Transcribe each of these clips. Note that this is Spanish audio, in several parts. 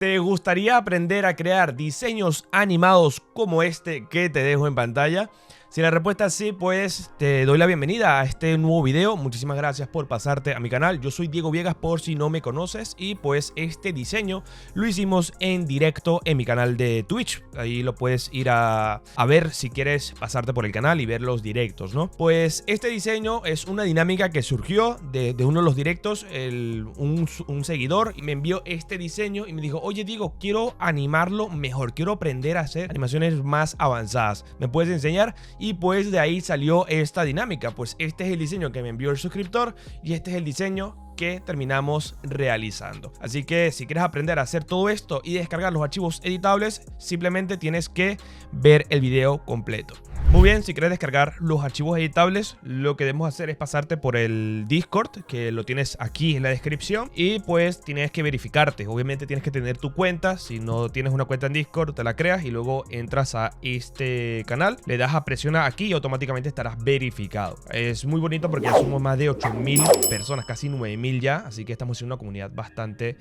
¿Te gustaría aprender a crear diseños animados como este que te dejo en pantalla? Si la respuesta es sí, pues te doy la bienvenida a este nuevo video. Muchísimas gracias por pasarte a mi canal. Yo soy Diego Viegas por si no me conoces y pues este diseño lo hicimos en directo en mi canal de Twitch. Ahí lo puedes ir a ver si quieres pasarte por el canal y ver los directos, ¿no? Pues este diseño es una dinámica que surgió de uno de los directos. Un seguidor me envió este diseño y me dijo: oye Diego, quiero animarlo mejor, quiero aprender a hacer animaciones más avanzadas, ¿me puedes enseñar? Y pues de ahí salió esta dinámica. Pues este es el diseño que me envió el suscriptor y este es el diseño que terminamos realizando. Así que si quieres aprender a hacer todo esto y descargar los archivos editables, simplemente tienes que ver el video completo. Muy bien, si quieres descargar los archivos editables, lo que debemos hacer es pasarte por el Discord, que lo tienes aquí en la descripción, y pues tienes que verificarte. Obviamente tienes que tener tu cuenta. Si no tienes una cuenta en Discord, te la creas y luego entras a este canal, le das a presionar aquí y automáticamente estarás verificado. Es muy bonito porque ya somos más de 8000 personas, casi 9000 ya, así que estamos en una comunidad bastante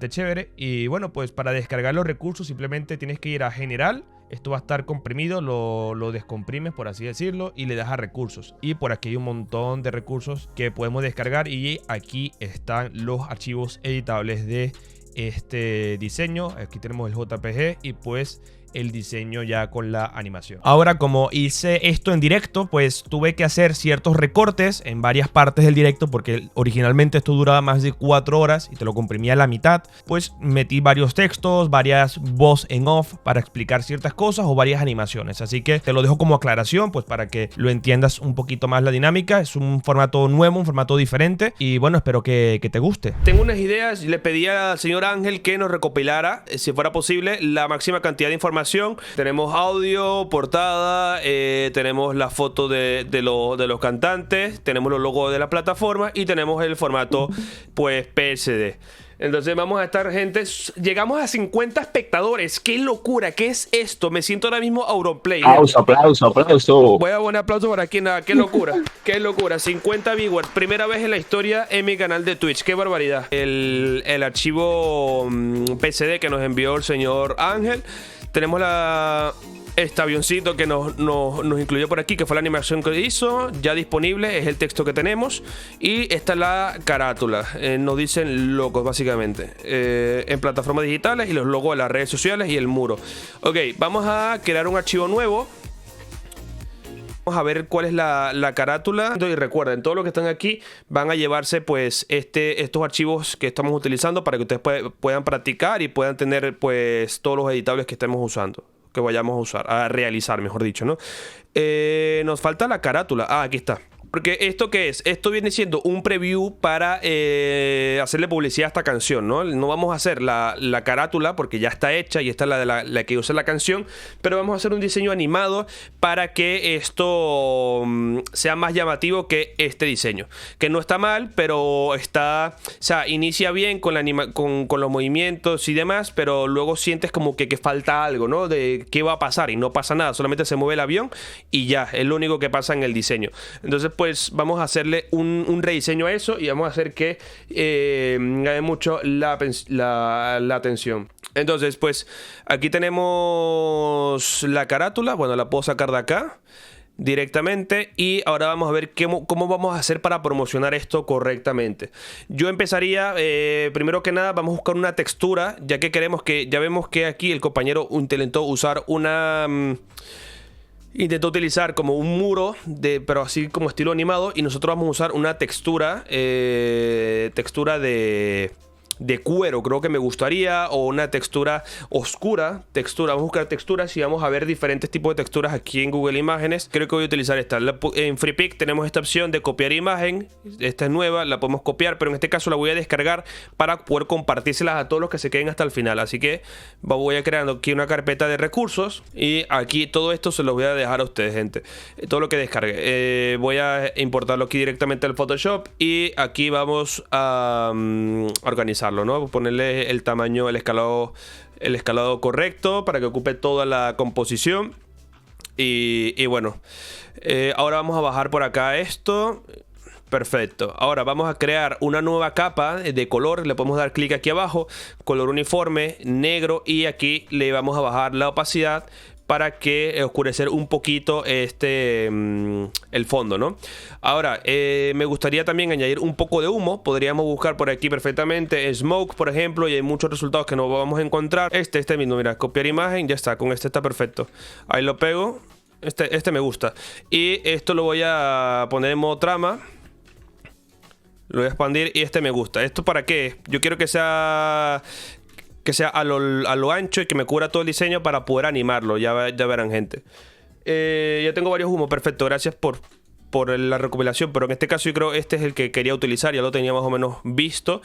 chévere. Y bueno, pues para descargar los recursos simplemente tienes que ir a general. Esto va a estar comprimido, lo descomprimes, por así decirlo, y le das a recursos. Y por aquí hay un montón de recursos que podemos descargar y aquí están los archivos editables de este diseño. Aquí tenemos el JPG y pues el diseño ya con la animación. Ahora, como hice esto en directo, pues tuve que hacer ciertos recortes en varias partes del directo, porque originalmente esto duraba más de 4 horas y te lo comprimía a la mitad. Pues metí varios textos, varias voz en off para explicar ciertas cosas o varias animaciones. Así que te lo dejo como aclaración, pues para que lo entiendas un poquito más la dinámica. Es un formato nuevo, un formato diferente y bueno, espero que te guste. Tengo unas ideas y le pedí al señor Ángel que nos recopilara, si fuera posible, la máxima cantidad de información. Tenemos audio, portada, tenemos la foto de los cantantes, tenemos los logos de la plataforma y tenemos el formato pues PSD. Entonces vamos a estar, gente, llegamos a 50 espectadores. ¡Qué locura! ¿Qué es esto? Me siento ahora mismo Auronplay. Aplauso. Voy a poner aplauso por aquí, nada. ¡Qué locura! ¡Qué locura! 50 viewers. Primera vez en la historia en mi canal de Twitch. ¡Qué barbaridad! El archivo PSD que nos envió el señor Ángel. Tenemos este avioncito que nos incluyó por aquí, que fue la animación que hizo, ya disponible, es el texto que tenemos. Y esta es la carátula, nos dicen locos básicamente, en plataformas digitales y los logos de las redes sociales y el muro. Ok, vamos a crear un archivo nuevo. Vamos a ver cuál es la carátula. Y recuerden, todos los que están aquí van a llevarse pues estos archivos que estamos utilizando para que ustedes puedan practicar y puedan tener pues todos los editables que estemos usando, que vayamos a usar, a realizar, mejor dicho, ¿no? Nos falta la carátula. Ah, aquí está. Porque ¿esto qué es? Esto viene siendo un preview para hacerle publicidad a esta canción, ¿no? No vamos a hacer la carátula porque ya está hecha y esta es la que usa la canción, pero vamos a hacer un diseño animado para que esto sea más llamativo que este diseño. Que no está mal, pero está... O sea, inicia bien con los movimientos y demás, pero luego sientes como que falta algo, ¿no? De qué va a pasar y no pasa nada, solamente se mueve el avión y ya, es lo único que pasa en el diseño. Entonces, pues vamos a hacerle un rediseño a eso y vamos a hacer que gane mucho la atención. Entonces, pues aquí tenemos la carátula. Bueno, la puedo sacar de acá directamente y ahora vamos a ver cómo vamos a hacer para promocionar esto correctamente. Yo empezaría, primero que nada vamos a buscar una textura, ya que ya vemos que aquí el compañero intentó usar intentó utilizar como un muro, pero así como estilo animado. Y nosotros vamos a usar una textura de cuero, creo que me gustaría. O una textura oscura. Vamos a buscar texturas y vamos a ver diferentes tipos de texturas aquí en Google Imágenes. Creo que voy a utilizar esta. En FreePic tenemos esta opción de copiar imagen. Esta es nueva, la podemos copiar, pero en este caso la voy a descargar para poder compartírselas a todos los que se queden hasta el final. Así que voy a creando aquí una carpeta de recursos y aquí todo esto se los voy a dejar a ustedes, gente. Todo lo que descargue. Voy a importarlo aquí directamente al Photoshop y aquí vamos a organizar, ¿no? Ponerle el tamaño, el escalado correcto para que ocupe toda la composición. Y bueno, ahora vamos a bajar por acá esto. Perfecto. Ahora vamos a crear una nueva capa de color. Le podemos dar clic aquí abajo, color uniforme, negro, y aquí le vamos a bajar la opacidad para que oscurecer un poquito el fondo, ¿no? Ahora, me gustaría también añadir un poco de humo. Podríamos buscar por aquí perfectamente smoke, por ejemplo, y hay muchos resultados que no vamos a encontrar. Este mismo, mira, copiar imagen, ya está, con este está perfecto. Ahí lo pego. Este me gusta. Y esto lo voy a poner en modo trama. Lo voy a expandir y me gusta. ¿Esto para qué? Yo quiero que sea a lo ancho y que me cubra todo el diseño para poder animarlo. Ya verán, gente. Ya tengo varios humos. Perfecto, gracias por la recopilación. Pero en este caso yo creo este es el que quería utilizar. Ya lo tenía más o menos visto.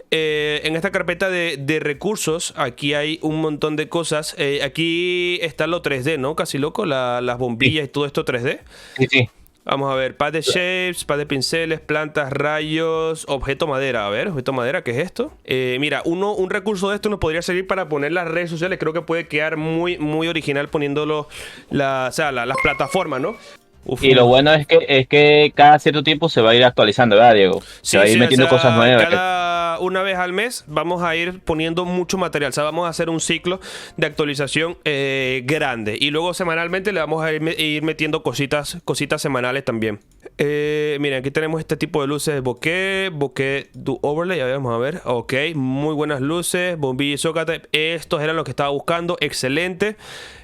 En esta carpeta de recursos, aquí hay un montón de cosas. Aquí está lo 3D, ¿no? Casi loco, las bombillas y todo esto 3D. Sí. Vamos a ver, pad de shapes, pad de pinceles, plantas, rayos, objeto madera. A ver, objeto madera, ¿qué es esto? Mira, un recurso de esto nos podría servir para poner las redes sociales. Creo que puede quedar muy, muy original poniéndolo, las plataformas, ¿no? Uf, Y lo bueno es que cada cierto tiempo se va a ir actualizando, ¿verdad, Diego? Se va a ir metiendo cosas nuevas. Una vez al mes vamos a ir poniendo mucho material. O sea, vamos a hacer un ciclo de actualización grande. Y luego semanalmente le vamos a ir metiendo cositas semanales también. Miren, aquí tenemos este tipo de luces de bokeh do overlay. Ya vamos a ver. Ok, muy buenas luces. Bombillos y zócate. Estos eran los que estaba buscando. Excelente.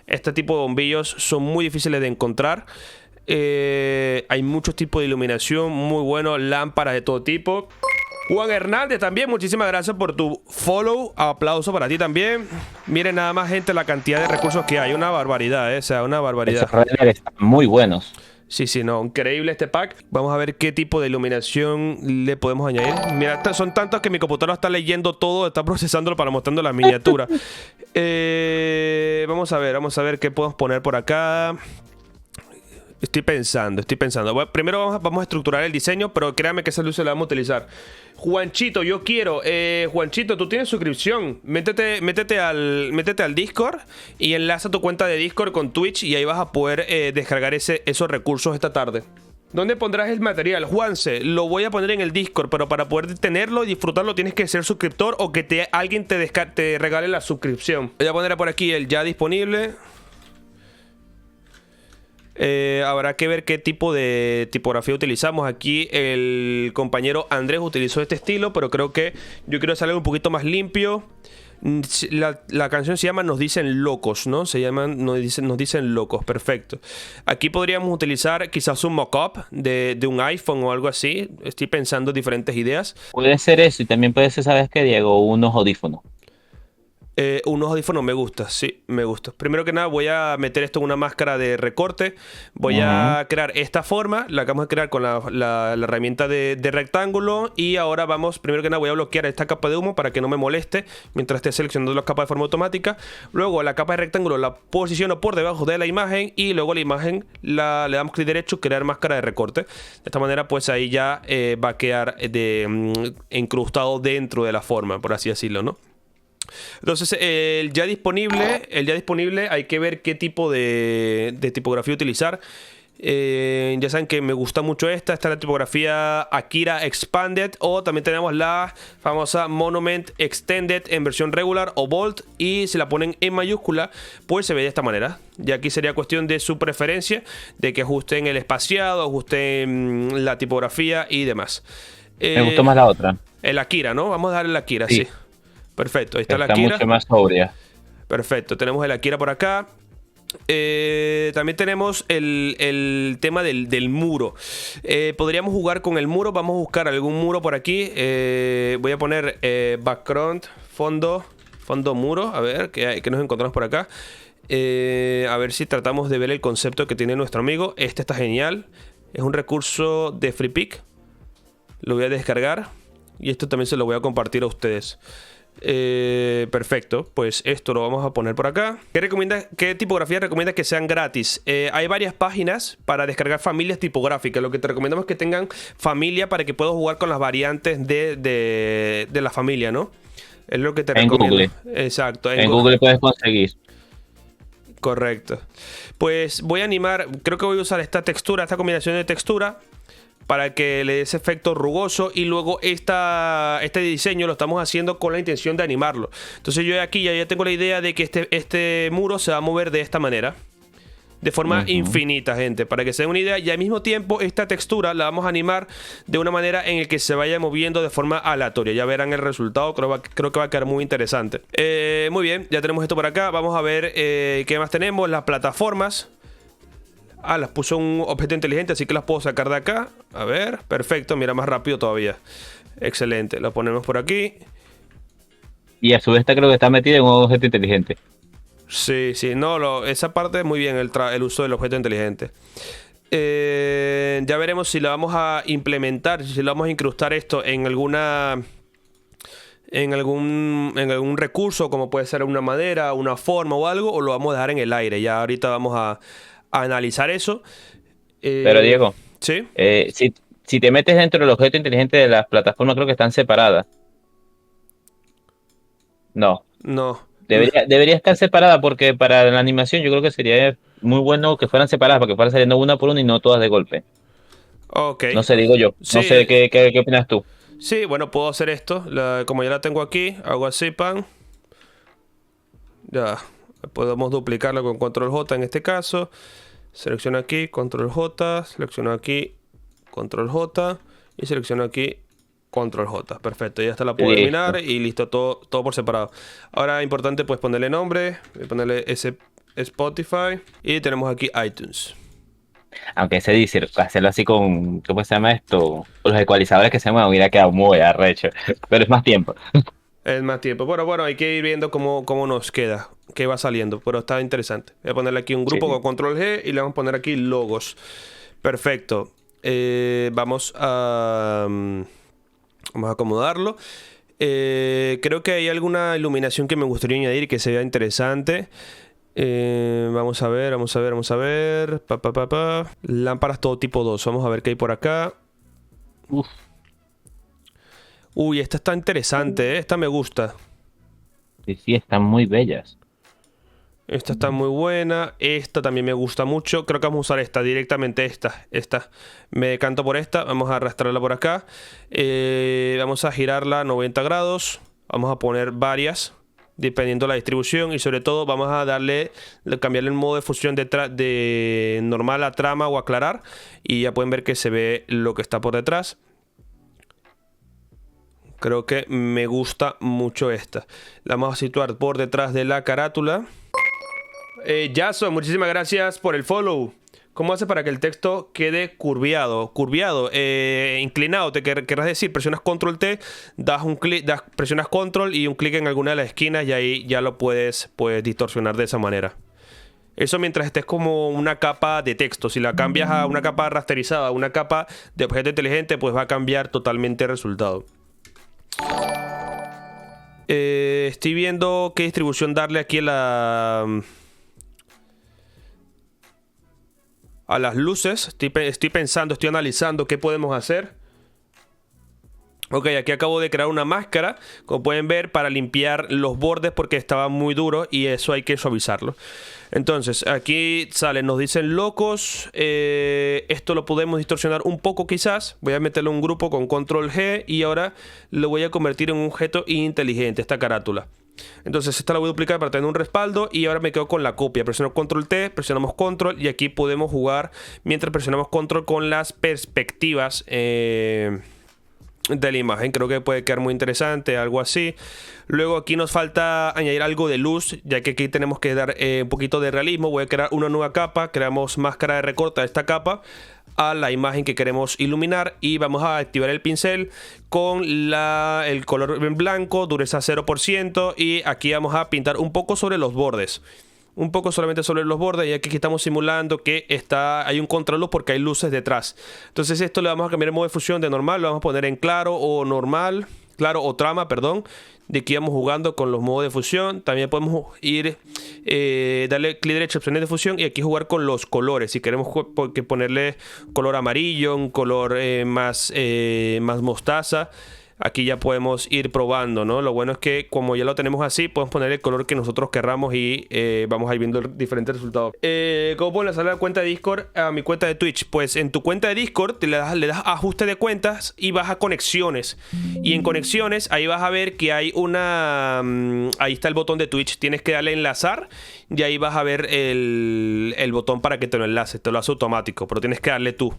Este tipo de bombillos son muy difíciles de encontrar. Hay muchos tipos de iluminación muy buenos, lámparas de todo tipo. Juan Hernández también, muchísimas gracias por tu follow. Aplauso para ti también. Miren nada más, gente, la cantidad de recursos que hay. Una barbaridad, o sea, una barbaridad. Esos renders están muy buenos. Sí, no, increíble este pack. Vamos a ver qué tipo de iluminación le podemos añadir. Mira, son tantos que mi computadora está leyendo todo, está procesándolo para mostrando las miniaturas. Vamos a ver qué podemos poner por acá. Estoy pensando. Bueno, primero vamos a estructurar el diseño, pero créanme que esa luz se la vamos a utilizar. Juanchito, yo quiero. Juanchito, tú tienes suscripción. Métete al Discord y enlaza tu cuenta de Discord con Twitch y ahí vas a poder descargar esos recursos esta tarde. ¿Dónde pondrás el material? Juanse, lo voy a poner en el Discord, pero para poder tenerlo y disfrutarlo tienes que ser suscriptor o que alguien te regale la suscripción. Voy a poner por aquí el ya disponible. Habrá que ver qué tipo de tipografía utilizamos. Aquí el compañero Andrés utilizó este estilo, pero creo que yo quiero hacer algo un poquito más limpio. La canción se llama Nos Dicen Locos, ¿no? Nos dicen Locos, perfecto. Aquí podríamos utilizar quizás un mock-up de un iPhone o algo así. Estoy pensando en diferentes ideas. Puede ser eso y también puede ser, ¿sabes qué, Diego? Unos audífonos. Unos audífonos me gusta, sí, me gusta. Primero que nada voy a meter esto en una máscara de recorte. Voy a crear esta forma. La acabamos de crear con la herramienta de rectángulo. Y ahora primero que nada voy a bloquear esta capa de humo para que no me moleste mientras esté seleccionando las capas de forma automática. Luego la capa de rectángulo la posiciono por debajo de la imagen. Y luego la imagen le damos clic derecho, crear máscara de recorte. De esta manera pues ahí ya va a quedar incrustado dentro de la forma, por así decirlo, ¿no? Entonces el ya disponible hay que ver qué tipo de tipografía utilizar. Ya saben que me gusta mucho esta es la tipografía Akira Expanded, o también tenemos la famosa Monument Extended en versión regular o bold, y si la ponen en mayúscula pues se ve de esta manera. Ya aquí sería cuestión de su preferencia, de que ajusten el espaciado, ajusten la tipografía y demás. Me gustó más la otra. El Akira, ¿no? Vamos a darle el Akira, sí. Perfecto, ahí está la Akira. Está mucho más sobria. Perfecto, tenemos el Akira por acá. También tenemos el tema del muro. Podríamos jugar con el muro. Vamos a buscar algún muro por aquí. Voy a poner background, fondo muro. A ver, ¿qué nos encontramos por acá? A ver si tratamos de ver el concepto que tiene nuestro amigo. Este está genial. Es un recurso de FreePic. Lo voy a descargar. Y esto también se lo voy a compartir a ustedes. Perfecto, pues esto lo vamos a poner por acá. ¿Qué tipografía recomiendas que sean gratis? Hay varias páginas para descargar familias tipográficas. Lo que te recomendamos es que tengan familia para que puedas jugar con las variantes de la familia, ¿no? Es lo que te recomiendo. Google. Exacto. En Google puedes conseguir. Correcto. Pues voy a animar, creo que voy a usar esta textura, esta combinación de textura para que le dé ese efecto rugoso, y luego este diseño lo estamos haciendo con la intención de animarlo. Entonces yo aquí ya tengo la idea de que este muro se va a mover de esta manera, de forma infinita, gente, para que se den una idea. Y al mismo tiempo esta textura la vamos a animar de una manera en el que se vaya moviendo de forma aleatoria. Ya verán el resultado, creo que va a quedar muy interesante. Muy bien, ya tenemos esto por acá. Vamos a ver qué más tenemos. Las plataformas. Las puso un objeto inteligente, así que las puedo sacar de acá. A ver, perfecto, mira, más rápido todavía. Excelente, lo ponemos por aquí. Y a su vez creo que está metida en un objeto inteligente. Sí, no, esa parte muy bien, el uso del objeto inteligente. Ya veremos si la vamos a implementar, si la vamos a incrustar esto en algún recurso, como puede ser una madera, una forma o algo, o lo vamos a dejar en el aire. Ya ahorita vamos a analizar eso. Pero Diego, ¿sí? Si te metes dentro del objeto inteligente de las plataformas, creo que están separadas. No. Debería estar separada, porque para la animación yo creo que sería muy bueno que fueran separadas, para que fueran saliendo una por una y no todas de golpe. Ok. No sé, digo yo. Sí, no sé qué opinas tú. Sí, bueno, puedo hacer esto. Como ya la tengo aquí, hago así, pan. Ya. Podemos duplicarlo con control J en este caso. Selecciono aquí, control J. Selecciono aquí, control J. Y selecciono aquí, control J. Perfecto, ya está, la puedo eliminar y listo, todo por separado. Ahora importante pues ponerle nombre. Voy a ponerle ese Spotify. Y tenemos aquí iTunes. Aunque se dice, hacerlo así con, ¿cómo se llama esto? Con los ecualizadores que se llaman, hubiera quedado muy arrecho. Pero es más tiempo. Es más tiempo. Bueno, hay que ir viendo cómo nos queda, qué va saliendo, pero está interesante. Voy a ponerle aquí un grupo con control G y le vamos a poner aquí logos. Perfecto. Vamos a acomodarlo. Creo que hay alguna iluminación que me gustaría añadir que se vea interesante. Vamos a ver. Lámparas todo tipo 2. Vamos a ver qué hay por acá. Uy, esta está interesante, Esta me gusta. Sí, están muy bellas. Esta está muy buena. Esta también me gusta mucho. Creo que vamos a usar esta, directamente esta. Me decanto por esta. Vamos a arrastrarla por acá. Vamos a girarla 90 grados. Vamos a poner varias, dependiendo de la distribución. Y sobre todo vamos a cambiarle el modo de fusión de normal a trama o aclarar. Y ya pueden ver que se ve lo que está por detrás. Creo que me gusta mucho esta. La vamos a situar por detrás de la carátula. Jason, muchísimas gracias por el follow. ¿Cómo hace para que el texto quede curviado? Inclinado, te querrás decir. Presionas control T, das un clic, presionas control y un clic en alguna de las esquinas y ahí ya lo puedes distorsionar de esa manera. Eso mientras estés como una capa de texto. Si la cambias a una capa rasterizada, a una capa de objeto inteligente, pues va a cambiar totalmente el resultado. Estoy viendo qué distribución darle aquí a las luces. Estoy pensando, estoy analizando qué podemos hacer. Ok, aquí acabo de crear una máscara, como pueden ver, para limpiar los bordes porque estaba muy duro y eso hay que suavizarlo. Entonces, aquí nos dicen locos. Esto lo podemos distorsionar un poco quizás. Voy a meterle un grupo con control G y ahora lo voy a convertir en un objeto inteligente, esta carátula. Entonces esta la voy a duplicar para tener un respaldo y ahora me quedo con la copia. Presiono control T, presionamos control y aquí podemos jugar mientras presionamos control con las perspectivas de la imagen. Creo que puede quedar muy interesante, algo así. Luego aquí nos falta añadir algo de luz, ya que aquí tenemos que dar un poquito de realismo. Voy a crear una nueva capa. Creamos máscara de recorte de esta capa a la imagen que queremos iluminar y vamos a activar el pincel con el color en blanco, dureza 0%, y aquí vamos a pintar un poco sobre los bordes. Un poco solamente sobre los bordes, y aquí estamos simulando que hay un contraluz porque hay luces detrás. Entonces esto le vamos a cambiar el modo de fusión de normal, lo vamos a poner en claro o normal, claro o trama, perdón. De aquí vamos jugando con los modos de fusión. También podemos darle clic derecho a opciones de fusión y aquí jugar con los colores. Si queremos ponerle color amarillo, un color más mostaza. aquí ya podemos ir probando, ¿no? Lo bueno es que como ya lo tenemos así, podemos poner el color que nosotros querramos y vamos a ir viendo diferentes resultados. ¿Cómo puedo enlazar la cuenta de Discord a mi cuenta de Twitch? Pues en tu cuenta de Discord le das ajuste de cuentas y vas a conexiones. Y en conexiones ahí vas a ver que hay una... ahí está el botón de Twitch. Tienes que darle enlazar y ahí vas a ver el botón para que te lo enlace. Te lo hace automático, pero tienes que darle tú.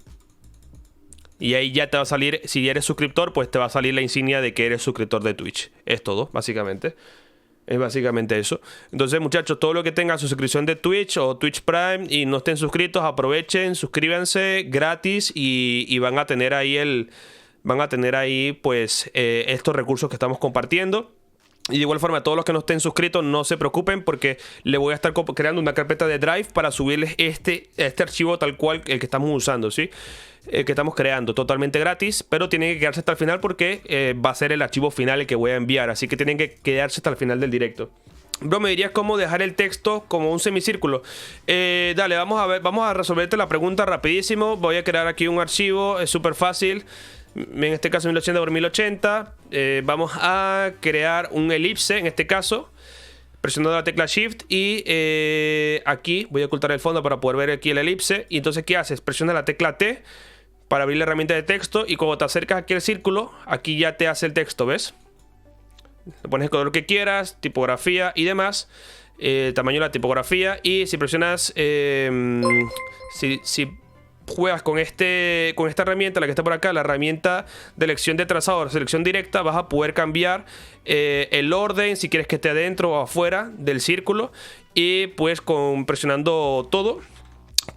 Y ahí ya te va a salir, si eres suscriptor, pues te va a salir la insignia de que eres suscriptor de Twitch. Es todo, básicamente. Es básicamente eso. Entonces, muchachos, todo lo que tengan suscripción de Twitch o Twitch Prime y no estén suscritos, aprovechen, suscríbanse gratis y van a tener ahí pues estos recursos que estamos compartiendo. Y de igual forma, todos los que no estén suscritos, no se preocupen porque le voy a estar creando una carpeta de Drive para subirles este archivo tal cual el que estamos usando, ¿sí? Que estamos creando totalmente gratis, pero tienen que quedarse hasta el final porque va a ser el archivo final el que voy a enviar, así que tienen que quedarse hasta el final del directo. Bro, me dirías cómo dejar el texto como un semicírculo. Dale, vamos a resolverte la pregunta rapidísimo. Voy a crear aquí un archivo, es súper fácil. En este caso 1080 por 1080. Vamos a crear un elipse en este caso, presionando la tecla Shift y aquí voy a ocultar el fondo para poder ver aquí el elipse. Y entonces, ¿qué haces? Presiona la tecla T para abrir la herramienta de texto y cuando te acercas aquí al círculo, aquí ya te hace el texto, ¿ves? Le pones el color que quieras, tipografía y demás, tamaño de la tipografía. Y si presionas, si juegas con esta herramienta, la que está por acá, la herramienta de elección de trazado, selección directa, vas a poder cambiar el orden, si quieres que esté adentro o afuera del círculo. Y pues presionando todo,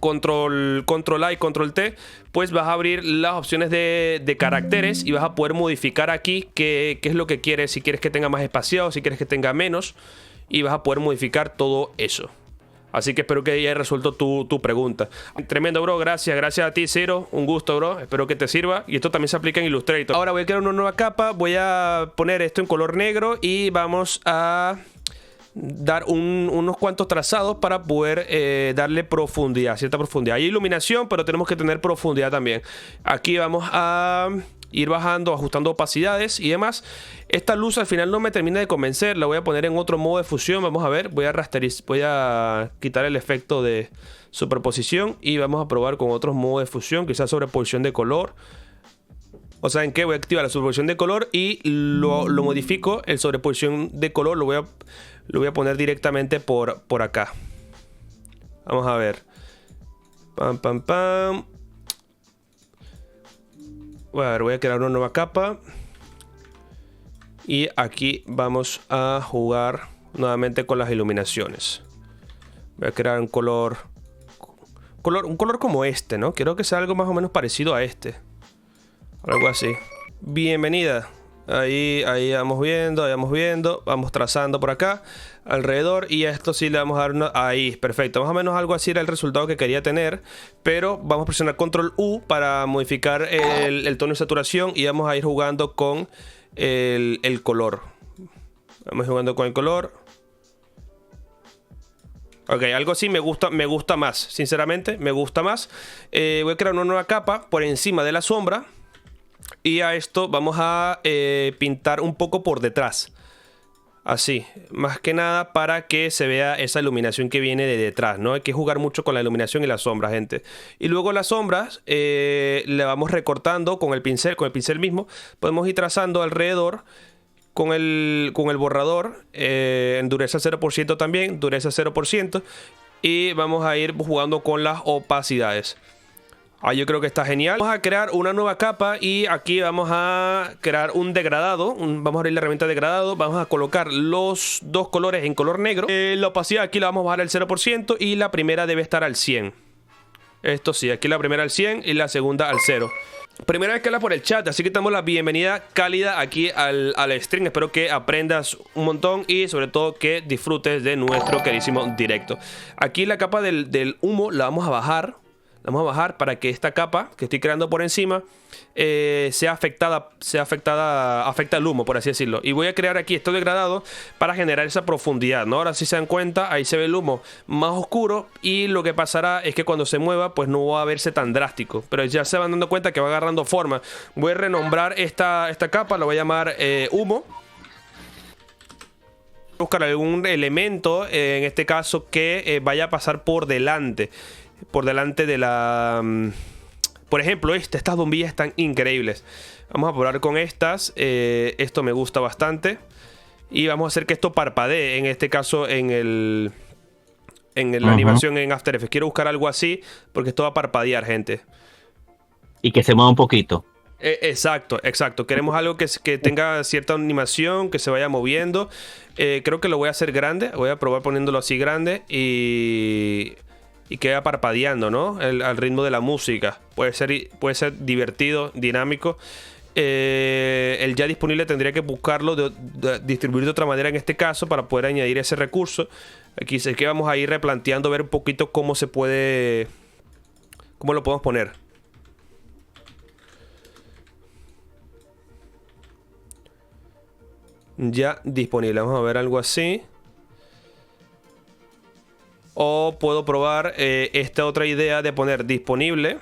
control A y control T, pues vas a abrir las opciones de caracteres y vas a poder modificar aquí qué es lo que quieres, si quieres que tenga más espaciado, si quieres que tenga menos, y vas a poder modificar todo eso. Así que espero que haya resuelto tu pregunta. Tremendo, bro. Gracias a ti, Cero. Un gusto, bro. Espero que te sirva. Y esto también se aplica en Illustrator. Ahora voy a crear una nueva capa. Voy a poner esto en color negro y vamos a dar unos cuantos trazados para poder darle profundidad, cierta profundidad. Hay iluminación, pero tenemos que tener profundidad también. Aquí vamos a ir bajando, ajustando opacidades y demás. Esta luz al final no me termina de convencer. La voy a poner en otro modo de fusión. Vamos a ver, voy a quitar el efecto de superposición y vamos a probar con otros modos de fusión, quizás sobreposición de color. O sea, ¿en qué? Voy a activar la sobreposición de color y lo modifico. El sobreposición de color lo voy a poner directamente por acá. Vamos a ver. Pam, pam, pam. Voy a crear una nueva capa. Y aquí vamos a jugar nuevamente con las iluminaciones. Voy a crear un color como este, ¿no? Quiero que sea algo más o menos parecido a este. Algo así. Bienvenida. Ahí vamos viendo, vamos trazando por acá alrededor y a esto sí le vamos a dar una... Ahí, perfecto, más o menos algo así era el resultado que quería tener, pero vamos a presionar control U para modificar el tono de saturación y vamos a ir jugando con el color. Vamos jugando con el color. Ok, algo así me gusta más, sinceramente, me gusta más. Voy a crear una nueva capa por encima de la sombra. Y a esto vamos a pintar un poco por detrás. Así, más que nada para que se vea esa iluminación que viene de detrás, ¿no? Hay que jugar mucho con la iluminación y la sombra, gente. Y luego las sombras le vamos recortando con el pincel mismo. Podemos ir trazando alrededor con el borrador. En dureza 0% también, dureza 0%. Y vamos a ir jugando con las opacidades. Yo creo que está genial. Vamos a crear una nueva capa y aquí vamos a crear un degradado. Vamos a abrir la herramienta de degradado. Vamos a colocar los dos colores en color negro. La opacidad aquí la vamos a bajar al 0% y la primera debe estar al 100. Esto sí, aquí la primera al 100 y la segunda al 0. Primera vez que habla por el chat, así que te damos la bienvenida cálida aquí al stream. Espero que aprendas un montón y sobre todo que disfrutes de nuestro queridísimo directo. Aquí la capa del humo la vamos a bajar. La vamos a bajar para que esta capa que estoy creando por encima afecta el humo, por así decirlo. Y voy a crear aquí estos degradados para generar esa profundidad, ¿no? Ahora si se dan cuenta, ahí se ve el humo más oscuro y lo que pasará es que cuando se mueva, pues no va a verse tan drástico. Pero ya se van dando cuenta que va agarrando forma. Voy a renombrar esta capa, la voy a llamar humo. Buscar algún elemento, en este caso, que vaya a pasar por delante de la... por ejemplo, estas bombillas están increíbles. Vamos a probar con estas. Esto me gusta bastante. Y vamos a hacer que esto parpadee, en este caso, en la animación en After Effects. Quiero buscar algo así, porque esto va a parpadear, gente. Y que se mueva un poquito. Exacto. Queremos algo que tenga cierta animación, que se vaya moviendo. Creo que lo voy a hacer grande. Voy a probar poniéndolo así grande y queda parpadeando, ¿no? Al ritmo de la música. Puede ser divertido, dinámico. El ya disponible tendría que buscarlo, distribuir de otra manera en este caso para poder añadir ese recurso. Aquí es que vamos a ir replanteando, ver un poquito cómo lo podemos poner. Ya disponible, vamos a ver algo así. O puedo probar esta otra idea de poner disponible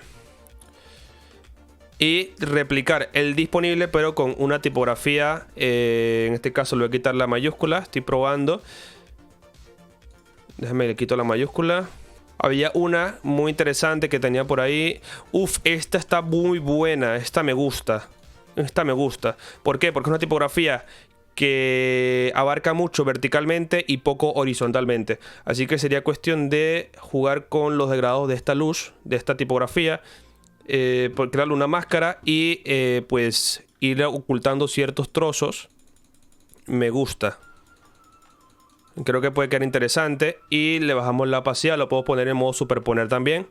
y replicar el disponible, pero con una tipografía. En este caso le voy a quitar la mayúscula. Estoy probando. Déjame, le quito la mayúscula. Había una muy interesante que tenía por ahí. Uf, esta está muy buena. Esta me gusta. ¿Por qué? Porque es una tipografía que abarca mucho verticalmente y poco horizontalmente. Así que sería cuestión de jugar con los degradados de esta luz, de esta tipografía, por crearle una máscara y pues ir ocultando ciertos trozos. Me gusta. Creo que puede quedar interesante. Y le bajamos la opacidad, lo puedo poner en modo superponer también.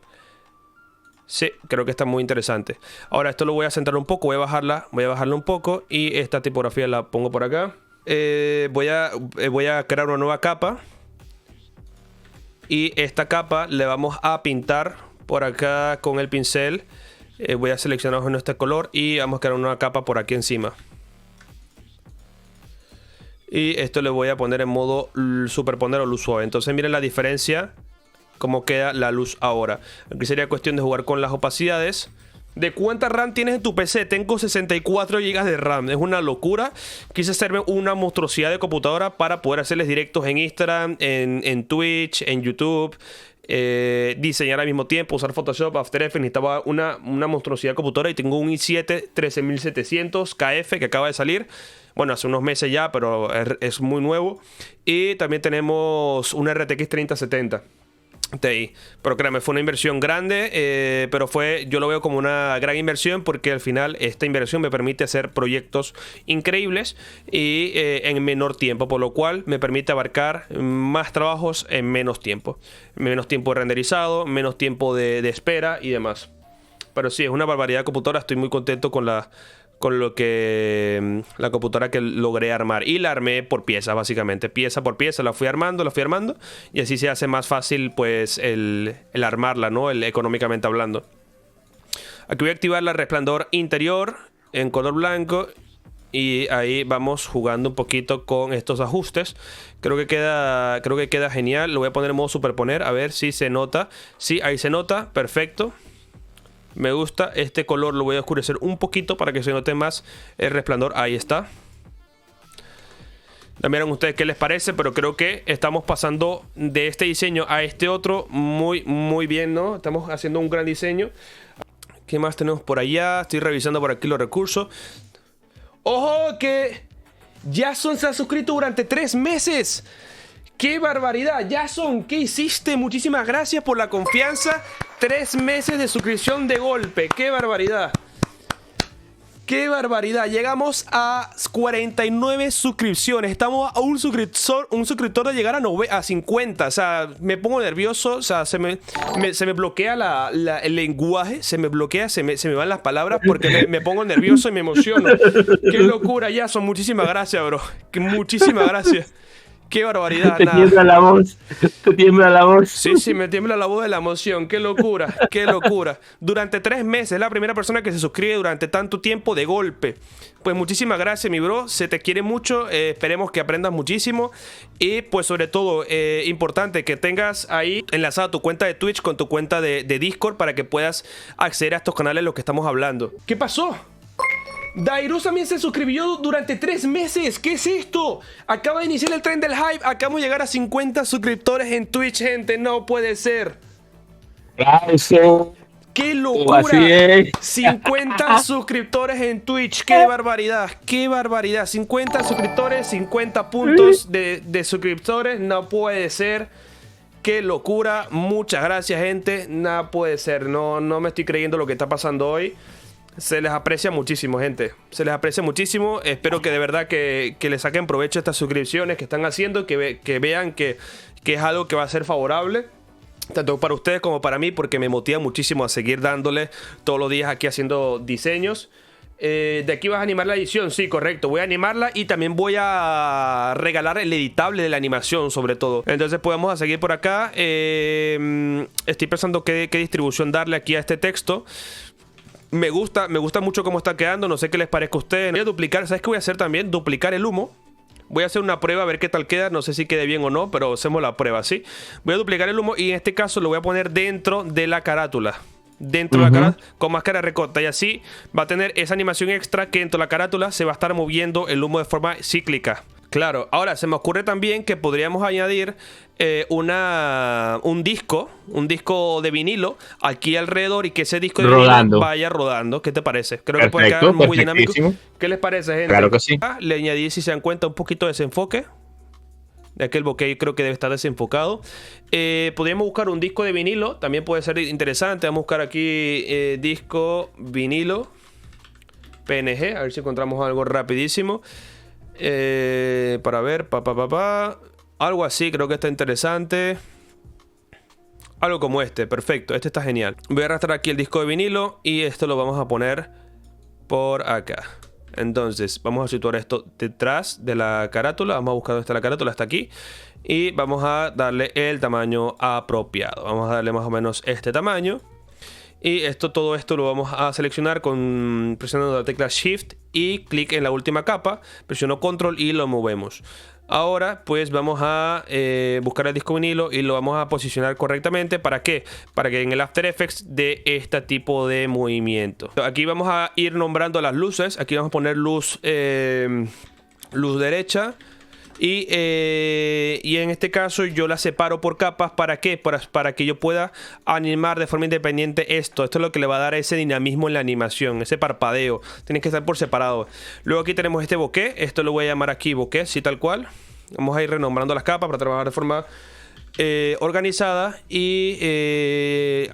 Sí, creo que está muy interesante. Ahora esto lo voy a centrar un poco, voy a bajarla un poco y esta tipografía la pongo por acá. Voy a crear una nueva capa y esta capa le vamos a pintar por acá con el pincel. Voy a seleccionar este color y vamos a crear una nueva capa por aquí encima. Y esto le voy a poner en modo superponer o luz suave. Entonces miren la diferencia. Cómo queda la luz ahora. Aquí sería cuestión de jugar con las opacidades. ¿De cuánta RAM tienes en tu PC? Tengo 64 GB de RAM. Es una locura. Quise hacerme una monstruosidad de computadora para poder hacerles directos en Instagram, en Twitch, en YouTube. Diseñar al mismo tiempo, usar Photoshop, After Effects. Necesitaba una monstruosidad de computadora y tengo un i7 13700 KF que acaba de salir. Bueno, hace unos meses ya, pero es muy nuevo. Y también tenemos una RTX 3070 Ti. Pero créanme, fue una inversión grande, pero yo lo veo como una gran inversión porque al final esta inversión me permite hacer proyectos increíbles y en menor tiempo, por lo cual me permite abarcar más trabajos en menos tiempo. Menos tiempo de renderizado, menos tiempo de espera y demás. Pero sí, es una barbaridad de computadora. Estoy muy contento con la computadora que logré armar. Y la armé por piezas, básicamente. Pieza por pieza la fui armando. Y así se hace más fácil, pues, el armarla, ¿no? Económicamente hablando. Aquí voy a activar el resplandor interior en color blanco. Y ahí vamos jugando un poquito con estos ajustes. Creo que queda genial. Lo voy a poner en modo superponer. A ver si se nota. Sí, ahí se nota. Perfecto. Me gusta este color, lo voy a oscurecer un poquito para que se note más el resplandor. Ahí está. Ya miren ustedes qué les parece, pero creo que estamos pasando de este diseño a este otro muy, muy bien, ¿no? Estamos haciendo un gran diseño. ¿Qué más tenemos por allá? Estoy revisando por aquí los recursos. ¡Ojo! Que Jason se ha suscrito durante 3 meses. ¡Qué barbaridad! Jason, ¿qué hiciste? Muchísimas gracias por la confianza. 3 meses de suscripción de golpe. ¡Qué barbaridad! ¡Qué barbaridad! Llegamos a 49 suscripciones. Estamos a un suscriptor de llegar a 50. O sea, me pongo nervioso. O sea, se me bloquea el lenguaje. Se me bloquea, se me van las palabras porque me pongo nervioso y me emociono. ¡Qué locura, Jason! Muchísimas gracias, bro. Muchísimas gracias. Qué barbaridad, Te nada. tiembla la voz. Te tiembla la voz. Sí, sí, me tiembla la voz de la emoción. Qué locura, qué locura. Durante 3 meses, es la primera persona que se suscribe durante tanto tiempo de golpe. Pues muchísimas gracias, mi bro. Se te quiere mucho. Esperemos que aprendas muchísimo. Y pues sobre todo, importante que tengas ahí enlazada tu cuenta de Twitch con tu cuenta de Discord para que puedas acceder a estos canales de los que estamos hablando. ¿Qué pasó? Dairus también se suscribió durante 3 meses. ¿Qué es esto? Acaba de iniciar el tren del hype. Acabamos de llegar a 50 suscriptores en Twitch, gente. No puede ser. Eso. ¡Qué locura! Así es. 50 suscriptores en Twitch. ¡Qué barbaridad! ¡Qué barbaridad! 50 suscriptores, 50 puntos de suscriptores. No puede ser. ¡Qué locura! Muchas gracias, gente. Nada puede ser. No me estoy creyendo lo que está pasando hoy. Se les aprecia muchísimo, gente. Se les aprecia muchísimo. Espero que de verdad que le saquen provecho a estas suscripciones que están haciendo. Que vean que es algo que va a ser favorable, tanto para ustedes como para mí, porque me motiva muchísimo a seguir dándole todos los días aquí haciendo diseños. De aquí vas a animar la edición, sí, correcto. Voy a animarla y también voy a regalar el editable de la animación, sobre todo. Entonces podemos seguir por acá. Estoy pensando qué distribución darle aquí a este texto. Me gusta mucho cómo está quedando. No sé qué les parezca a ustedes. Voy a duplicar, ¿sabes qué voy a hacer también? Duplicar el humo. Voy a hacer una prueba a ver qué tal queda. No sé si quede bien o no, pero hacemos la prueba, ¿sí? Voy a duplicar el humo y en este caso lo voy a poner dentro de la carátula. Dentro de la carátula, con máscara recorta. Y así va a tener esa animación extra que dentro de la carátula se va a estar moviendo el humo de forma cíclica. Claro, ahora se me ocurre también que podríamos añadir un disco de vinilo aquí alrededor y que ese disco de vinilo vaya rodando. ¿Qué te parece? Creo que puede quedar muy dinámico. ¿Qué les parece, gente? Claro que sí. Le añadí, si se dan cuenta, un poquito de desenfoque. De aquel bokeh creo que debe estar desenfocado. Podríamos buscar un disco de vinilo. También puede ser interesante. Vamos a buscar aquí disco vinilo PNG. A ver si encontramos algo rapidísimo. Para ver, algo así, creo que está interesante. Algo como este, perfecto, este está genial. Voy a arrastrar aquí el disco de vinilo y esto lo vamos a poner por acá. Entonces, vamos a situar esto detrás de la carátula. Vamos a buscar dónde está la carátula, hasta aquí. Y vamos a darle el tamaño apropiado. Vamos a darle más o menos este tamaño. Y todo esto lo vamos a seleccionar presionando la tecla Shift y clic en la última capa. Presiono Control y lo movemos. Ahora pues vamos a buscar el disco vinilo y lo vamos a posicionar correctamente. ¿Para qué? Para que en el After Effects dé este tipo de movimiento. Aquí vamos a ir nombrando las luces. Aquí vamos a poner luz derecha. Y en este caso yo la separo por capas. ¿Para qué? Para que yo pueda animar de forma independiente esto. Esto es lo que le va a dar ese dinamismo en la animación, ese parpadeo. Tiene que estar por separado. Luego aquí tenemos este bokeh. Esto lo voy a llamar aquí bokeh, sí, tal cual. Vamos a ir renombrando las capas para trabajar de forma organizada. Y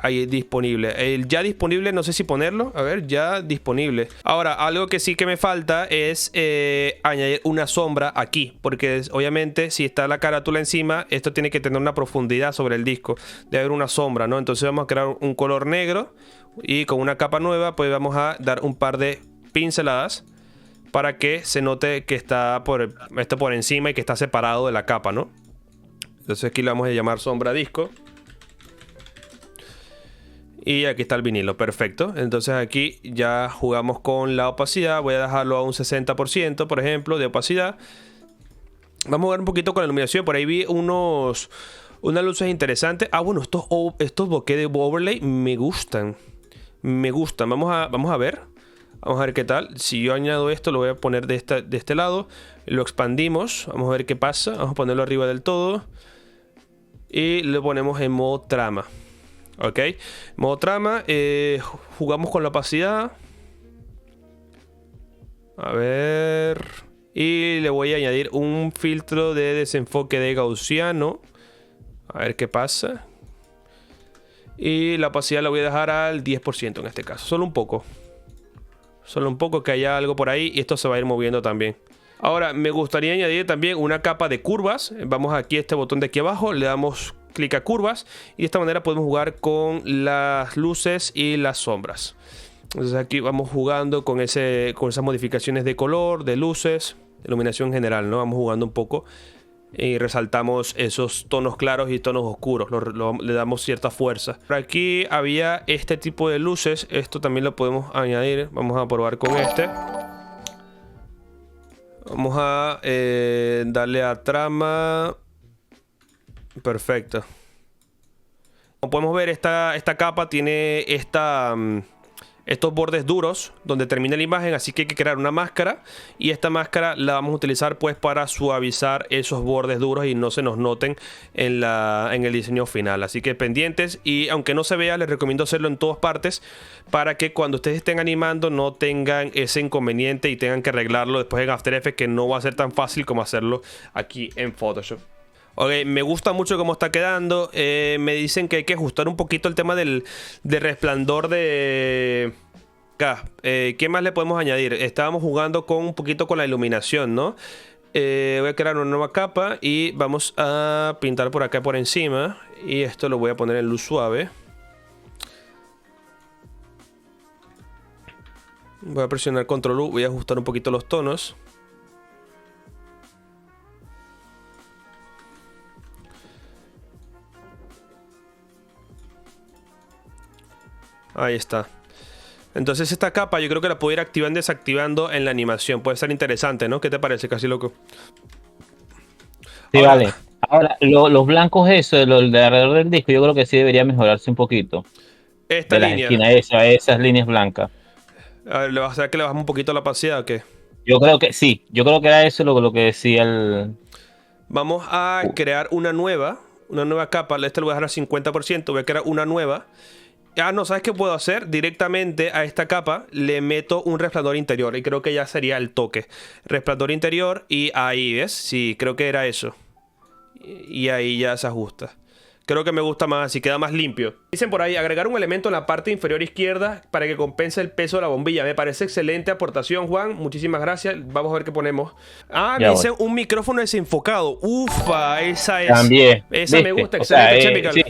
ahí disponible. El ya disponible, no sé si ponerlo. A ver, ya disponible. Ahora, algo que sí que me falta es añadir una sombra aquí. Porque obviamente si está la carátula encima, esto tiene que tener una profundidad sobre el disco. Debe haber una sombra, ¿no? Entonces vamos a crear un color negro. Y con una capa nueva, pues vamos a dar un par de pinceladas para que se note que está esto por encima y que está separado de la capa, ¿no? Entonces aquí le vamos a llamar sombra disco. Y aquí está el vinilo, perfecto. Entonces aquí ya jugamos con la opacidad. Voy a dejarlo a un 60%, por ejemplo, de opacidad. Vamos a ver un poquito con la iluminación. Por ahí vi unas luces interesantes. Ah, bueno, estos bokeh de overlay me gustan. Me gustan. Vamos a ver. Vamos a ver qué tal. Si yo añado esto, lo voy a poner de este lado. Lo expandimos. Vamos a ver qué pasa. Vamos a ponerlo arriba del todo. Y lo ponemos en modo trama. Ok. Modo trama. Jugamos con la opacidad. A ver. Y le voy a añadir un filtro de desenfoque de gaussiano. A ver qué pasa. Y la opacidad la voy a dejar al 10% en este caso. Solo un poco. Solo un poco, que haya algo por ahí. Y esto se va a ir moviendo también. Ahora, me gustaría añadir también una capa de curvas. Vamos aquí a este botón de aquí abajo. Le damos clic a curvas. Y de esta manera podemos jugar con las luces y las sombras. Entonces aquí vamos jugando con esas modificaciones de color, de luces, iluminación general, ¿no? Vamos jugando un poco y resaltamos esos tonos claros y tonos oscuros, le damos cierta fuerza. Por aquí había este tipo de luces, esto también lo podemos añadir. Vamos a probar con este. Vamos a darle a trama. Perfecto. Como podemos ver, esta capa tiene estos bordes duros donde termina la imagen, así que hay que crear una máscara, y esta máscara la vamos a utilizar pues para suavizar esos bordes duros y no se nos noten en el diseño final. Así que pendientes, y aunque no se vea, les recomiendo hacerlo en todas partes para que cuando ustedes estén animando no tengan ese inconveniente y tengan que arreglarlo después en After Effects, que no va a ser tan fácil como hacerlo aquí en Photoshop. Ok, me gusta mucho cómo está quedando. Me dicen que hay que ajustar un poquito el tema del resplandor de... Acá. ¿Qué más le podemos añadir? Estábamos jugando un poquito con la iluminación, ¿no? Voy a crear una nueva capa y vamos a pintar por acá por encima. Y esto lo voy a poner en luz suave. Voy a presionar Control U, voy a ajustar un poquito los tonos. Ahí está. Entonces esta capa yo creo que la puedo ir activando y desactivando en la animación. Puede ser interesante, ¿no? ¿Qué te parece, Casi Loco? Sí, Ahora, vale. Ahora, los blancos, eso, los de alrededor del disco, yo creo que sí debería mejorarse un poquito. esta De las línea. esquinas, esas líneas blancas. A ver, ¿le vas a hacer que le bajamos un poquito la opacidad o qué? Yo creo que sí, yo creo que era eso lo que decía el... Vamos a crear una nueva capa. Este lo voy a dejar al 50%. Voy a crear una nueva. Ah, no, ¿sabes qué puedo hacer? Directamente a esta capa le meto un resplandor interior. Y creo que ya sería el toque. Resplandor interior y ahí, ¿ves? Sí, creo que era eso. Y ahí ya se ajusta. Creo que me gusta más, así queda más limpio. Dicen por ahí, agregar un elemento en la parte inferior izquierda para que compense el peso de la bombilla. Me parece excelente aportación, Juan. Muchísimas gracias. Vamos a ver qué ponemos. Ah, me dicen un micrófono desenfocado. Ufa, esa es. También. Esa me ¿viste? gusta, O sea, excelente, Chemical. sí.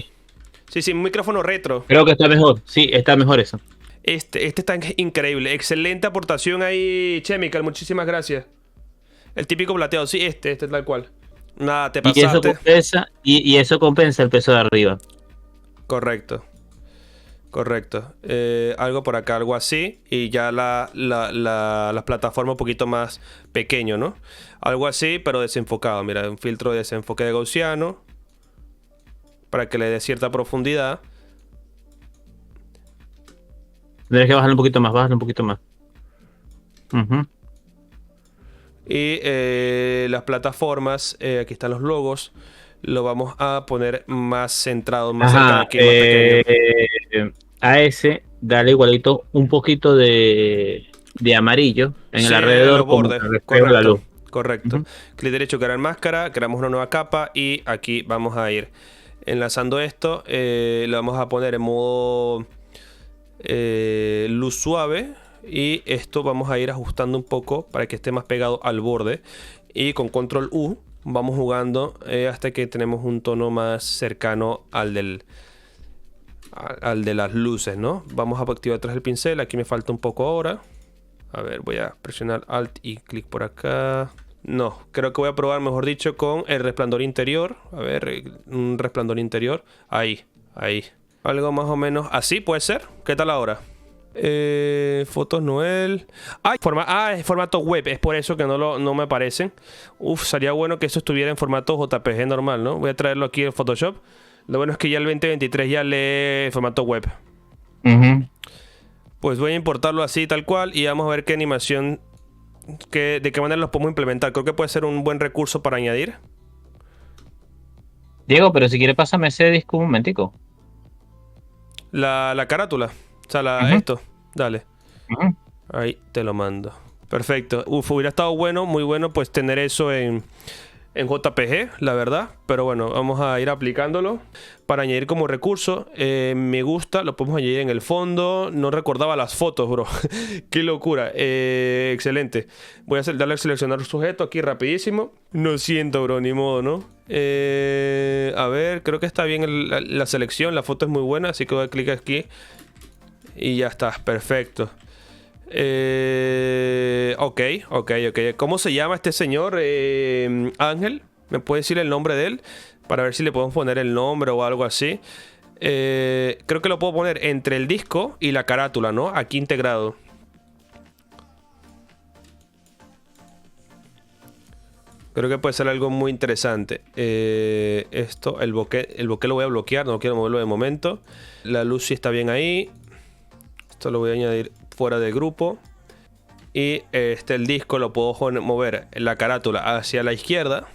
Sí, un micrófono retro. Creo que está mejor. Sí, está mejor eso. Este está increíble. Excelente aportación ahí, Chemical. Muchísimas gracias. El típico plateado. Sí, este tal cual. Nada, te pasaste. Y eso compensa, y eso compensa el peso de arriba. Correcto. Algo por acá, algo así. Y ya la plataforma un poquito más pequeño, ¿no? Algo así, pero desenfocado. Mira, un filtro de desenfoque de gaussiano. Para que le dé cierta profundidad. Tendrías que bajarlo un poquito más, Y las plataformas, aquí están los logos. Lo vamos a poner más centrado, más cerca de aquí, más pequeño. A ese, dale igualito un poquito de amarillo en el alrededor, los bordes. Como la luz. Correcto. Clic derecho, crear máscara, creamos una nueva capa y aquí vamos a ir enlazando esto. Lo vamos a poner en modo luz suave. Y esto vamos a ir ajustando un poco para que esté más pegado al borde. Y con Control U vamos jugando hasta que tenemos un tono más cercano al de las luces, ¿no? Vamos a activar atrás el pincel. Aquí me falta un poco ahora. A ver, voy a presionar Alt y clic por acá. No, creo que voy a probar, mejor dicho, con el resplandor interior. A ver, un resplandor interior. Ahí. Algo más o menos así puede ser. ¿Qué tal ahora? Fotos Noel. Es formato web. Es por eso que no me aparecen. Sería bueno que eso estuviera en formato JPG normal, ¿no? Voy a traerlo aquí en Photoshop. Lo bueno es que ya el 2023 ya lee formato web. Pues voy a importarlo así, tal cual. Y vamos a ver qué animación, de qué manera los podemos implementar. Creo que puede ser un buen recurso para añadir. Diego, pero si quieres pásame ese disco un momentico. La carátula. O sea, esto. Dale. Ahí te lo mando. Perfecto. Hubiera estado bueno, muy bueno, pues tener eso en JPG, la verdad. Pero bueno, vamos a ir aplicándolo para añadir como recurso. Me gusta, lo podemos añadir en el fondo. No recordaba las fotos, bro. Qué locura. Excelente. Voy a darle a seleccionar sujeto aquí rapidísimo. No siento, bro, ni modo, ¿no? A ver, creo que está bien la selección. La foto es muy buena, así que voy a clicar aquí. Y ya está, perfecto. Ok. ¿Cómo se llama este señor, Ángel? ¿Me puede decir el nombre de él? Para ver si le podemos poner el nombre o algo así. Creo que lo puedo poner entre el disco y la carátula, ¿no? Aquí integrado. Creo que puede ser algo muy interesante. Esto, el bokeh lo voy a bloquear, no quiero moverlo de momento. La luz sí está bien ahí. Esto lo voy a añadir fuera del grupo. Y el disco lo puedo mover en la carátula hacia la izquierda.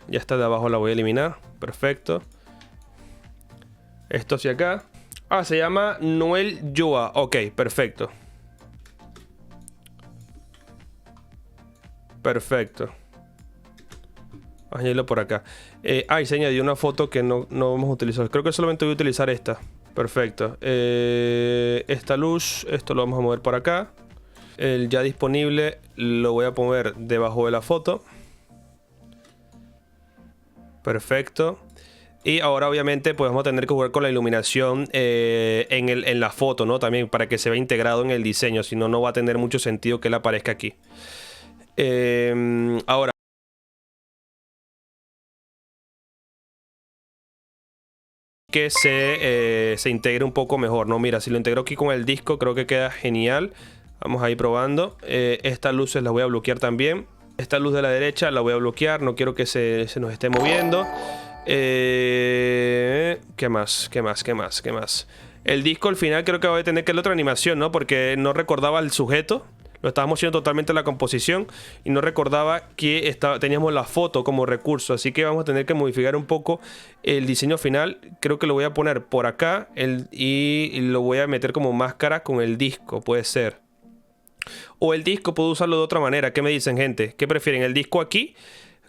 Ya está de abajo, la voy a eliminar. Perfecto. Esto hacia acá. Ah, se llama Noel Joa. Ok, perfecto. Perfecto. Añadirlo por acá. Y se añadió una foto que no vamos a utilizar. Creo que solamente voy a utilizar esta. Perfecto. Esta luz, esto lo vamos a mover por acá. El ya disponible lo voy a poner debajo de la foto. Perfecto. Y ahora obviamente pues vamos a tener que jugar con la iluminación en la foto, ¿no? También para que se vea integrado en el diseño. Si no, no va a tener mucho sentido que él aparezca aquí. Ahora. Que se integre un poco mejor, ¿no? Mira, si lo integro aquí con el disco creo que queda genial. Vamos a ir probando. Estas luces las voy a bloquear también. Esta luz de la derecha la voy a bloquear. No quiero que se nos esté moviendo. ¿Qué más? ¿Qué más? ¿Qué más? ¿Qué más? El disco al final creo que va a tener que darle otra animación, ¿no? Porque no recordaba el sujeto. Lo estábamos haciendo totalmente la composición y no recordaba que teníamos la foto como recurso. Así que vamos a tener que modificar un poco el diseño final. Creo que lo voy a poner por acá y lo voy a meter como máscara con el disco. Puede ser. O el disco puedo usarlo de otra manera. ¿Qué me dicen, gente? ¿Qué prefieren? ¿El disco aquí?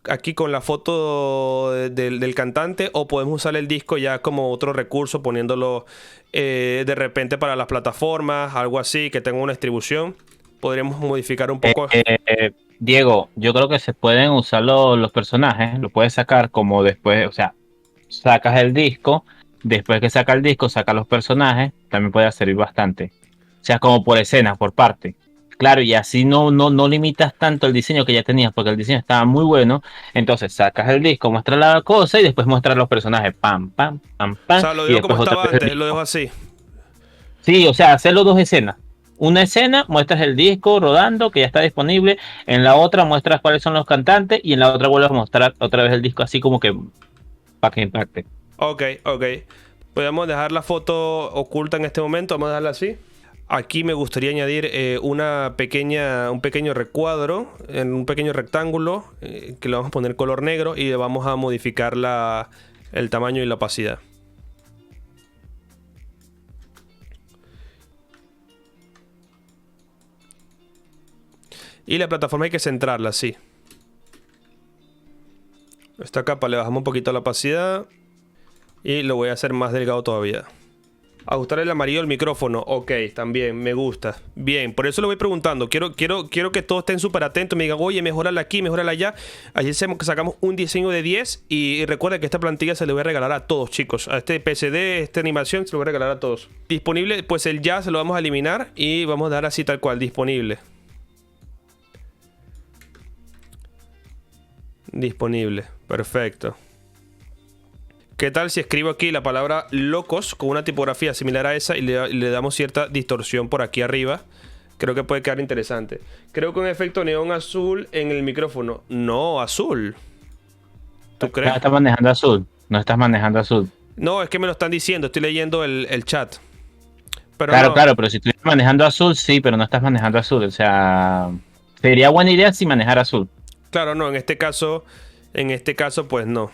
Aquí con la foto del cantante, o podemos usar el disco ya como otro recurso poniéndolo de repente para las plataformas, algo así, que tenga una distribución. Podríamos modificar un poco. Diego, yo creo que se pueden usar los personajes, lo puedes sacar como después, o sea, sacas el disco, después que saca el disco, saca los personajes, también puede servir bastante. O sea, como por escenas, por parte. Claro, y así no limitas tanto el diseño que ya tenías, porque el diseño estaba muy bueno. Entonces sacas el disco, muestras la cosa y después muestras los personajes. Pam, pam, pam, pam. O sea, lo dejo como estaba antes, lo dejo así. Sí, o sea, hacerlo dos escenas. Una escena muestras el disco rodando, que ya está disponible. En la otra muestras cuáles son los cantantes. Y en la otra vuelves a mostrar otra vez el disco, así como que para que impacte. Ok. Podemos dejar la foto oculta en este momento. Vamos a dejarla así. Aquí me gustaría añadir un pequeño recuadro, en un pequeño rectángulo, que le vamos a poner color negro y le vamos a modificar el tamaño y la opacidad. Y la plataforma hay que centrarla, sí. Esta capa le bajamos un poquito la opacidad y lo voy a hacer más delgado todavía. Ajustar el amarillo del micrófono. Ok, también me gusta. Bien, por eso lo voy preguntando. Quiero que todos estén súper atentos. Me digan, oye, mejorala aquí, mejorala allá. Allí sacamos un diseño de 10. Y recuerda que esta plantilla se le voy a regalar a todos, chicos. A este PSD, esta animación, se lo voy a regalar a todos. Disponible, pues el ya se lo vamos a eliminar. Y vamos a dar así tal cual, disponible. Disponible, perfecto. ¿Qué tal si escribo aquí la palabra locos con una tipografía similar a esa y le damos cierta distorsión por aquí arriba? Creo que puede quedar interesante. Creo que un efecto neón azul en el micrófono. No, azul. ¿Tú crees? No estás manejando azul. No estás manejando azul. No, es que me lo están diciendo. Estoy leyendo el chat. Pero claro, no. claro, pero si estuvieras manejando azul, sí, pero no estás manejando azul. O sea, sería buena idea si manejar azul. Claro, no, en este caso, pues no.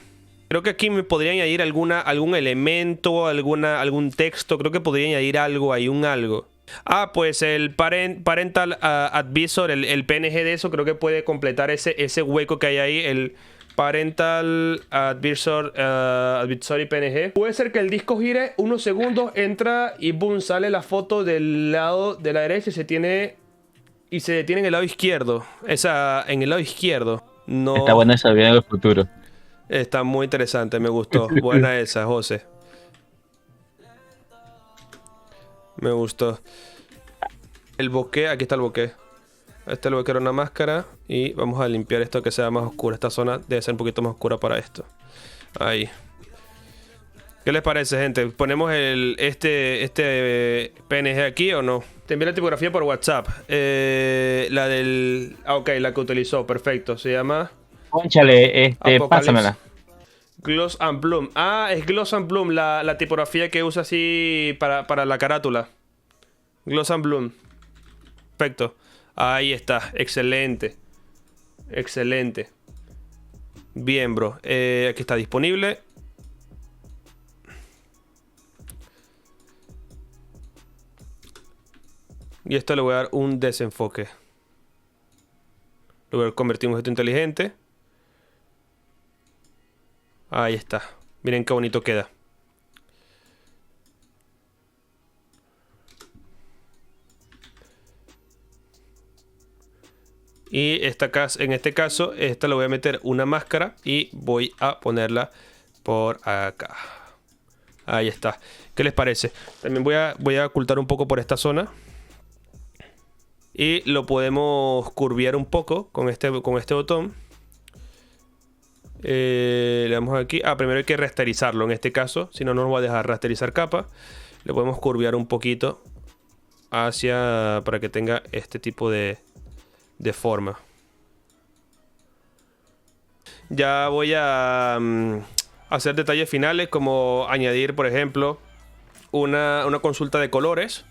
Creo que aquí me podría añadir algún elemento, algún texto. Creo que podría añadir algo ahí, un algo. Ah, pues el Parental Advisor, el PNG de eso, creo que puede completar ese hueco que hay ahí. El Parental Advisory PNG. Puede ser que el disco gire unos segundos, entra y boom, sale la foto del lado de la derecha y se detiene en el lado izquierdo. En el lado izquierdo. No. Está buena esa vida en el futuro. Está muy interesante, me gustó. Buena esa, José. Me gustó. El bokeh, aquí está el bokeh. Este le voy a crear una máscara y vamos a limpiar esto que sea más oscuro. Esta zona debe ser un poquito más oscura para esto. Ahí. ¿Qué les parece, gente? ¿Ponemos este PNG aquí o no? Te envié la tipografía por WhatsApp. La del... Ah, ok, la que utilizó. Perfecto. Se llama... Cónchale, Apocalipsis. pásamela. Gloss and Bloom. Ah, es Gloss and Bloom, la tipografía que usa así para la carátula. Gloss and Bloom. Perfecto. Ahí está. Excelente. Excelente. Bien, bro. Aquí está disponible. Y esto le voy a dar un desenfoque. Lo voy a convertir en un objeto inteligente. Ahí está. Miren qué bonito queda. Y en este caso, esta le voy a meter una máscara y voy a ponerla por acá. Ahí está. ¿Qué les parece? También voy a ocultar un poco por esta zona. Y lo podemos curviar un poco con este botón. Le damos aquí. Ah, primero hay que rasterizarlo en este caso. Si no, no nos va a dejar rasterizar capa. Le podemos curviar un poquito para que tenga este tipo de forma. Ya voy a hacer detalles finales, como añadir, por ejemplo, una consulta de colores.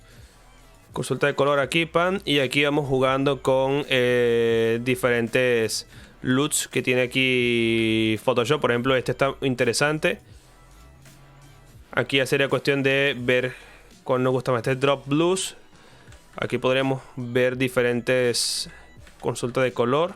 Consulta de color aquí, pan. Y aquí vamos jugando con diferentes LUTs que tiene aquí Photoshop. Por ejemplo, este está interesante. Aquí ya sería cuestión de ver cuál nos gusta más. Este es Drop Blues. Aquí podríamos ver diferentes consultas de color.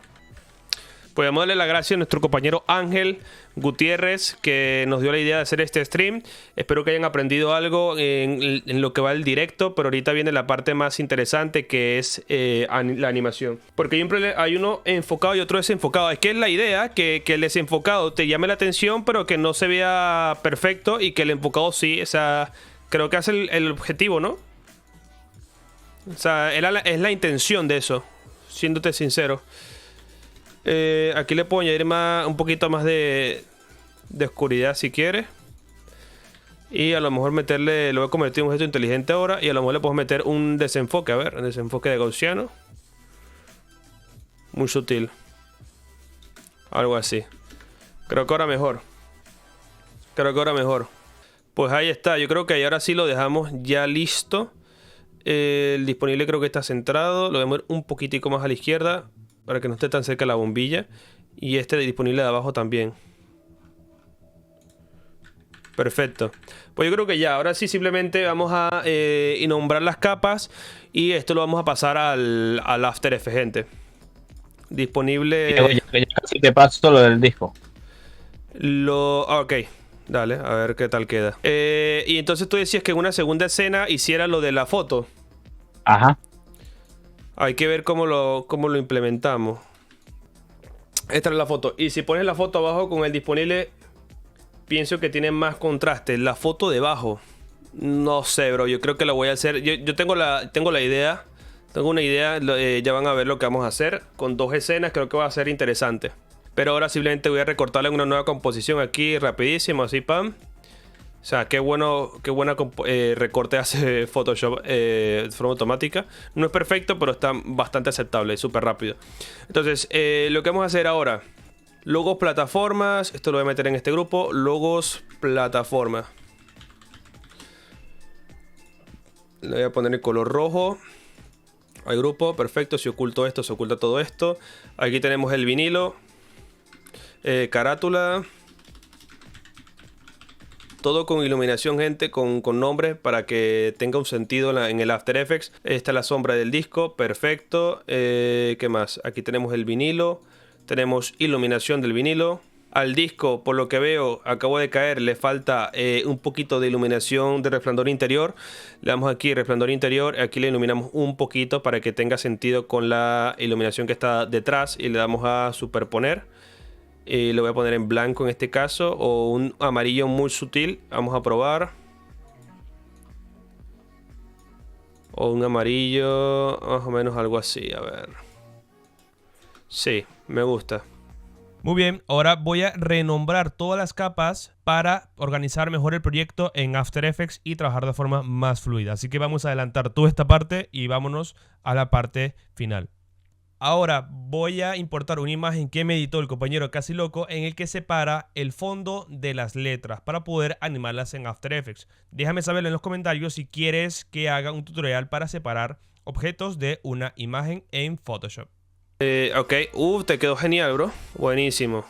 Podemos darle las gracias a nuestro compañero Ángel Gutiérrez, que nos dio la idea de hacer este stream. Espero que hayan aprendido algo en lo que va el directo, pero ahorita viene la parte más interesante, que es la animación. Porque hay uno enfocado y otro desenfocado. Es que es la idea que el desenfocado te llame la atención, pero que no se vea perfecto, y que el enfocado sí. O sea, creo que hace el objetivo, ¿no? O sea, es la intención de eso, siéndote sincero. Aquí le puedo añadir un poquito más de oscuridad si quiere. Y a lo mejor lo voy a convertir en un objeto inteligente ahora. Y a lo mejor le puedo meter un desenfoque. A ver, un desenfoque de gaussiano. Muy sutil. Algo así. Creo que ahora mejor. Pues ahí está. Yo creo que ahora sí lo dejamos ya listo. El disponible creo que está centrado. Lo voy a mover un poquitico más a la izquierda, para que no esté tan cerca la bombilla. Y este disponible de abajo también. Perfecto. Pues yo creo que ya. Ahora sí simplemente vamos a nombrar las capas. Y esto lo vamos a pasar al After Effects, gente. Disponible... Ya casi te paso lo del disco. Ok. Dale, a ver qué tal queda. Y entonces tú decías que en una segunda escena hiciera lo de la foto. Ajá. Hay que ver cómo lo implementamos. Esta es la foto. Y si pones la foto abajo con el disponible, pienso que tiene más contraste. La foto debajo, no sé, bro. Yo creo que la voy a hacer. Yo tengo la idea. Tengo una idea. Ya van a ver lo que vamos a hacer. Con 2 escenas creo que va a ser interesante. Pero ahora simplemente voy a recortarle en una nueva composición aquí rapidísimo. Así, pam. O sea, qué buena recorte hace Photoshop de forma automática. No es perfecto, pero está bastante aceptable, súper rápido. Entonces, lo que vamos a hacer ahora: logos, plataformas. Esto lo voy a meter en este grupo. Logos, plataforma. Le voy a poner el color rojo al grupo. Perfecto. Si oculto esto, se oculta todo esto. Aquí tenemos el vinilo. Carátula. Todo con iluminación, gente, con nombre, para que tenga un sentido en el After Effects. Esta es la sombra del disco, perfecto. ¿Qué más? Aquí tenemos el vinilo, tenemos iluminación del vinilo. Al disco, por lo que veo, acabo de caer, le falta un poquito de iluminación de resplandor interior. Le damos aquí resplandor interior, aquí le iluminamos un poquito para que tenga sentido con la iluminación que está detrás, y le damos a superponer. Lo voy a poner en blanco en este caso, o un amarillo muy sutil. Vamos a probar. O un amarillo, más o menos algo así, a ver. Sí, me gusta. Muy bien, ahora voy a renombrar todas las capas para organizar mejor el proyecto en After Effects y trabajar de forma más fluida. Así que vamos a adelantar toda esta parte y vámonos a la parte final. Ahora voy a importar una imagen que me editó el compañero Casi Loco en el que separa el fondo de las letras para poder animarlas en After Effects. Déjame saber en los comentarios si quieres que haga un tutorial para separar objetos de una imagen en Photoshop. Ok, te quedó genial, bro. Buenísimo.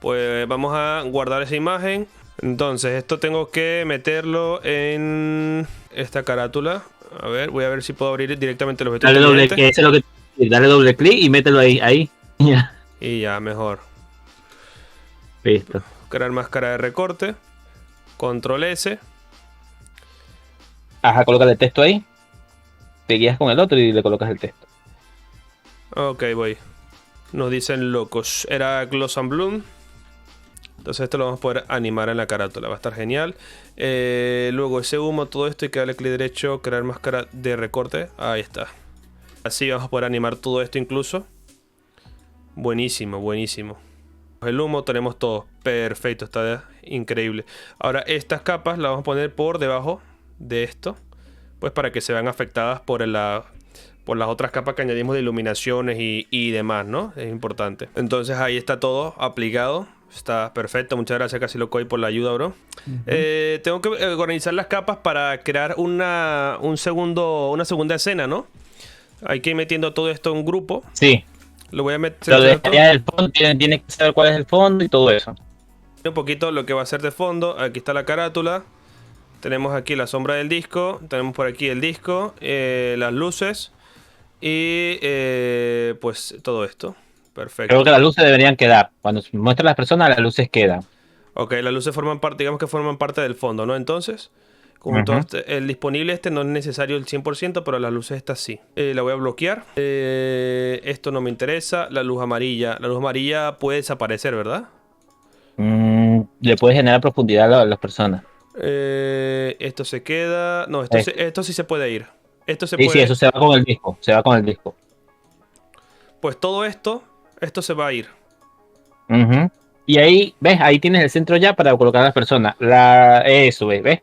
Pues vamos a guardar esa imagen. Entonces, esto tengo que meterlo en esta carátula. A ver, voy a ver si puedo abrir directamente el objeto. Dale doble clic, eso es lo que dale doble clic y mételo ahí. Ya. Y ya, mejor. Listo. Crear máscara de recorte. Control S. Ajá, colocas el texto ahí. Te guías con el otro y le colocas el texto. Ok, voy. Nos dicen locos. Era Gloss and Bloom. Entonces esto lo vamos a poder animar en la carátula. Va a estar genial. Luego ese humo, todo esto hay que darle clic derecho. Crear máscara de recorte. Ahí está. Así vamos a poder animar todo esto incluso. Buenísimo, buenísimo. El humo tenemos todo. Perfecto, está increíble. Ahora estas capas las vamos a poner por debajo de esto. Pues para que se vean afectadas por las otras capas que añadimos de iluminaciones y demás, ¿no? Es importante. Entonces ahí está todo aplicado. Está perfecto. Muchas gracias, Casi Loco, por la ayuda, bro. Tengo que organizar las capas para crear una segunda escena, ¿no? Hay que ir metiendo todo esto en un grupo. Sí. Lo voy a meter. Lo dejaría del fondo, tiene que saber cuál es el fondo y todo eso. Un poquito lo que va a ser de fondo. Aquí está la carátula. Tenemos aquí la sombra del disco. Tenemos por aquí el disco. Las luces. Y pues todo esto. Perfecto. Creo que las luces deberían quedar. Cuando se muestran las personas, las luces quedan. Ok, las luces forman parte, digamos que forman parte del fondo, ¿no? Entonces, como todo el disponible no es necesario el 100%, pero las luces estas sí. La voy a bloquear. Esto no me interesa. La luz amarilla puede desaparecer, ¿verdad? Le puedes generar profundidad a las personas. Esto se queda. No, esto sí se puede ir. Esto se Sí, puede. sí, eso se va con el disco. Se va con el disco. Pues todo esto se va a ir. Y ahí, ¿ves? Ahí tienes el centro ya para colocar a las personas. Eso, ¿ves?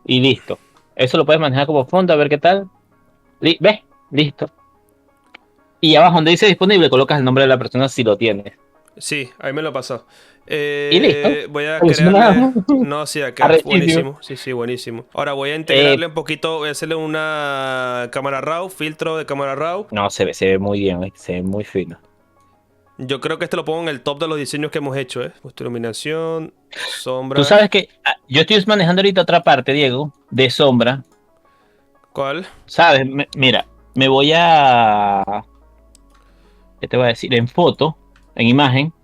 Y listo. Eso lo puedes manejar como fondo, a ver qué tal. ¿Ves? Listo. Y abajo donde dice disponible, colocas el nombre de la persona si lo tienes. Sí, ahí me lo pasó. Y listo. Voy a Pues crearle. No, sí, acá. Arrechísimo. Buenísimo. Sí, buenísimo. Ahora voy a integrarle un poquito. Voy a hacerle una cámara RAW, filtro de cámara RAW. No, se ve muy bien, se ve muy fino. Yo creo que este lo pongo en el top de los diseños que hemos hecho, ¿eh? Justo iluminación, sombra. Tú sabes que yo estoy manejando ahorita otra parte, Diego, de sombra. ¿Cuál? ¿Sabes? Mira, me voy a... ¿Qué te voy a decir? En foto, en imagen.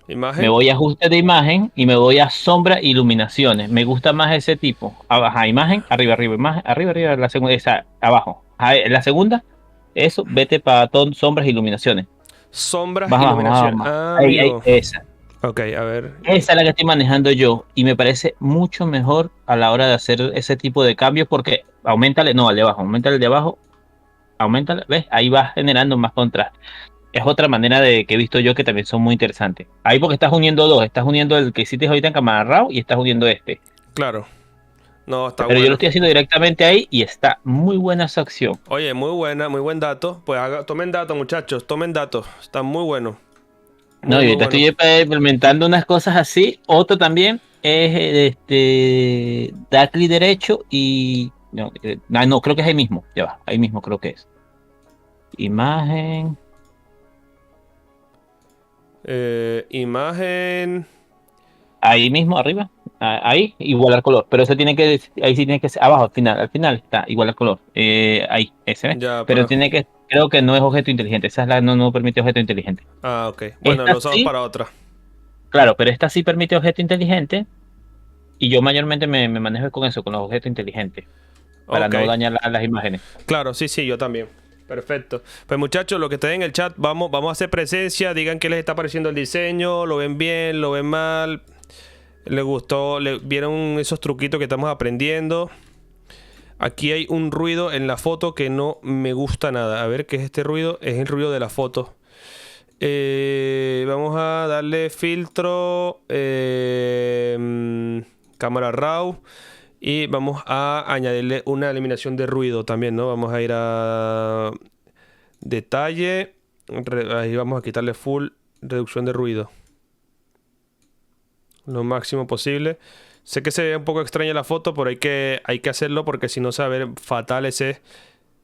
Imagen. Me voy a ajuste de imagen y me voy a sombra e iluminaciones. Me gusta más ese tipo. Ajá, imagen, arriba, imagen, arriba, la segunda, esa, abajo. Ajá, la segunda, eso, vete para sombras e iluminaciones. Sombras Baja, y iluminación. ahí, esa. Ok, a ver. Esa es la que estoy manejando yo y me parece mucho mejor a la hora de hacer ese tipo de cambios porque aumentale, no, al de abajo, aumentale, ¿ves? Ahí va generando más contraste. Es otra manera de que he visto yo que también son muy interesantes. Ahí porque estás uniendo dos, estás uniendo el que hiciste ahorita en cámara RAW y estás uniendo este. Claro. No, está Pero bueno. yo lo estoy haciendo directamente ahí y está muy buena esa acción. Oye, muy buena, muy buen dato. Pues tomen datos, muchachos, tomen datos. Está muy bueno. No, yo ahorita estoy implementando unas cosas así. Otro también es dar clic derecho y... No, creo que es ahí mismo. Ya va, ahí mismo creo que es. Imagen. Imagen. Ahí mismo, arriba. Ahí, igualar color. Pero eso tiene que... Ahí sí tiene que ser... Abajo, al final está igualar color. Ahí, ese, ¿ves? Ya, pero tiene que... Creo que no es objeto inteligente. Esa es no permite objeto inteligente. Ah, ok. Bueno, lo usamos para otra. Claro, pero esta sí permite objeto inteligente. Y yo mayormente me manejo con eso, con los objetos inteligentes. Para no dañar las imágenes. Claro, sí, yo también. Perfecto. Pues muchachos, lo que estén en el chat, vamos a hacer presencia. Digan qué les está pareciendo el diseño. ¿Lo ven bien? ¿Lo ven mal? ¿Les gustó? ¿Vieron esos truquitos que estamos aprendiendo? Aquí hay un ruido en la foto que no me gusta nada. A ver, ¿qué es este ruido? Es el ruido de la foto. Vamos a darle filtro, cámara RAW. Y vamos a añadirle una eliminación de ruido también, ¿no? Vamos a ir a detalle. Ahí vamos a quitarle full reducción de ruido. Lo máximo posible. Sé que se ve un poco extraña la foto, pero hay que hacerlo porque si no se va a ver fatal ese.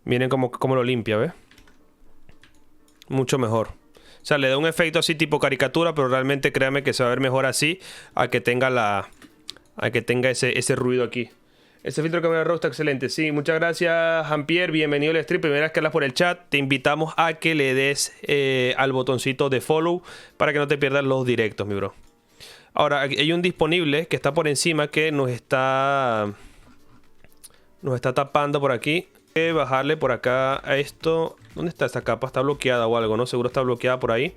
Miren cómo lo limpia, ¿ves? Mucho mejor. O sea, le da un efecto así tipo caricatura, pero realmente créame que se va a ver mejor así a que tenga ese ruido aquí. Ese filtro de cámara RAW está excelente. Sí, muchas gracias, Jean-Pierre. Bienvenido al stream. Primera vez que hablas por el chat. Te invitamos a que le des al botoncito de follow para que no te pierdas los directos, mi bro. Ahora, hay un disponible que está por encima que nos está tapando por aquí. Hay que bajarle por acá a esto. ¿Dónde está esta capa? Está bloqueada o algo, ¿no? Seguro está bloqueada por ahí.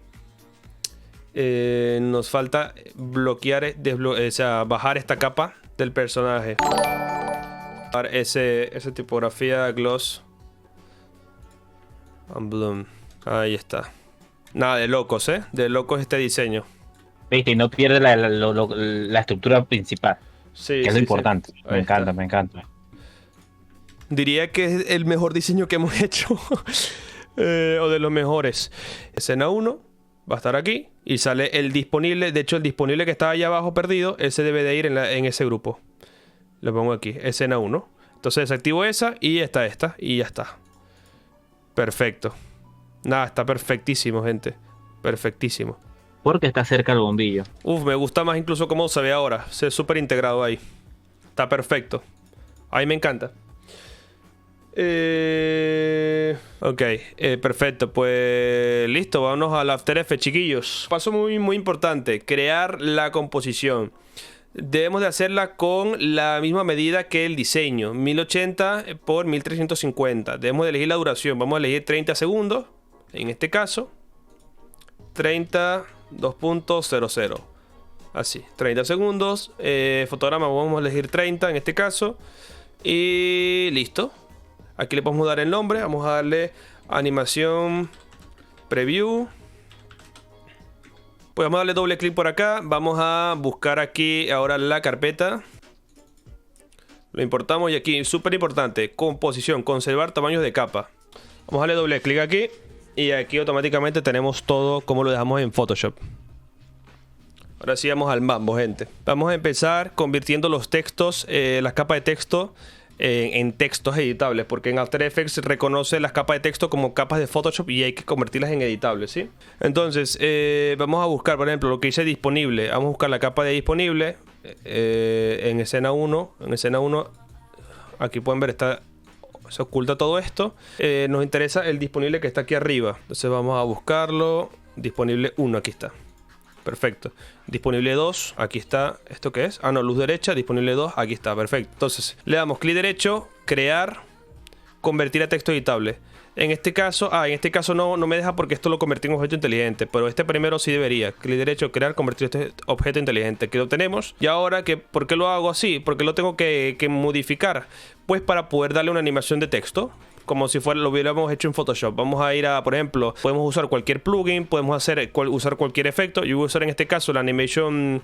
Nos falta bloquear, o sea, bajar esta capa del personaje. Esa tipografía gloss and bloom. Ahí está. Nada de locos, de locos este diseño. Viste, y no pierde la estructura principal. Sí, que es lo importante. Sí. Me encanta. Diría que es el mejor diseño que hemos hecho. O de los mejores. Escena 1 va a estar aquí. Y sale el disponible. De hecho, el disponible que estaba allá abajo perdido, ese debe de ir en ese grupo. Lo pongo aquí, escena 1. Entonces desactivo esa y esta. Y ya está. Perfecto. Nada, está perfectísimo, gente. Perfectísimo. Porque está cerca el bombillo. Uf, me gusta más incluso cómo se ve ahora. Se ve súper integrado ahí. Está perfecto. Ahí me encanta. Ok, perfecto. Pues listo, vámonos al After Effects, chiquillos. Paso muy importante. Crear la composición. Debemos de hacerla con la misma medida que el diseño, 1080 por 1350. Debemos de elegir la duración. Vamos a elegir 30 segundos. En este caso 30 2.00. Así, 30 segundos. Fotograma vamos a elegir 30 en este caso. Y listo. Aquí le podemos dar el nombre. Vamos a darle animación preview. Pues vamos a darle doble clic por acá. Vamos a buscar aquí ahora la carpeta. Lo importamos y aquí, súper importante, composición, conservar tamaños de capa. Vamos a darle doble clic aquí. Y aquí automáticamente tenemos todo como lo dejamos en Photoshop. Ahora sí vamos al mambo, gente. Vamos a empezar convirtiendo los textos, las capas de texto, en textos editables, porque en After Effects reconoce las capas de texto como capas de Photoshop y hay que convertirlas en editables, ¿sí? Entonces, vamos a buscar, por ejemplo, lo que dice disponible. Vamos a buscar la capa de disponible en escena 1. En escena 1, aquí pueden ver, se oculta todo esto. Nos interesa el disponible que está aquí arriba. Entonces vamos a buscarlo. Disponible 1, aquí está. Perfecto. Disponible 2, aquí está. ¿Esto qué es? Ah, no, luz derecha. Disponible 2, aquí está. Perfecto. Entonces, le damos clic derecho, crear, convertir a texto editable. En este caso, no me deja porque esto lo convertí en objeto inteligente. Pero este primero sí debería. Clic derecho, crear, convertir este objeto inteligente. Que lo tenemos. Y ahora, ¿por qué lo hago así? Porque lo tengo que modificar. Pues para poder darle una animación de texto. Como si lo hubiéramos hecho en Photoshop. Vamos a ir a, por ejemplo, podemos usar cualquier plugin, podemos usar cualquier efecto. Yo voy a usar en este caso la Animation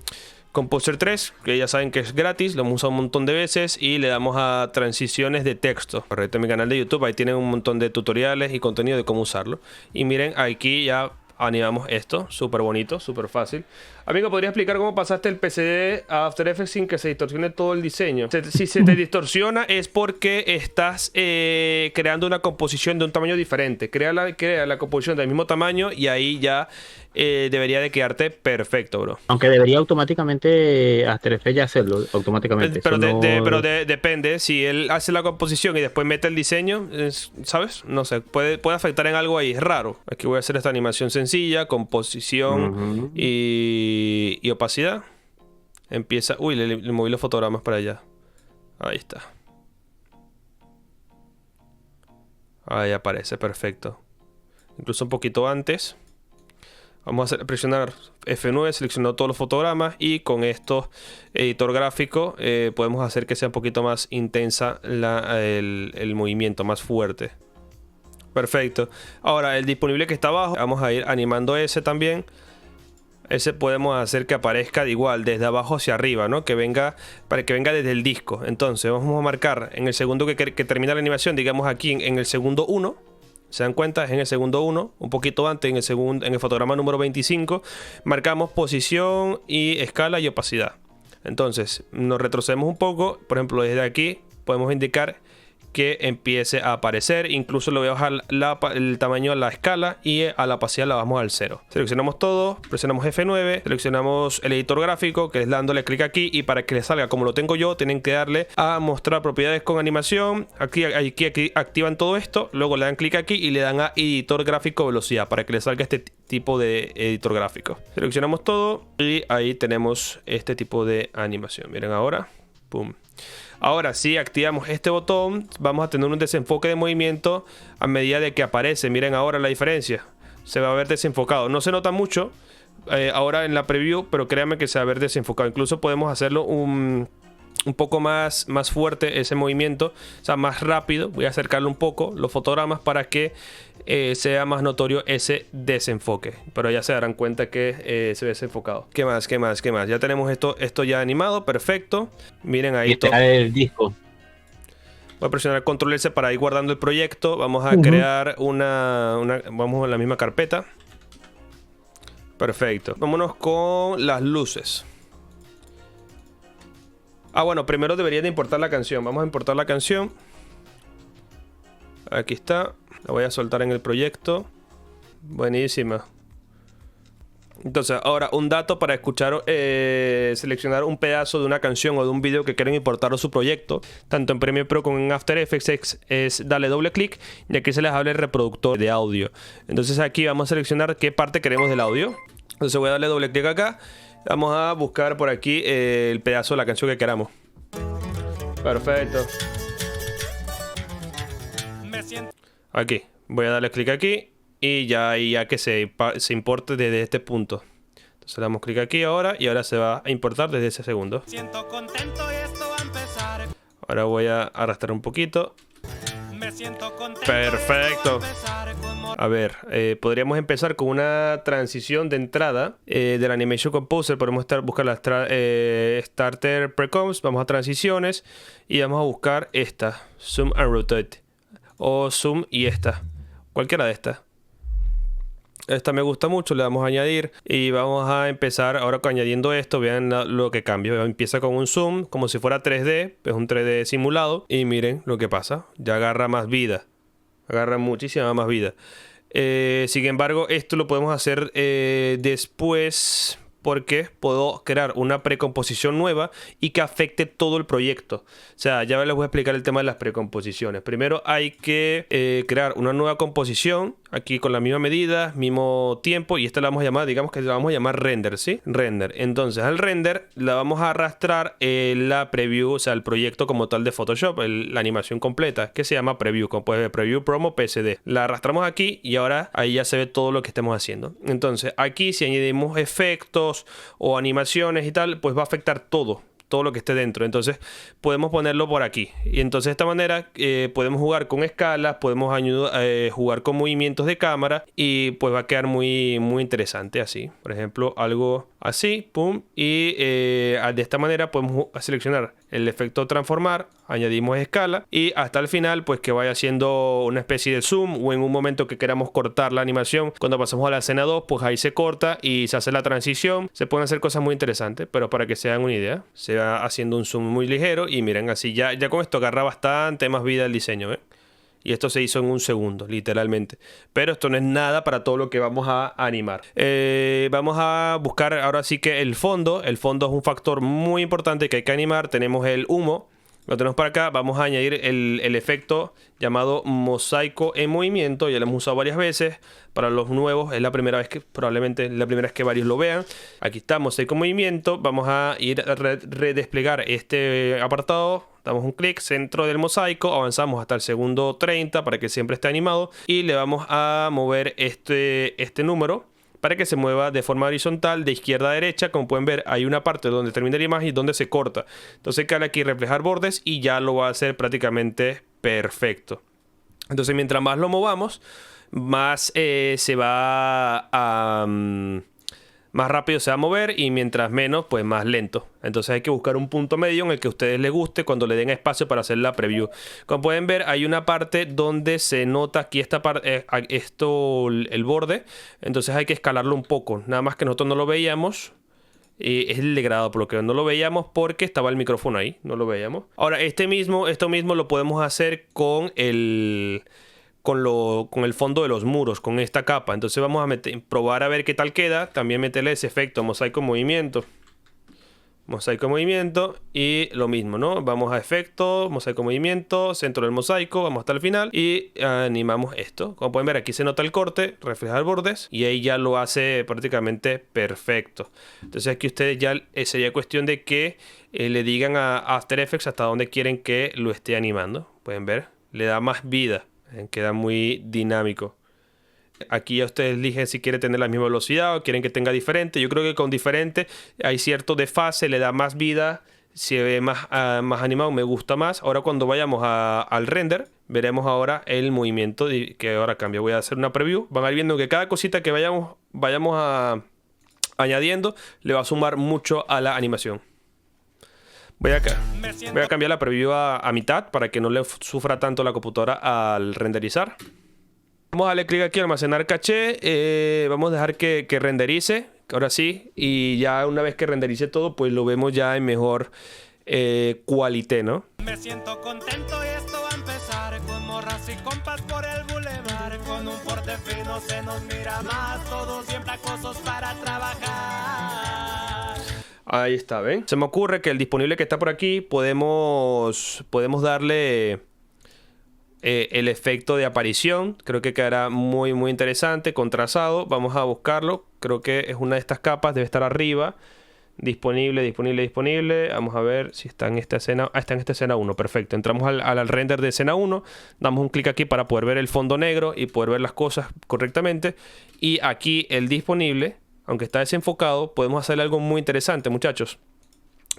Composer 3, que ya saben que es gratis, lo hemos usado un montón de veces. Y le damos a transiciones de texto. Correcto, en mi canal de YouTube, ahí tienen un montón de tutoriales y contenido de cómo usarlo. Y miren, aquí ya animamos esto, súper bonito, súper fácil. Amigo, ¿podría explicar cómo pasaste el PCD a After Effects sin que se distorsione todo el diseño? Si se te distorsiona es porque estás creando una composición de un tamaño diferente. Crea la composición del mismo tamaño y ahí ya debería de quedarte perfecto, bro. Aunque debería automáticamente After Effects ya hacerlo, automáticamente. Pero depende, si él hace la composición y después mete el diseño, ¿sabes? No sé, puede afectar en algo ahí, es raro. Aquí voy a hacer esta animación sencilla, composición y opacidad. Empieza... Uy, le moví los fotogramas para allá. Ahí está. Ahí aparece, perfecto. Incluso un poquito antes. Vamos a presionar F9, seleccionar todos los fotogramas y con esto, editor gráfico, podemos hacer que sea un poquito más intensa el movimiento, más fuerte. Perfecto. Ahora, el disponible que está abajo, vamos a ir animando ese también. Ese podemos hacer que aparezca de igual, desde abajo hacia arriba, ¿no? Que venga, para que venga desde el disco. Entonces, vamos a marcar en el segundo que termina la animación, digamos aquí en el segundo 1. ¿Se dan cuenta? Es en el segundo 1, un poquito antes, en el fotograma número 25. Marcamos posición y escala y opacidad. Entonces, nos retrocedemos un poco. Por ejemplo, desde aquí podemos indicar que empiece a aparecer. Incluso le voy a bajar el tamaño a la escala y a la opacidad la vamos al 0. Seleccionamos todo, presionamos F9, seleccionamos el editor gráfico, que es dándole clic aquí, y para que le salga como lo tengo yo, tienen que darle a mostrar propiedades con animación. Aquí activan todo esto, luego le dan clic aquí y le dan a editor gráfico velocidad para que le salga este tipo de editor gráfico. Seleccionamos todo y ahí tenemos este tipo de animación. Miren ahora, pum. Ahora, si activamos este botón, vamos a tener un desenfoque de movimiento a medida de que aparece. Miren ahora la diferencia. Se va a ver desenfocado. No se nota mucho ahora en la preview, pero créanme que se va a ver desenfocado. Incluso podemos hacerlo un poco más fuerte ese movimiento, o sea, más rápido. Voy a acercarlo un poco, los fotogramas, para que sea más notorio ese desenfoque. Pero ya se darán cuenta que se ve desenfocado. ¿Qué más? Ya tenemos esto ya animado, perfecto. Miren ahí todo. El disco. Voy a presionar Control S para ir guardando el proyecto. Vamos a crear vamos a la misma carpeta. Perfecto. Vámonos con las luces. Bueno, primero debería de importar la canción. Vamos a importar la canción. Aquí está. La voy a soltar en el proyecto. Buenísima. Entonces, ahora un dato para escuchar, seleccionar un pedazo de una canción o de un video que quieren importar a su proyecto, tanto en Premiere Pro como en After Effects, es darle doble clic y aquí se les abre el reproductor de audio. Entonces aquí vamos a seleccionar qué parte queremos del audio. Entonces voy a darle doble clic acá. Vamos a buscar por aquí el pedazo de la canción que queramos. Perfecto. Aquí. Voy a darle clic aquí. Y ya que se importe desde este punto. Entonces le damos clic aquí ahora. Y ahora se va a importar desde ese segundo. Siento contento y esto va a empezar. Ahora voy a arrastrar un poquito. Me siento contento. Perfecto. A ver, podríamos empezar con una transición de entrada del Animation Composer. Podemos buscar la Starter Precoms. Vamos a transiciones y vamos a buscar esta, Zoom and Rotate, o Zoom y esta, cualquiera de estas. Esta me gusta mucho, le damos a añadir y vamos a empezar ahora añadiendo esto. Vean lo que cambia. Empieza con un zoom como si fuera 3D, es un 3D simulado, y miren lo que pasa, ya agarra más vida, agarra muchísima más vida. Sin embargo, esto lo podemos hacer después, porque puedo crear una precomposición nueva y que afecte todo el proyecto. O sea, ya les voy a explicar el tema de las precomposiciones. Primero hay que crear una nueva composición, aquí con la misma medida, mismo tiempo, y esta la vamos a llamar, digamos que la vamos a llamar render, ¿sí? Render. Entonces al render la vamos a arrastrar la preview, o sea, el proyecto como tal de Photoshop, la animación completa, que se llama preview, como puedes ver, preview promo PSD. La arrastramos aquí y ahora ahí ya se ve todo lo que estemos haciendo. Entonces aquí si añadimos efectos o animaciones y tal, pues va a afectar todo lo que esté dentro. Entonces podemos ponerlo por aquí y entonces de esta manera podemos jugar con escalas, podemos jugar con movimientos de cámara y pues va a quedar muy interesante así. Por ejemplo, algo así, pum, y de esta manera podemos seleccionar el efecto transformar, añadimos escala y hasta el final pues que vaya haciendo una especie de zoom, o en un momento que queramos cortar la animación, cuando pasamos a la escena 2 pues ahí se corta y se hace la transición. Se pueden hacer cosas muy interesantes, pero para que se hagan una idea, se va haciendo un zoom muy ligero y miren así ya con esto agarra bastante más vida el diseño, ¿eh? Y esto se hizo en un segundo, literalmente. Pero esto no es nada para todo lo que vamos a animar. Vamos a buscar ahora sí que el fondo. El fondo es un factor muy importante que hay que animar. Tenemos el humo. Lo tenemos para acá. Vamos a añadir el efecto llamado mosaico en movimiento. Ya lo hemos usado varias veces. Para los nuevos es la primera vez que, probablemente la primera vez que varios lo vean. Aquí está, mosaico en movimiento. Vamos a ir a redesplegar este apartado. Damos un clic, centro del mosaico, avanzamos hasta el segundo 30 para que siempre esté animado y le vamos a mover este número para que se mueva de forma horizontal de izquierda a derecha. Como pueden ver, hay una parte donde termina la imagen y donde se corta. Entonces, cae aquí reflejar bordes y ya lo va a hacer prácticamente perfecto. Entonces, mientras más lo movamos, más se va a... más rápido se va a mover y mientras menos, pues más lento. Entonces hay que buscar un punto medio en el que a ustedes les guste cuando le den espacio para hacer la preview. Como pueden ver, hay una parte donde se nota aquí esta parte, el borde. Entonces hay que escalarlo un poco. Nada más que nosotros no lo veíamos. Es el degradado, por lo que no lo veíamos porque estaba el micrófono ahí. No lo veíamos. Ahora, esto mismo lo podemos hacer con el... con el fondo de los muros, con esta capa. Entonces vamos a probar a ver qué tal queda. También meterle ese efecto mosaico movimiento. Mosaico movimiento y lo mismo, ¿no? Vamos a efecto, mosaico movimiento, centro del mosaico, vamos hasta el final y animamos esto. Como pueden ver, aquí se nota el corte, refleja el bordes y ahí ya lo hace prácticamente perfecto. Entonces aquí ustedes ya sería cuestión de que le digan a After Effects hasta dónde quieren que lo esté animando. Pueden ver, le da más vida. Queda muy dinámico. Aquí ya ustedes eligen si quieren tener la misma velocidad o quieren que tenga diferente. Yo creo que con diferente hay cierto desfase, le da más vida. Si ve más animado, me gusta más. Ahora cuando vayamos al render, veremos ahora el movimiento que ahora cambia. Voy a hacer una preview. Van a ir viendo que cada cosita que vayamos añadiendo le va a sumar mucho a la animación. Voy a cambiar la preview a mitad para que no le sufra tanto la computadora al renderizar. Vamos a darle clic aquí a almacenar caché. Vamos a dejar que renderice. Ahora sí. Y ya una vez que renderice todo, pues lo vemos ya en mejor qualité, ¿no? Me siento contento y esto va a empezar con morras y compas por el bulevar. Con un porte fino se nos mira más, todos siempre acosos para trabajar. Ahí está, ¿ven? Se me ocurre que el disponible que está por aquí podemos darle el efecto de aparición. Creo que quedará muy muy interesante con trazado. Vamos a buscarlo. Creo que es una de estas capas, debe estar arriba. Disponible. Vamos a ver si está en esta escena. Está en esta escena 1, perfecto. Entramos al render de escena 1. Damos un clic aquí para poder ver el fondo negro y poder ver las cosas correctamente. Y aquí el disponible, aunque está desenfocado, podemos hacerle algo muy interesante, muchachos.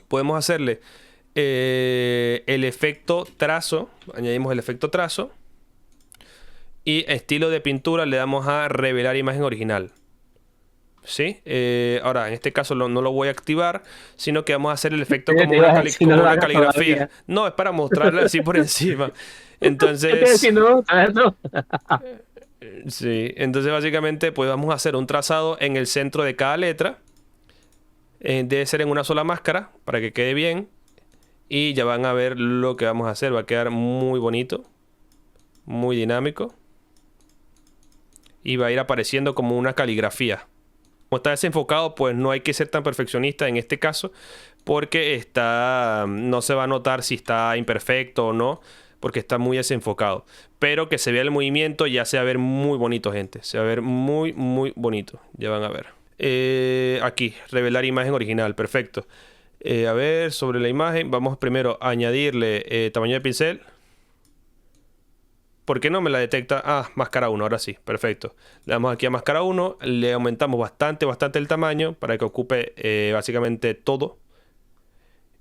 Podemos hacerle el efecto trazo. Añadimos el efecto trazo. Y estilo de pintura le damos a revelar imagen original. ¿Sí? Ahora, en este caso no lo voy a activar, sino que vamos a hacer el efecto como una caligrafía. No, es para mostrarle así por encima. Entonces... Sí, entonces básicamente pues vamos a hacer un trazado en el centro de cada letra. Debe ser en una sola máscara para que quede bien. Y ya van a ver lo que vamos a hacer. Va a quedar muy bonito, muy dinámico. Y va a ir apareciendo como una caligrafía. Como está desenfocado, pues no hay que ser tan perfeccionista en este caso, porque no se va a notar si está imperfecto o no, porque está muy desenfocado. Pero que se vea el movimiento ya se va a ver muy bonito, gente. Se va a ver muy, muy bonito. Ya van a ver. Aquí, revelar imagen original. Perfecto. A ver, sobre la imagen, vamos primero a añadirle tamaño de pincel. ¿Por qué no me la detecta? Ah, máscara 1, ahora sí, perfecto. Le damos aquí a máscara 1, le aumentamos bastante el tamaño para que ocupe básicamente todo.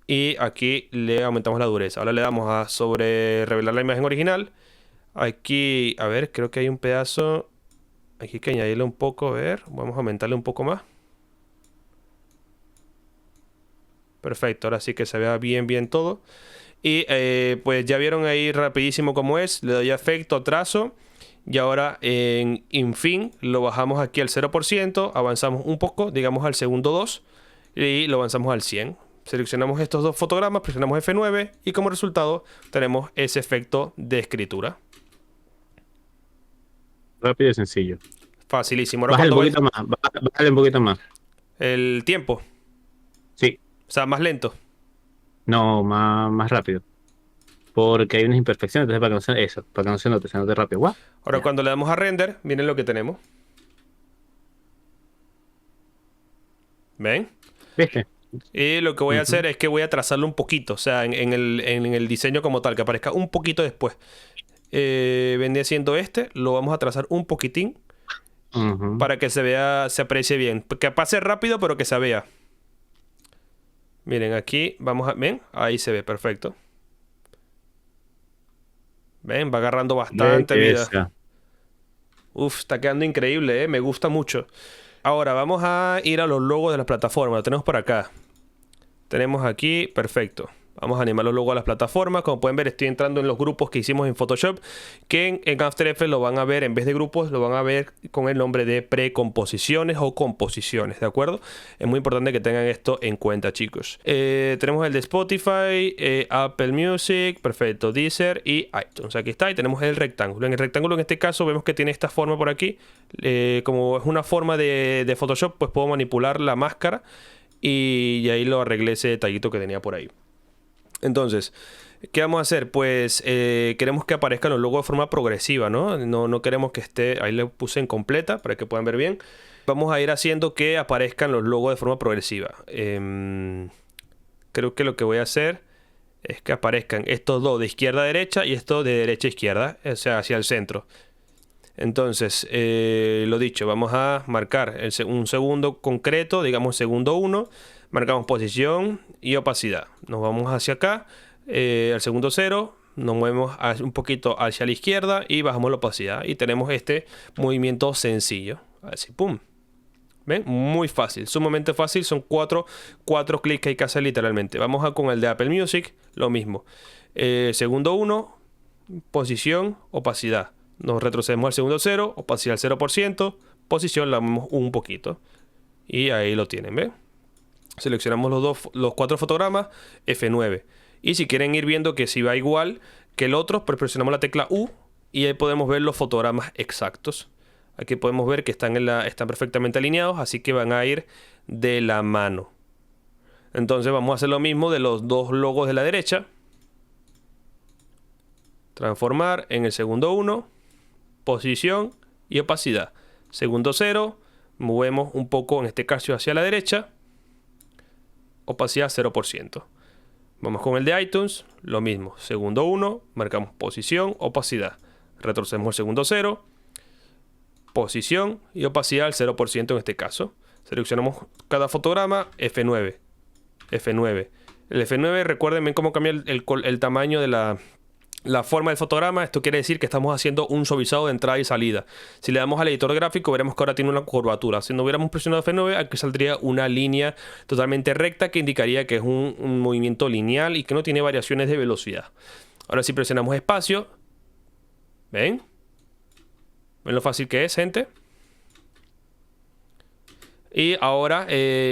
Y aquí le aumentamos la dureza. Ahora le damos a sobre revelar la imagen original. Aquí, a ver, creo que hay un pedazo. Aquí hay que añadirle un poco, a ver, vamos a aumentarle un poco más. Perfecto, ahora sí que se vea bien todo. Y pues ya vieron ahí rapidísimo cómo es. Le doy a efecto, trazo. Y ahora en fin lo bajamos aquí al 0%. Avanzamos un poco, digamos al segundo 2. Y lo avanzamos al 100. Seleccionamos estos dos fotogramas, presionamos F9. Y como resultado tenemos ese efecto de escritura. Rápido y sencillo. Facilísimo. Ahora Bájale un poquito más. Bájale un poquito más. El tiempo. Sí. O sea, más lento. No, más rápido. Porque hay unas imperfecciones, entonces para que no se note rápido. ¡Guau! Ahora Ya. cuando le damos a render, miren lo que tenemos. ¿Ven? ¿Viste? Y lo que voy a hacer es que voy a trazarlo un poquito. O sea, en el diseño como tal, que aparezca un poquito después. Vendría siendo lo vamos a trazar un poquitín. Para que se aprecie bien. Que pase rápido, pero que se vea. Miren, aquí vamos a... ¿Ven? Ahí se ve, perfecto. Ven, va agarrando bastante Qué vida. bestia. Uf, está quedando increíble, me gusta mucho. Ahora, vamos a ir a los logos de las plataformas. Lo tenemos por acá. Tenemos aquí, perfecto. Vamos a animar los logos a las plataformas. Como pueden ver, estoy entrando en los grupos que hicimos en Photoshop, que en After Effects lo van a ver, en vez de grupos, lo van a ver con el nombre de precomposiciones o composiciones, ¿de acuerdo? Es muy importante que tengan esto en cuenta, chicos. Tenemos el de Spotify, Apple Music, perfecto, Deezer y iTunes. Aquí está, y tenemos el rectángulo. En el rectángulo, en este caso, vemos que tiene esta forma por aquí. Como es una forma de Photoshop, pues puedo manipular la máscara y ahí lo arreglé ese detallito que tenía por ahí. Entonces, ¿qué vamos a hacer? Pues queremos que aparezcan los logos de forma progresiva, ¿no? No queremos que esté... Ahí le puse en completa para que puedan ver bien. Vamos a ir haciendo que aparezcan los logos de forma progresiva. Creo que lo que voy a hacer es que aparezcan estos dos de izquierda a derecha y estos de derecha a izquierda, o sea, hacia el centro. Entonces, lo dicho, vamos a marcar un segundo concreto, digamos segundo 1. Marcamos posición y opacidad. Nos vamos hacia acá, al segundo 0. Nos movemos un poquito hacia la izquierda y bajamos la opacidad. Y tenemos este movimiento sencillo. Así, pum. ¿Ven? Muy fácil, sumamente fácil. Son cuatro clics que hay que hacer literalmente. Vamos a con el de Apple Music, lo mismo. Segundo 1, posición, opacidad. Nos retrocedemos al segundo 0, opacidad al 0%, posición la movemos un poquito. Y ahí lo tienen, ¿ven? Seleccionamos los 4 fotogramas, F9. Y si quieren ir viendo que si va igual que el otro, pues presionamos la tecla U y ahí podemos ver los fotogramas exactos. Aquí podemos ver que están perfectamente alineados, así que van a ir de la mano. Entonces vamos a hacer lo mismo de los dos logos de la derecha. Transformar en el segundo 1, posición y opacidad. Segundo 0, movemos un poco, en este caso hacia la derecha. Opacidad 0%. Vamos con el de iTunes, lo mismo. Segundo 1, marcamos posición, opacidad. Retrocedemos el segundo 0, posición y opacidad al 0% en este caso. Seleccionamos cada fotograma, F9. F9. El F9, recuerden cómo cambia el tamaño de la forma del fotograma. Esto quiere decir que estamos haciendo un suavizado de entrada y salida. Si le damos al editor gráfico, veremos que ahora tiene una curvatura. Si no hubiéramos presionado F9, aquí saldría una línea totalmente recta que indicaría que es un movimiento lineal y que no tiene variaciones de velocidad. Ahora si presionamos espacio, ¿ven? ¿Ven lo fácil que es, gente? Y ahora,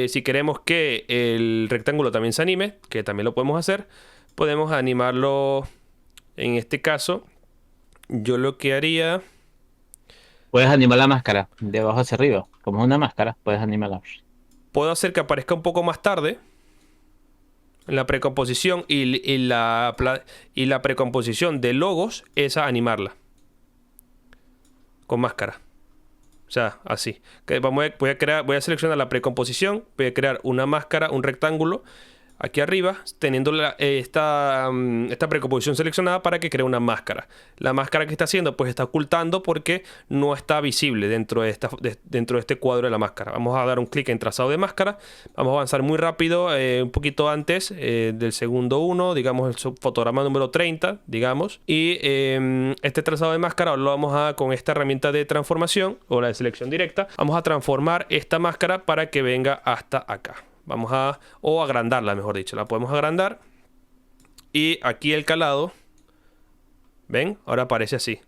si queremos que el rectángulo también se anime, que también lo podemos hacer, podemos animarlo. En este caso, yo lo que haría... Puedes animar la máscara de abajo hacia arriba. Como es una máscara, puedes animarla. Puedo hacer que aparezca un poco más tarde en la precomposición y la precomposición de logos es a animarla con máscara. O sea, así. Voy a seleccionar la precomposición, voy a crear una máscara, un rectángulo aquí arriba, teniendo esta precomposición seleccionada para que cree una máscara. La máscara que está haciendo, pues está ocultando porque no está visible dentro de este cuadro de la máscara. Vamos a dar un clic en trazado de máscara. Vamos a avanzar muy rápido, un poquito antes del segundo 1, digamos el fotograma número 30, digamos. Y este trazado de máscara lo vamos a, con esta herramienta de transformación o la de selección directa, vamos a transformar esta máscara para que venga hasta acá. O agrandarla, mejor dicho. La podemos agrandar. Y aquí el calado, ¿ven? Ahora aparece así.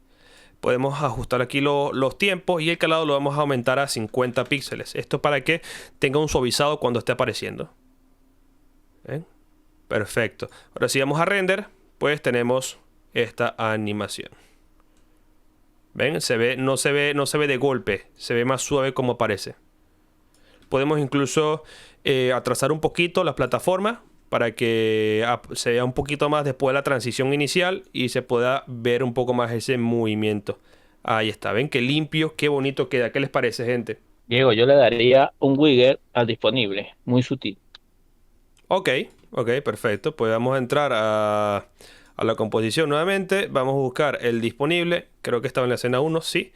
Podemos ajustar aquí los tiempos y el calado lo vamos a aumentar a 50 píxeles. Esto para que tenga un suavizado cuando esté apareciendo. ¿Ven? Perfecto. Ahora si vamos a render, pues tenemos esta animación. ¿Ven? No se ve de golpe. Se ve más suave como aparece. Podemos incluso atrasar un poquito las plataformas para que se vea un poquito más después de la transición inicial y se pueda ver un poco más ese movimiento. Ahí está, ven qué limpio, qué bonito queda. ¿Qué les parece, gente? Diego, yo le daría un wiggle al disponible, muy sutil. Ok, perfecto. Pues vamos a entrar a la composición nuevamente. Vamos a buscar el disponible. Creo que estaba en la escena 1, sí.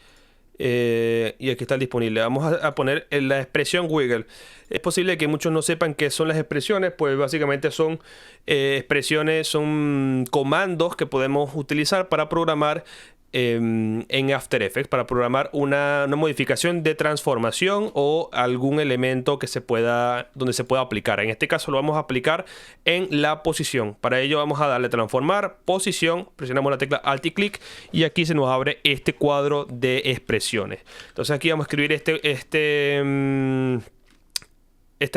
Y aquí está disponible. Vamos a poner en la expresión wiggle. Es posible que muchos no sepan qué son las expresiones, pues básicamente son expresiones, son comandos que podemos utilizar para programar en After Effects, para programar una modificación de transformación o algún elemento que donde se pueda aplicar. En este caso lo vamos a aplicar en la posición. Para ello vamos a darle transformar, posición, presionamos la tecla Alt y clic y aquí se nos abre este cuadro de expresiones. Entonces aquí vamos a escribir esta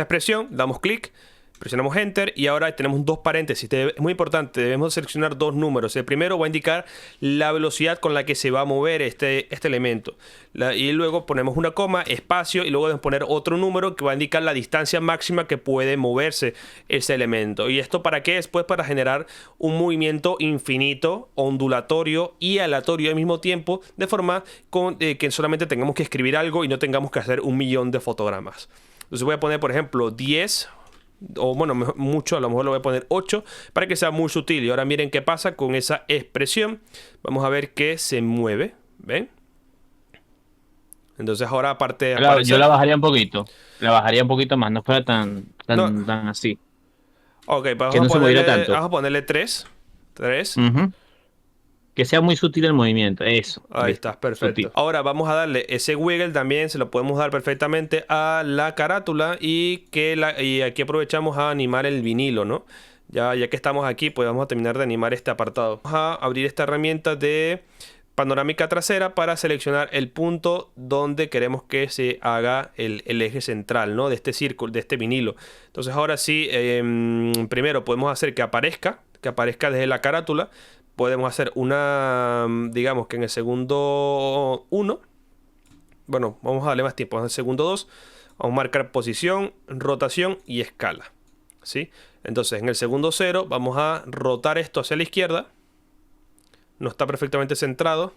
expresión, damos clic, presionamos Enter y ahora tenemos dos paréntesis. Es muy importante, debemos seleccionar dos números. El primero va a indicar la velocidad con la que se va a mover este elemento. Y luego ponemos una coma, espacio y luego debemos poner otro número que va a indicar la distancia máxima que puede moverse ese elemento. ¿Y esto para qué es? Pues para generar un movimiento infinito, ondulatorio y aleatorio al mismo tiempo, de forma que solamente tengamos que escribir algo y no tengamos que hacer 1.000.000 de fotogramas. Entonces voy a poner, por ejemplo, 10... o bueno, mucho, a lo mejor lo voy a poner 8 para que sea muy sutil. Y ahora miren qué pasa con esa expresión. Vamos a ver que se mueve, ¿ven? Entonces ahora aparte de Claro, aparecer... yo la bajaría un poquito. La bajaría un poquito más, no fuera tan así. Ok, pues Que no se moviera tanto. vamos a ponerle 3. 3. Ujú. Que sea muy sutil el movimiento, eso. Ahí listo, está, perfecto. sutil. Ahora vamos a darle ese wiggle también, se lo podemos dar perfectamente a la carátula y aquí aprovechamos a animar el vinilo, ¿no? Ya que estamos aquí, pues vamos a terminar de animar este apartado. Vamos a abrir esta herramienta de panorámica trasera para seleccionar el punto donde queremos que se haga el eje central, ¿no? De este círculo, de este vinilo. Entonces ahora sí, primero podemos hacer que aparezca desde la carátula. Podemos hacer una, digamos que en el segundo 1, bueno, vamos a darle más tiempo, en el segundo 2, vamos a marcar posición, rotación y escala, ¿sí? Entonces en el segundo 0 vamos a rotar esto hacia la izquierda, no está perfectamente centrado,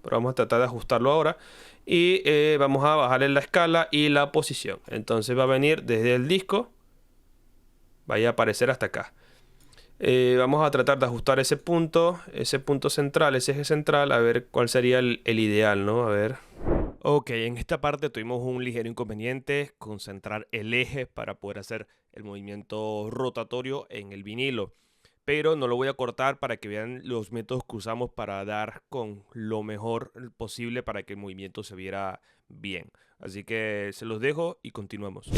pero vamos a tratar de ajustarlo ahora, y vamos a bajarle la escala y la posición. Entonces va a venir desde el disco, vaya a aparecer hasta acá. Vamos a tratar de ajustar ese punto central, ese eje central, a ver cuál sería el ideal, ¿no? A ver. Ok, en esta parte tuvimos un ligero inconveniente, concentrar el eje para poder hacer el movimiento rotatorio en el vinilo. Pero no lo voy a cortar para que vean los métodos que usamos para dar con lo mejor posible para que el movimiento se viera bien. Así que se los dejo y continuamos.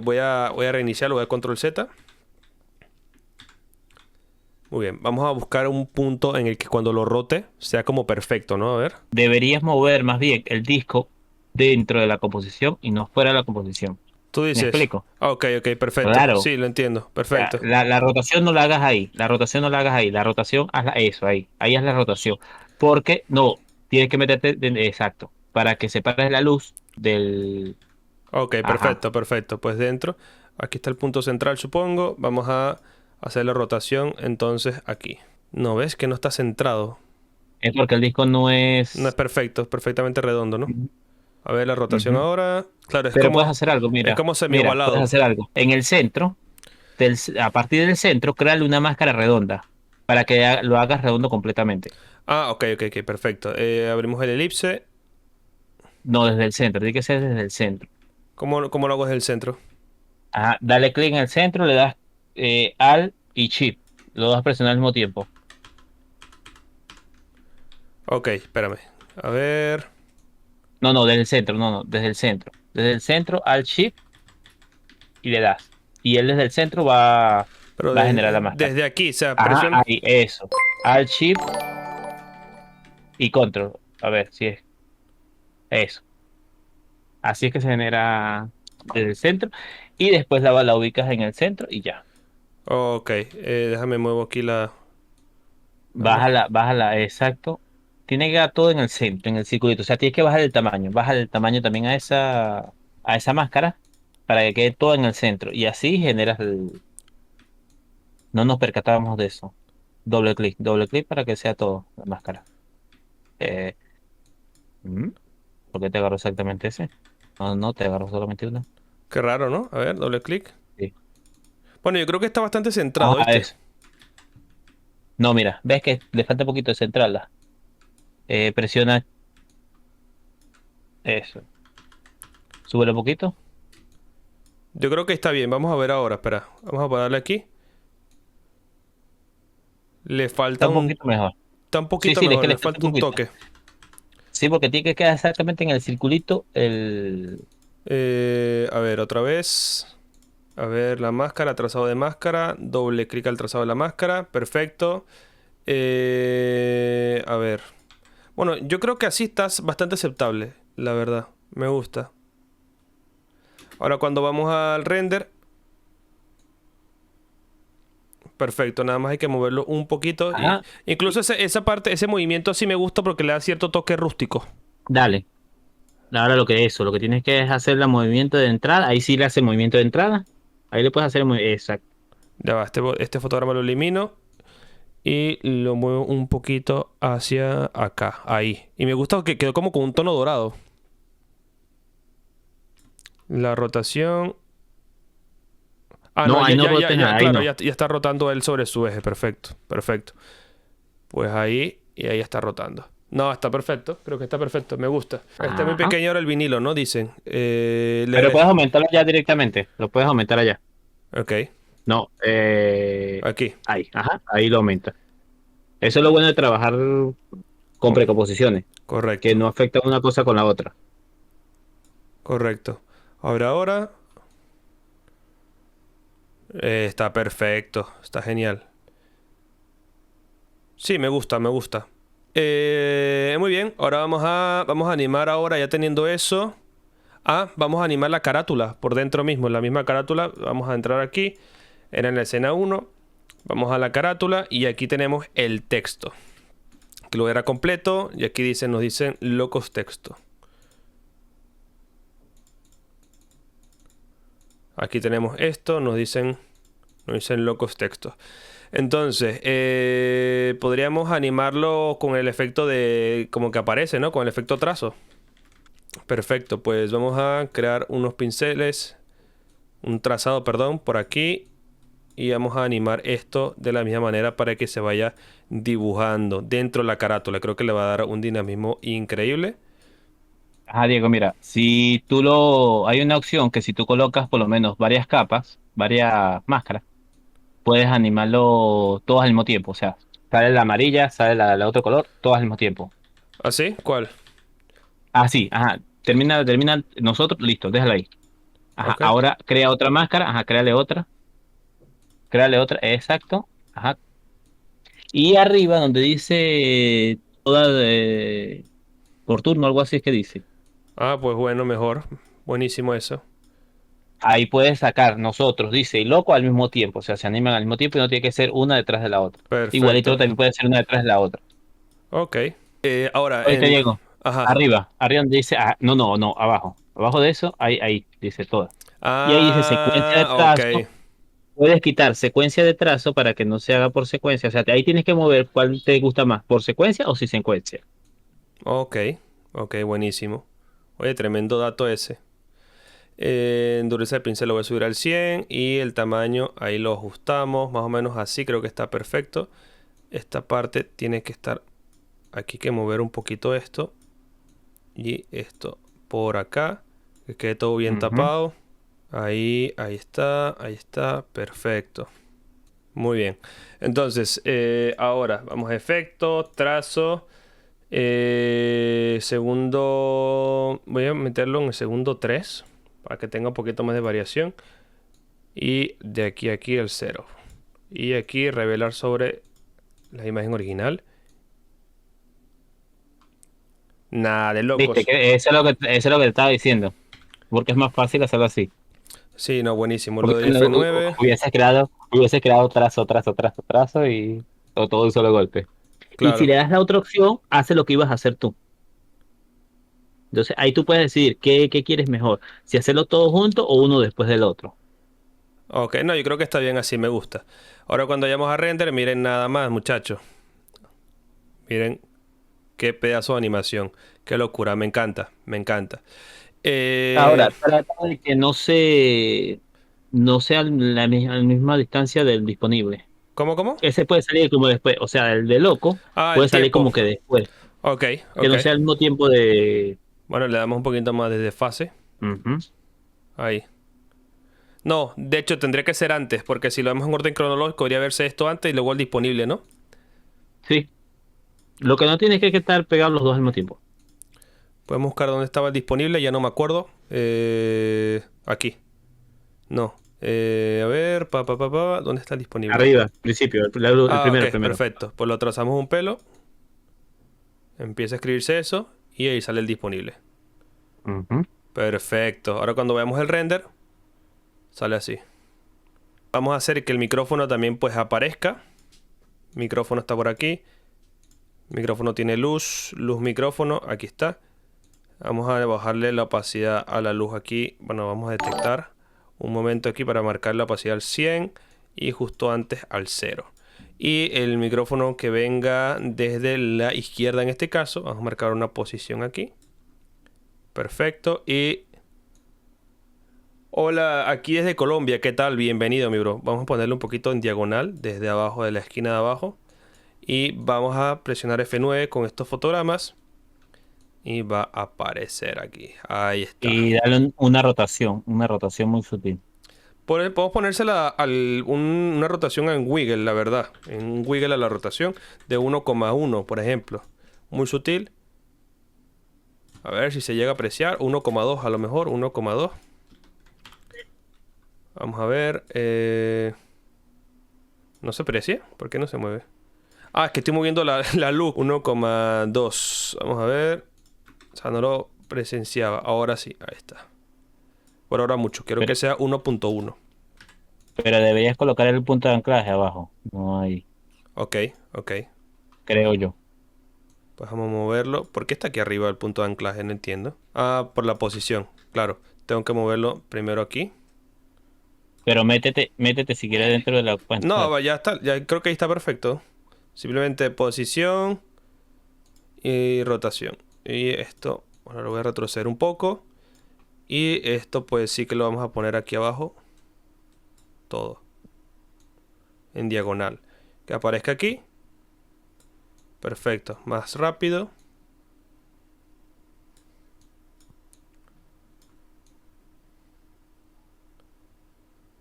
Voy a reiniciarlo, voy a control Z. Muy bien, vamos a buscar un punto en el que cuando lo rote sea como perfecto, ¿no? A ver. Deberías mover más bien el disco dentro de la composición y no fuera de la composición. Tú dices. ¿Me explico? Ok, perfecto. Claro. Sí, lo entiendo. Perfecto. La rotación no la hagas ahí. La rotación no la hagas ahí. La rotación, hazla eso, ahí. Ahí haz la rotación. Porque no, tienes que meterte, exacto, para que separes la luz del... Ok, perfecto. Pues dentro, aquí está el punto central, supongo. Vamos a hacer la rotación entonces aquí. ¿No ves que no está centrado? Es porque el disco no es... No es perfecto, es perfectamente redondo, ¿no? A ver la rotación Ujú. ahora. Claro, es Pero como... puedes hacer algo, mira. Es como Mira, semi-ovalado. puedes hacer algo. En el centro, a partir del centro, créale una máscara redonda para que lo hagas redondo completamente. Ah, ok, perfecto. Abrimos el elipse. No, desde el centro, tiene que ser desde el centro. ¿Cómo lo hago desde el centro? Ajá, dale clic en el centro, le das Alt y Shift. Lo vas a presionar al mismo tiempo. Ok, espérame. A ver. No, desde el centro, no, desde el centro. Desde el centro, Alt Shift y le das. Y él desde el centro va a generar la máscara. Desde aquí, o sea, Ajá, presiona. ahí, eso. Alt Shift y Control. A ver si es eso. Así es que se genera desde el centro. Y después la ubicas en el centro y ya. Ok, déjame muevo aquí la... Bájala, exacto. Tiene que quedar todo en el centro, en el circulito. O sea, tienes que bajar el tamaño. Baja el tamaño también a esa máscara para que quede todo en el centro. Y así generas el... No nos percatábamos de eso. Doble clic para que sea todo la máscara. Eh, ¿Por qué te agarró exactamente ese? No, te agarró solamente una. Qué raro, ¿no? A ver, doble clic. Sí. Bueno, yo creo que está bastante centrado, ¿viste? Eso. No, mira, ves que le falta un poquito de centrarla. Presiona Eso. Súbele un poquito. Yo creo que está bien. Vamos a ver ahora. Espera. Vamos a darle aquí. Le falta Está un poquito mejor. Está un Sí, poquito sí, le mejor. que le Le falta falta un un poquito. toque. Sí, porque tiene que quedar exactamente en el circulito el... A ver, otra vez. A ver, la máscara, trazado de máscara. Doble clic al trazado de la máscara. Perfecto. A ver. Bueno, yo creo que así estás bastante aceptable, la verdad. Me gusta. Ahora cuando vamos al render. Perfecto, nada más hay que moverlo un poquito. Ajá. Incluso esa parte, ese movimiento sí me gusta porque le da cierto toque rústico. Dale. Ahora lo que tienes que es hacer el movimiento de entrada. Ahí sí le hace el movimiento de entrada. Ahí le puedes hacer el movimiento. Exacto. Ya va, este fotograma lo elimino. Y lo muevo un poquito hacia acá, ahí. Y me gusta que quedó como con un tono dorado. La rotación. Ah, no, No, ahí no rotes nada, ahí claro, no. ya está rotando él sobre su eje. Perfecto, perfecto. Pues ahí, y ahí está rotando. No, está perfecto. Creo que está perfecto. Me gusta. Está muy Ajá. pequeño ahora el vinilo, ¿no? Dicen. Pero puedes aumentarlo ya directamente. Lo puedes aumentar allá. Ok, No, aquí. ahí, ajá, ahí lo aumenta. Eso es lo bueno de trabajar con precomposiciones, que Correcto, no afecta una cosa con la otra. correcto. Ahora. Está perfecto. Está genial. Sí, me gusta, me gusta. Muy bien, ahora vamos a animar ahora, ya teniendo eso. Vamos a animar la carátula por dentro mismo, la misma carátula. Vamos a entrar aquí, era en la escena 1. Vamos a la carátula y aquí tenemos el texto. Que lo era completo y aquí nos dicen locos texto. Aquí tenemos esto, nos dicen locos textos. Entonces, podríamos animarlo con el efecto de como que aparece, ¿no? Con el efecto trazo. Perfecto, pues vamos a crear unos pinceles, un trazado, perdón, por aquí. Y vamos a animar esto de la misma manera para que se vaya dibujando dentro de la carátula. Creo que le va a dar un dinamismo increíble. Ajá, Diego, mira, si tú lo... Hay una opción que si tú colocas por lo menos varias capas, varias máscaras, puedes animarlo todas al mismo tiempo. O sea, sale la amarilla, sale la otro color, todas al mismo tiempo. ¿Así? ¿Cuál? Ah, sí, ajá. Termina nosotros, listo, déjala ahí. Ajá, Ok. ahora crea otra máscara, ajá, créale otra, exacto, ajá. Y arriba donde dice toda por turno, algo así es que dice. Pues bueno, mejor. Buenísimo eso. Ahí puedes sacar nosotros, dice, y loco al mismo tiempo, o sea, se animan al mismo tiempo y no tiene que ser una detrás de la otra. Igualito Perfecto. también puede ser una detrás de la otra. Ok. Ahora, Ahorita llego. Ajá. Arriba donde dice, no, abajo. Abajo de eso, ahí, dice todas. Y ahí dice secuencia de Ok. trazo. Puedes quitar secuencia de trazo para que no se haga por secuencia. O sea, ahí tienes que mover cuál te gusta más, por secuencia o sin secuencia. Ok. Ok, buenísimo. Oye, tremendo dato ese. Endureza del pincel lo voy a subir al 100 y el tamaño ahí lo ajustamos, más o menos así, creo que está perfecto. Esta parte tiene que estar, aquí hay que mover un poquito esto y esto por acá, que quede todo bien Ujú. tapado. Ahí está, perfecto. Muy bien. Entonces, ahora vamos a efecto, trazo. Segundo, voy a meterlo en el segundo 3 para que tenga un poquito más de variación. Y de aquí a aquí el 0. Y aquí revelar sobre la imagen original. Nada de Viste, locos. que eso es lo que te estaba diciendo. Porque es más fácil hacerlo así. Sí, no, buenísimo. Lo Porque del si no, F9, hubieses creado trazo y todo de un solo golpe. Y si claro. le das la otra opción, hace lo que ibas a hacer tú. Entonces ahí tú puedes decidir qué quieres mejor. Si hacerlo todo junto o uno después del otro. Ok, no, yo creo que está bien así, me gusta. Ahora cuando vayamos a render, miren nada más, muchachos. Miren qué pedazo de animación. Qué locura, me encanta, me encanta. Ahora, trata de que no sea a la misma distancia del disponible. ¿Cómo? Ese puede salir como después, o sea, el de loco El puede salir tiempo. como que después, Ok, que ok. no sea al mismo tiempo de... Bueno, le damos un poquito más de desfase. Ujú. Ahí. No, de hecho tendría que ser antes, porque si lo vemos en orden cronológico, debería verse esto antes y luego el disponible, ¿no? Sí. Lo que no tiene es que estar pegados los dos al mismo tiempo. Podemos buscar dónde estaba el disponible, ya no me acuerdo. Aquí. No. A ver, ¿dónde está el disponible? Arriba, principio, el Ah, primero, ok, primero. perfecto. Pues lo trazamos un pelo. Empieza a escribirse eso y ahí sale el disponible. Ujú. Perfecto. Ahora cuando veamos el render, sale así. Vamos a hacer que el micrófono también pues aparezca. Micrófono está por aquí. Micrófono tiene luz. Luz micrófono. Aquí está. Vamos a bajarle la opacidad a la luz aquí. Bueno, vamos a detectar un momento aquí para marcar la opacidad al 100 y justo antes al 0. Y el micrófono que venga desde la izquierda en este caso. Vamos a marcar una posición aquí. Perfecto. Y... Hola, aquí desde Colombia. ¿Qué tal? Bienvenido, mi bro. Vamos a ponerle un poquito en diagonal desde abajo, de la esquina de abajo. Y vamos a presionar F9 con estos fotogramas. Y va a aparecer aquí. Ahí está. Y darle una rotación muy sutil. Podemos ponérsela una rotación en wiggle, la verdad. En un wiggle a la rotación de 1,1, por ejemplo. Muy sutil. A ver si se llega a apreciar. 1,2 a lo mejor. 1,2. Vamos a ver. ¿No se aprecia? ¿Por qué no se mueve? Ah, es que estoy moviendo la luz. 1,2. Vamos a ver. O sea, no lo presenciaba. Ahora sí. Ahí está. Por ahora mucho. Quiero que sea 1,1. Pero deberías colocar el punto de anclaje abajo. No hay, Ok, ok. creo yo. Pues vamos a moverlo. ¿Por qué está aquí arriba el punto de anclaje? No entiendo. Ah, por la posición. Claro. Tengo que moverlo primero aquí. Pero métete si quieres dentro de la cuenta. No, ya está. Ya creo que ahí está perfecto. Simplemente posición y rotación. Y esto, bueno, lo voy a retroceder un poco. Y esto pues sí que lo vamos a poner aquí abajo. Todo. En diagonal. Que aparezca aquí. Perfecto. Más rápido.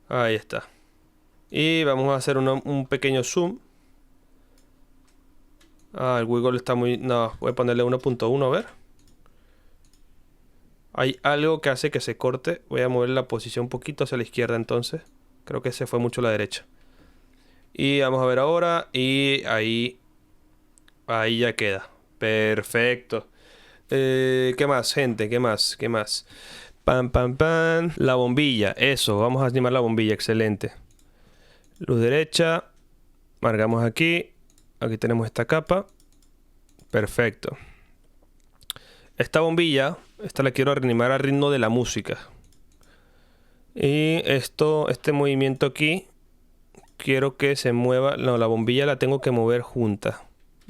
Ahí está. Y vamos a hacer un pequeño zoom. Ah, el wiggle está muy... No, voy a ponerle 1,1 a ver. Hay algo que hace que se corte. Voy a mover la posición un poquito hacia la izquierda entonces. Creo que se fue mucho a la derecha. Y vamos a ver ahora. Y ahí... Ahí ya queda. Perfecto. ¿Qué más, gente? ¿Qué más? ¿Qué más? Pam, pam, pam. La bombilla. Eso. Vamos a animar la bombilla. Excelente. Luz derecha. Marcamos aquí. Aquí tenemos esta capa. Perfecto. Esta bombilla, esta la quiero animar al ritmo de la música. Y este movimiento aquí, quiero que se mueva. No, la bombilla la tengo que mover junta.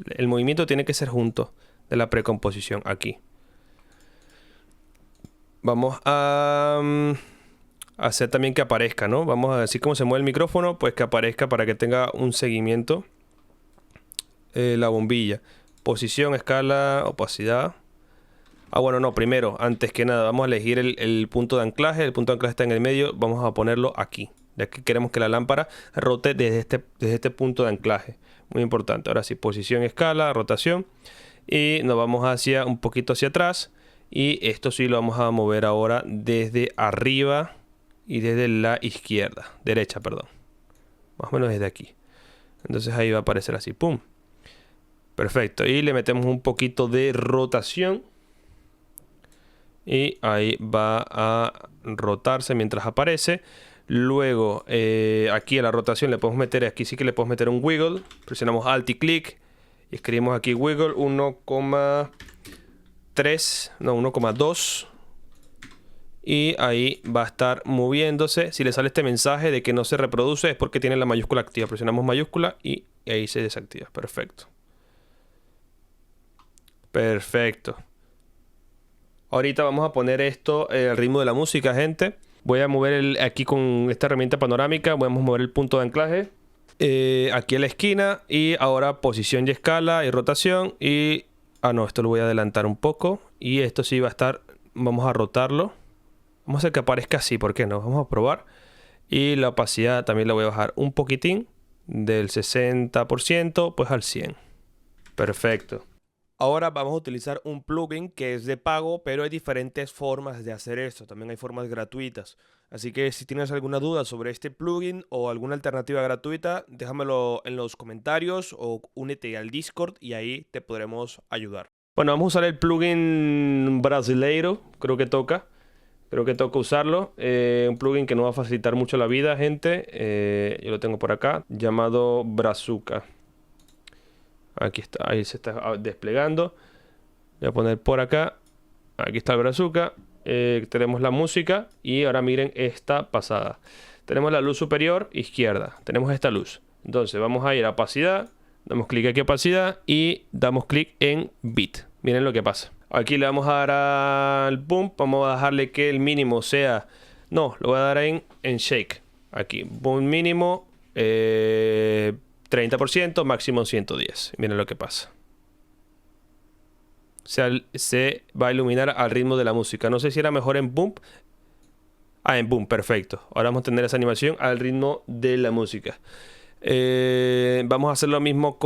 El movimiento tiene que ser junto de la precomposición aquí. Vamos a hacer también que aparezca, ¿no? Vamos a decir cómo se mueve el micrófono, pues que aparezca para que tenga un seguimiento. La bombilla. Posición, escala, opacidad. Ah, bueno, no, primero, antes que nada, vamos a elegir el punto de anclaje. El punto de anclaje está en el medio, vamos a ponerlo aquí. Ya que queremos que la lámpara rote desde este punto de anclaje. Muy importante. Ahora sí, posición, escala, rotación. Y nos vamos hacia un poquito hacia atrás. Y esto sí lo vamos a mover ahora desde arriba y desde la izquierda. Derecha, perdón. Más o menos desde aquí. Entonces ahí va a aparecer así, pum. Perfecto. Y le metemos un poquito de rotación. Y ahí va a rotarse mientras aparece. Luego aquí a la rotación le podemos meter, aquí sí que le podemos meter un wiggle. Presionamos Alt y clic y escribimos aquí wiggle 1,3, no, 1,2. Y ahí va a estar moviéndose. Si le sale este mensaje de que no se reproduce es porque tiene la mayúscula activa. Presionamos mayúscula y ahí se desactiva. Perfecto. Perfecto. Ahorita vamos a poner esto al ritmo de la música, gente. Voy a mover aquí con esta herramienta panorámica. Vamos a mover el punto de anclaje. Aquí a la esquina. Y ahora posición y escala y rotación. Y Ah, no, esto lo voy a adelantar un poco. Y esto sí va a estar... Vamos a rotarlo. Vamos a hacer que aparezca así, ¿por qué no? Vamos a probar. Y la opacidad también la voy a bajar un poquitín. Del 60% pues al 100%. Perfecto. Ahora vamos a utilizar un plugin que es de pago, pero hay diferentes formas de hacer esto. También hay formas gratuitas. Así que si tienes alguna duda sobre este plugin o alguna alternativa gratuita, déjamelo en los comentarios o únete al Discord y ahí te podremos ayudar. Bueno, vamos a usar el plugin brasileiro. Creo que toca usarlo. Un plugin que nos va a facilitar mucho la vida, gente. Yo lo tengo por acá, llamado Brazuca. Aquí está, ahí se está desplegando. Voy a poner por acá. Aquí está el Brazuca. Tenemos la música y ahora miren esta pasada. Tenemos la luz superior izquierda. Tenemos esta luz. Entonces vamos a ir a opacidad. Damos clic aquí a opacidad y damos clic en bit. Miren lo que pasa. Aquí le vamos a dar al bump. Vamos a dejarle que el mínimo sea... No, lo voy a dar en shake. Aquí, bump mínimo 30%, máximo 110. Miren lo que pasa. Se va a iluminar al ritmo de la música. No sé si era mejor en bump. Ah, en bump, perfecto. Ahora vamos a tener esa animación al ritmo de la música. Vamos a hacer lo mismo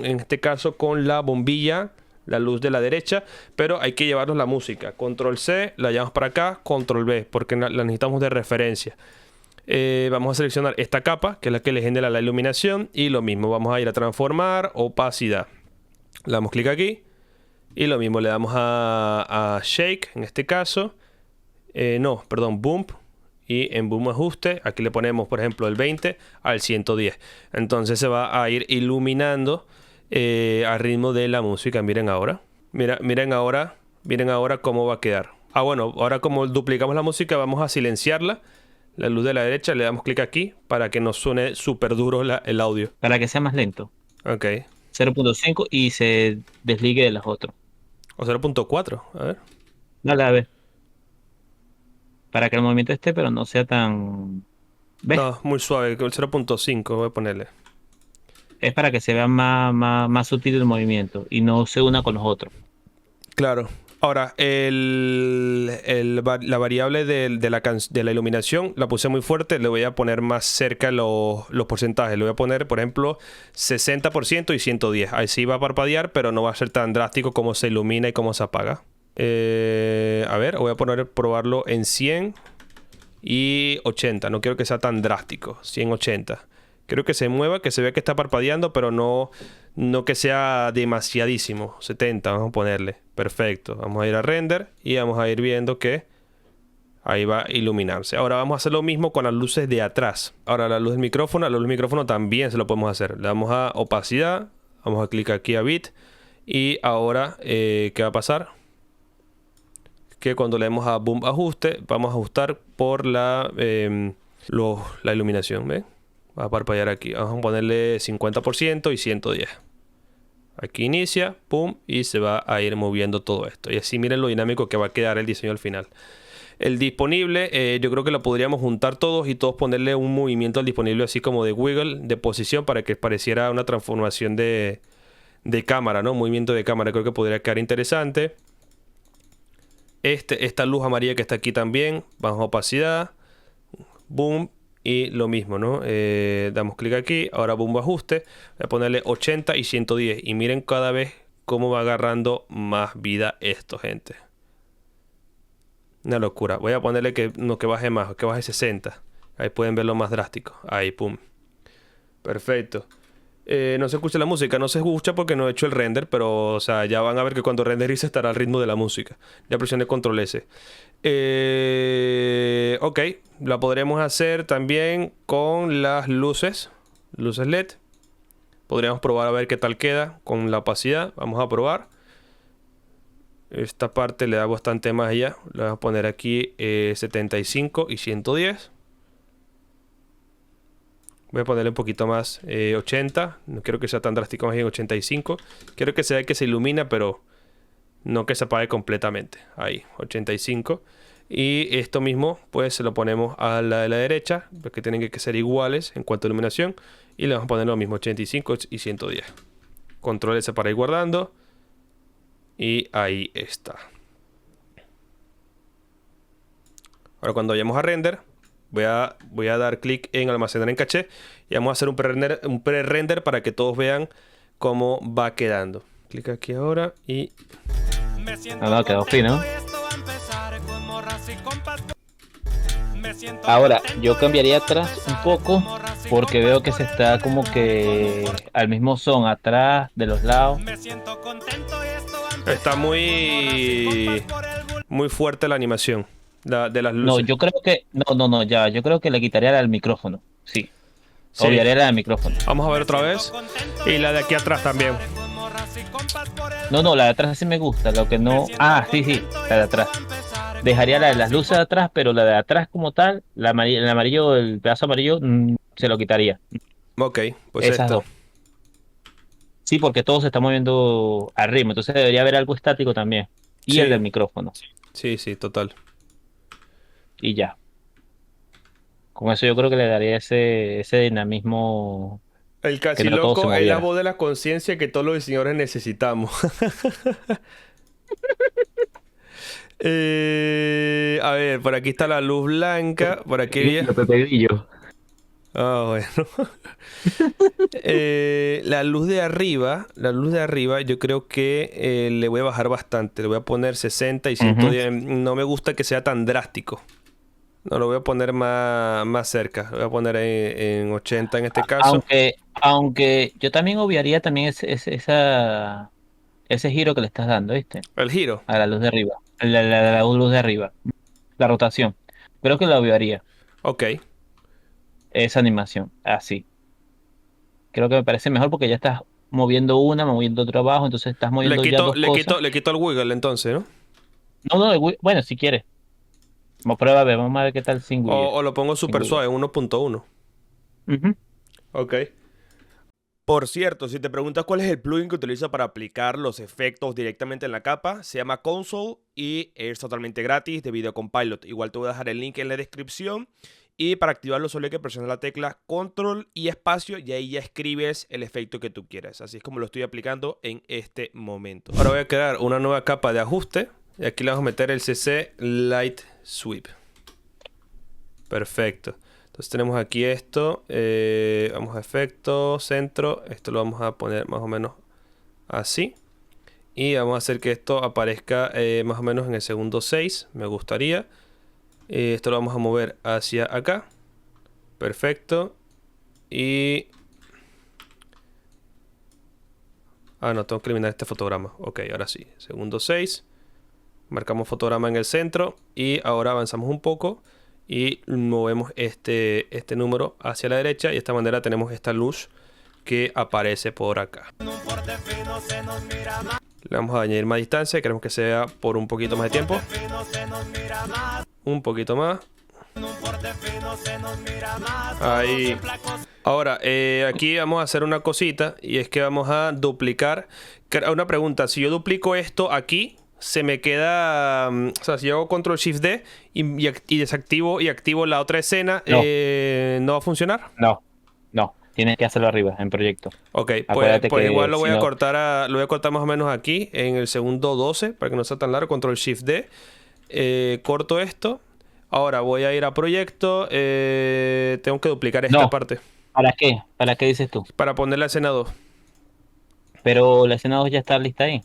en este caso, con la bombilla. La luz de la derecha, pero hay que llevarnos la música. Control C, la llevamos para acá, Control V, porque la necesitamos de referencia. Vamos a seleccionar esta capa, que es la que le genera la iluminación, y lo mismo, vamos a ir a transformar, opacidad. Le damos clic aquí, y lo mismo, le damos a Shake, en este caso. Bump, y en Boom ajuste, aquí le ponemos, por ejemplo, el 20 al 110. Entonces se va a ir iluminando al ritmo de la música. Miren ahora. Miren ahora cómo va a quedar. Ah, bueno, ahora como duplicamos la música, vamos a silenciarla. La luz de la derecha, le damos clic aquí para que no suene súper duro el audio. Para que sea más lento. Ok. 0.5 y se desligue de las otras. O 0.4, a ver. Dale, a ver. Para que el movimiento esté, pero no sea tan... ¿Ves? No, muy suave, con el 0.5 voy a ponerle. Es para que se vea más sutil el movimiento y no se una con los otros. Claro. Ahora, la variable de la iluminación la puse muy fuerte. Le voy a poner más cerca los porcentajes. Le voy a poner, por ejemplo, 60% y 110. Ahí sí va a parpadear, pero no va a ser tan drástico como se ilumina y cómo se apaga. A ver, voy a probarlo en 100 y 80. No quiero que sea tan drástico. 180. Quiero que se mueva, que se vea que está parpadeando, pero no que sea demasiadísimo. 70, vamos a ponerle. Perfecto. Vamos a ir a render y vamos a ir viendo que ahí va a iluminarse. Ahora vamos a hacer lo mismo con las luces de atrás. Ahora la luz del micrófono también se lo podemos hacer. Le damos a opacidad, vamos a clicar aquí a bit y ahora, ¿qué va a pasar? Que cuando le demos a boom ajuste, vamos a ajustar por la iluminación, ¿ven? Va a parpadear aquí. Vamos a ponerle 50% y 110. Aquí inicia, pum, y se va a ir moviendo todo esto. Y así miren lo dinámico que va a quedar el diseño al final. El disponible, yo creo que lo podríamos juntar todos y todos ponerle un movimiento al disponible así como de wiggle, de posición, para que pareciera una transformación de cámara, ¿no? Movimiento de cámara. Creo que podría quedar interesante. Esta luz amarilla que está aquí también. Vamos a opacidad. Boom. Y lo mismo, ¿no? Damos clic aquí. Ahora boom ajuste. Voy a ponerle 80 y 110. Y miren cada vez cómo va agarrando más vida esto, gente. Una locura. Voy a ponerle que baje más. Que baje 60. Ahí pueden verlo más drástico. Ahí, pum. Perfecto. No se escucha la música. No se escucha porque no he hecho el render. Pero, o sea, ya van a ver que cuando renderice estará al ritmo de la música. Ya presioné control S. Ok, la podremos hacer también con las luces LED. Podríamos probar a ver qué tal queda con la opacidad. Vamos a probar. Esta parte le da bastante más allá. Le vamos a poner aquí 75 y 110. Voy a ponerle un poquito más, 80. No quiero que sea tan drástico, más bien 85. Quiero que se vea que se ilumina, pero no que se apague completamente. Ahí, 85. Y esto mismo, pues se lo ponemos a la de la derecha, porque tienen que ser iguales en cuanto a iluminación. Y le vamos a poner lo mismo, 85 y 110. Control S para ir guardando. Y ahí está. Ahora cuando vayamos a render, voy a dar clic en almacenar en caché y vamos a hacer un pre-render para que todos vean cómo va quedando. Clic aquí ahora y... No, quedó fino. Ahora, yo cambiaría atrás un poco porque veo que se está como que al mismo son atrás, de los lados. Está muy fuerte la animación de las No, luces. yo creo que... No, ya. Yo creo que le quitaría la del micrófono. Sí. Sí. Obviaría la del micrófono. Vamos a ver otra vez. Y la de aquí atrás también. No, la de atrás sí me gusta. Lo que no... Ah, sí, la de atrás. Dejaría la de las luces de atrás, pero la de atrás como tal, el amarillo, el pedazo amarillo, se lo quitaría. Ok, pues Esas esta. dos. Sí, porque todo se está moviendo al ritmo, entonces debería haber algo estático también. Y el Sí. del micrófono. Sí, total. Y ya. Con eso yo creo que le daría ese dinamismo El que casi no todo se loco es la moviera. voz de la conciencia que todos los diseñadores necesitamos. A ver, por aquí está la luz blanca. Por aquí había... Pepe Grillo. Ah, bueno. La luz de arriba, yo creo que le voy a bajar bastante. Le voy a poner 60 y 110. No me gusta que sea tan drástico. No, lo voy a poner más cerca. Lo voy a poner en 80 en este caso. Aunque yo también obviaría también ese giro que le estás dando, ¿viste? El giro. A la luz de arriba. La luz de arriba. La rotación. Creo que la obviaría. Ok. Esa animación. Así. Creo que me parece mejor porque ya estás moviendo otro abajo, entonces estás Le moviendo ya quito, dos le cosas. quito, le quito el wiggle entonces, ¿no? Bueno, si quieres. Prueba a ver, vamos a ver qué tal sin wiggle. O lo pongo Sin súper wiggle. suave, 1.1. Ujú. Ok. Por cierto, si te preguntas cuál es el plugin que utilizo para aplicar los efectos directamente en la capa, se llama Console y es totalmente gratis de Video Compilot. Igual te voy a dejar el link en la descripción. Y para activarlo solo hay que presionar la tecla Control y espacio y ahí ya escribes el efecto que tú quieras. Así es como lo estoy aplicando en este momento. Ahora voy a crear una nueva capa de ajuste y aquí le vamos a meter el CC Light Sweep. Perfecto. Entonces tenemos aquí esto, vamos a efecto, centro, esto lo vamos a poner más o menos así. Y vamos a hacer que esto aparezca más o menos en el segundo 6, me gustaría. Esto lo vamos a mover hacia acá. Perfecto. Y... no, tengo que eliminar este fotograma. Ok, ahora sí, segundo 6. Marcamos fotograma en el centro y ahora avanzamos un poco. Y movemos este número hacia la derecha y de esta manera tenemos esta luz que aparece por acá. Le vamos a añadir más distancia, queremos que sea por un poquito más de tiempo. Un poquito más. Ahí. Ahora, aquí vamos a hacer una cosita y es que vamos a duplicar. Una pregunta, si yo duplico esto aquí... se me queda, o sea, si yo hago Control Shift D y desactivo y activo la otra escena, ¿no va a funcionar? No, tienes que hacerlo arriba en proyecto. Ok, pues Acuérdate que igual lo voy si a no- cortar lo voy a cortar más o menos aquí en el segundo 12 para que no sea tan largo. Control Shift D, corto esto. Ahora voy a ir a proyecto, tengo que duplicar esta No. parte ¿Para qué? ¿Para qué dices tú? para poner la escena 2. Pero la escena 2 ya está lista ahí.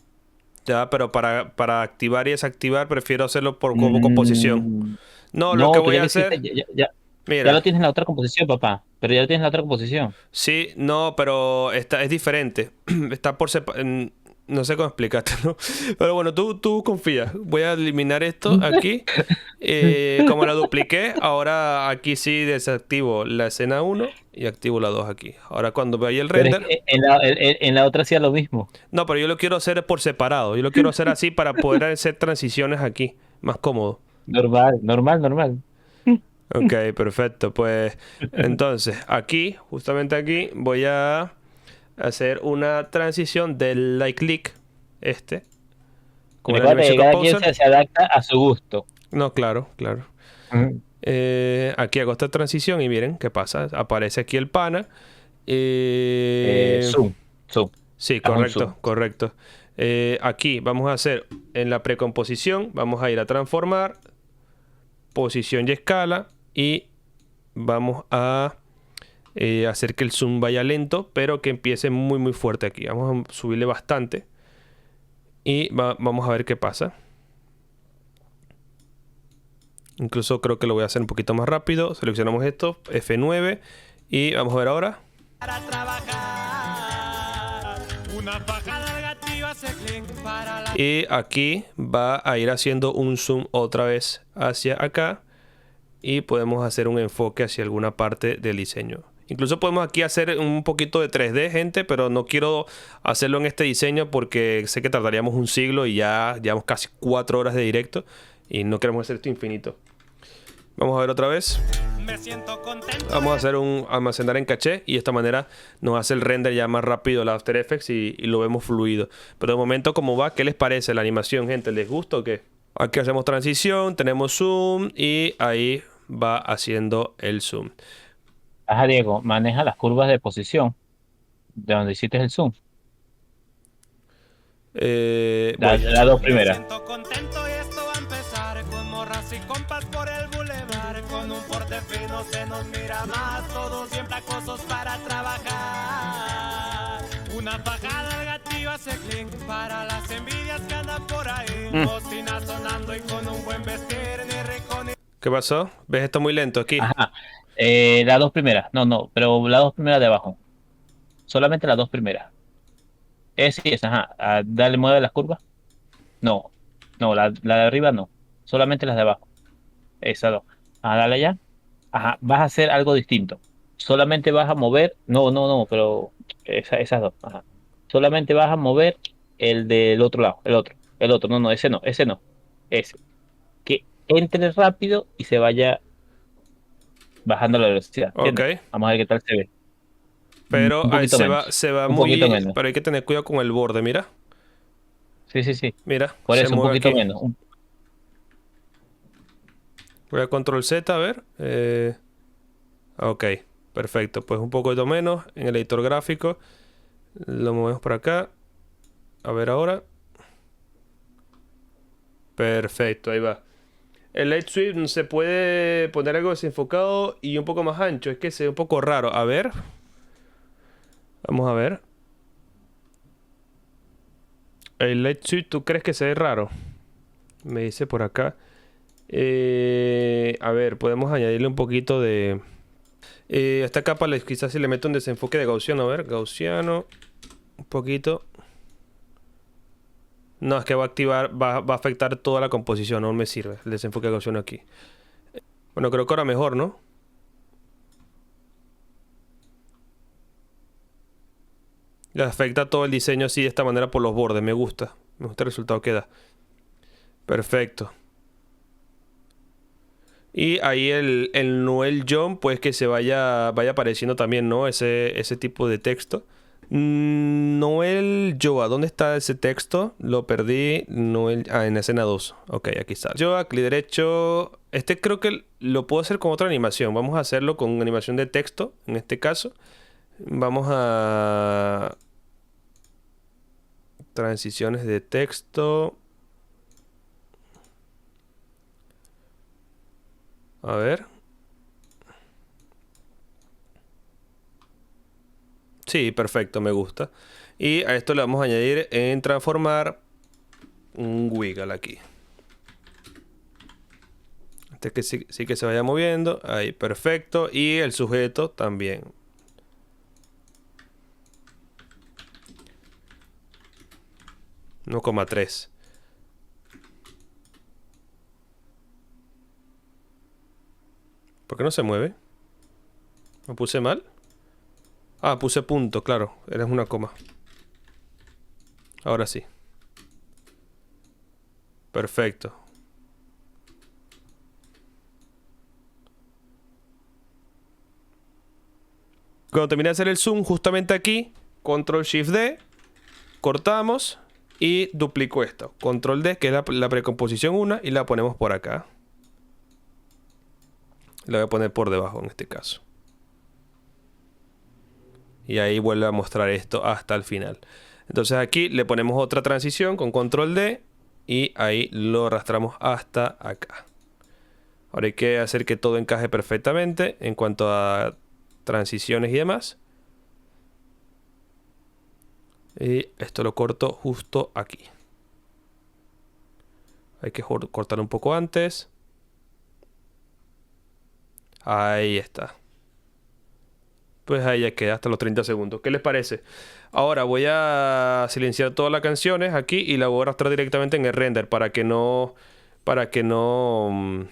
Ya, pero para activar y desactivar prefiero hacerlo como composición. No, lo No, que tú voy ya a lo hiciste, hacer... ya Mira, lo tienes en la otra composición, papá. Pero ya lo tienes en la otra composición. sí, no, pero es diferente. Está por separado. No sé cómo explicarte, ¿no? Pero bueno, tú confía. Voy a eliminar esto aquí. Como la dupliqué, ahora aquí sí desactivo la escena 1 y activo la 2 aquí. Ahora cuando vaya el Pero es render... que en la otra hacía lo mismo. No, pero yo lo quiero hacer por separado. Yo lo quiero hacer así para poder hacer transiciones aquí. Más cómodo. Normal. Ok, perfecto. Pues entonces, aquí, justamente aquí, voy a hacer una transición del light click, con el Recuerda que Animation cada quien Composer. se adapta a su gusto. No, claro. Ujú. Aquí hago esta transición y miren qué pasa. Aparece aquí el pana. Zoom. Sí, Haz un correcto, zoom. correcto. Aquí vamos a hacer en la precomposición, vamos a ir a transformar, posición y escala y vamos a hacer que el zoom vaya lento, pero que empiece muy muy fuerte aquí. Vamos a subirle bastante y vamos a ver qué pasa. Incluso creo que lo voy a hacer un poquito más rápido. Seleccionamos esto, F9 y vamos a ver ahora. Para trabajar, una paja negativa hace clic para la... Y aquí va a ir haciendo un zoom otra vez hacia acá. Y podemos hacer un enfoque hacia alguna parte del diseño. Incluso podemos aquí hacer un poquito de 3D, gente, pero no quiero hacerlo en este diseño porque sé que tardaríamos un siglo y ya llevamos casi 4 horas de directo y no queremos hacer esto infinito. Vamos a ver otra vez. Me siento contento. Vamos a hacer un almacenar en caché y de esta manera nos hace el render ya más rápido el After Effects y lo vemos fluido. Pero de momento, ¿cómo va? ¿Qué les parece la animación, gente? ¿Les gusta o qué? Aquí hacemos transición, tenemos zoom y ahí va haciendo el zoom. Ajá, Diego, maneja las curvas de posición de donde hiciste el zoom. Voy. Las dos Me primeras. siento contento y esto va a empezar con morras y compas por el bulevar. Con un porte fino se nos mira más, todos siempre acosos para trabajar. Una bajada negativa hace clic para las envidias que andan por ahí. Bocina sonando y con un buen vestir ni rico ni... ¿Qué pasó? ¿Ves esto muy lento aquí? Ajá. Las dos primeras. No, pero las dos primeras de abajo. Solamente las dos primeras. Sí, es, ajá. Dale, mueve las curvas. No, no, la de arriba no. Solamente las de abajo. Esas dos. Ajá, dale ya. Ajá, vas a hacer algo distinto. Solamente vas a mover. No, pero esas dos. Ajá. Solamente vas a mover el del otro lado. El otro. No, ese no, ese no. Ese. Que entre rápido y se vaya bajando la velocidad. Ok. ¿Entiendes? Vamos a ver qué tal se ve. Pero Un ahí poquito menos. se va Un poquito muy... menos. Pero hay que tener cuidado con el borde, mira. Sí. Mira, Por se eso, un mueve poquito aquí. menos. Voy a control Z, a ver. Ok, perfecto. Pues un poquito menos en el editor gráfico. Lo movemos por acá. A ver ahora. Perfecto, ahí va. El Light Sweep se puede poner algo desenfocado y un poco más ancho. Es que se ve un poco raro. A ver. Vamos a ver. El Light Sweep, ¿tú crees que se ve raro? Me dice por acá. A ver, podemos añadirle un poquito de... a esta capa quizás si le meto un desenfoque de gaussiano. A ver, gaussiano. Un poquito. No, es que va a activar, va a afectar toda la composición. No me sirve el desenfoque de gaussiano aquí. Bueno, creo que ahora mejor, ¿no? Le afecta todo el diseño así de esta manera por los bordes. Me gusta. Me gusta el resultado que da. Perfecto. Y ahí el Noel John, pues que se vaya apareciendo también, ¿no? Ese tipo de texto. Noel Joa, ¿dónde está ese texto? Lo perdí. Noel, en escena 2. Ok, aquí está. Joa, clic derecho. Este creo que lo puedo hacer con otra animación. Vamos a hacerlo con una animación de texto, en este caso. Vamos a... Transiciones de texto. A ver. Sí, perfecto, me gusta. Y a esto le vamos a añadir en transformar un wiggle aquí. Este que sí que se vaya moviendo. Ahí, perfecto. Y el sujeto también. $1,3. ¿Por qué no se mueve? ¿Lo puse mal? Ah, puse punto, claro. Eres una coma. Ahora sí. Perfecto. Cuando termine de hacer el zoom, justamente aquí, Control Shift D, cortamos y duplico esto. Control D, que es la precomposición 1, y la ponemos por acá. La voy a poner por debajo en este caso. Y ahí vuelve a mostrar esto hasta el final. Entonces aquí le ponemos otra transición con control D y ahí lo arrastramos hasta acá. Ahora hay que hacer que todo encaje perfectamente en cuanto a transiciones y demás. Y esto lo corto justo aquí. Hay que cortar un poco antes. Ahí está. Pues ahí ya queda hasta los 30 segundos. ¿Qué les parece? Ahora voy a silenciar todas las canciones aquí y la voy a arrastrar directamente en el render para que no... O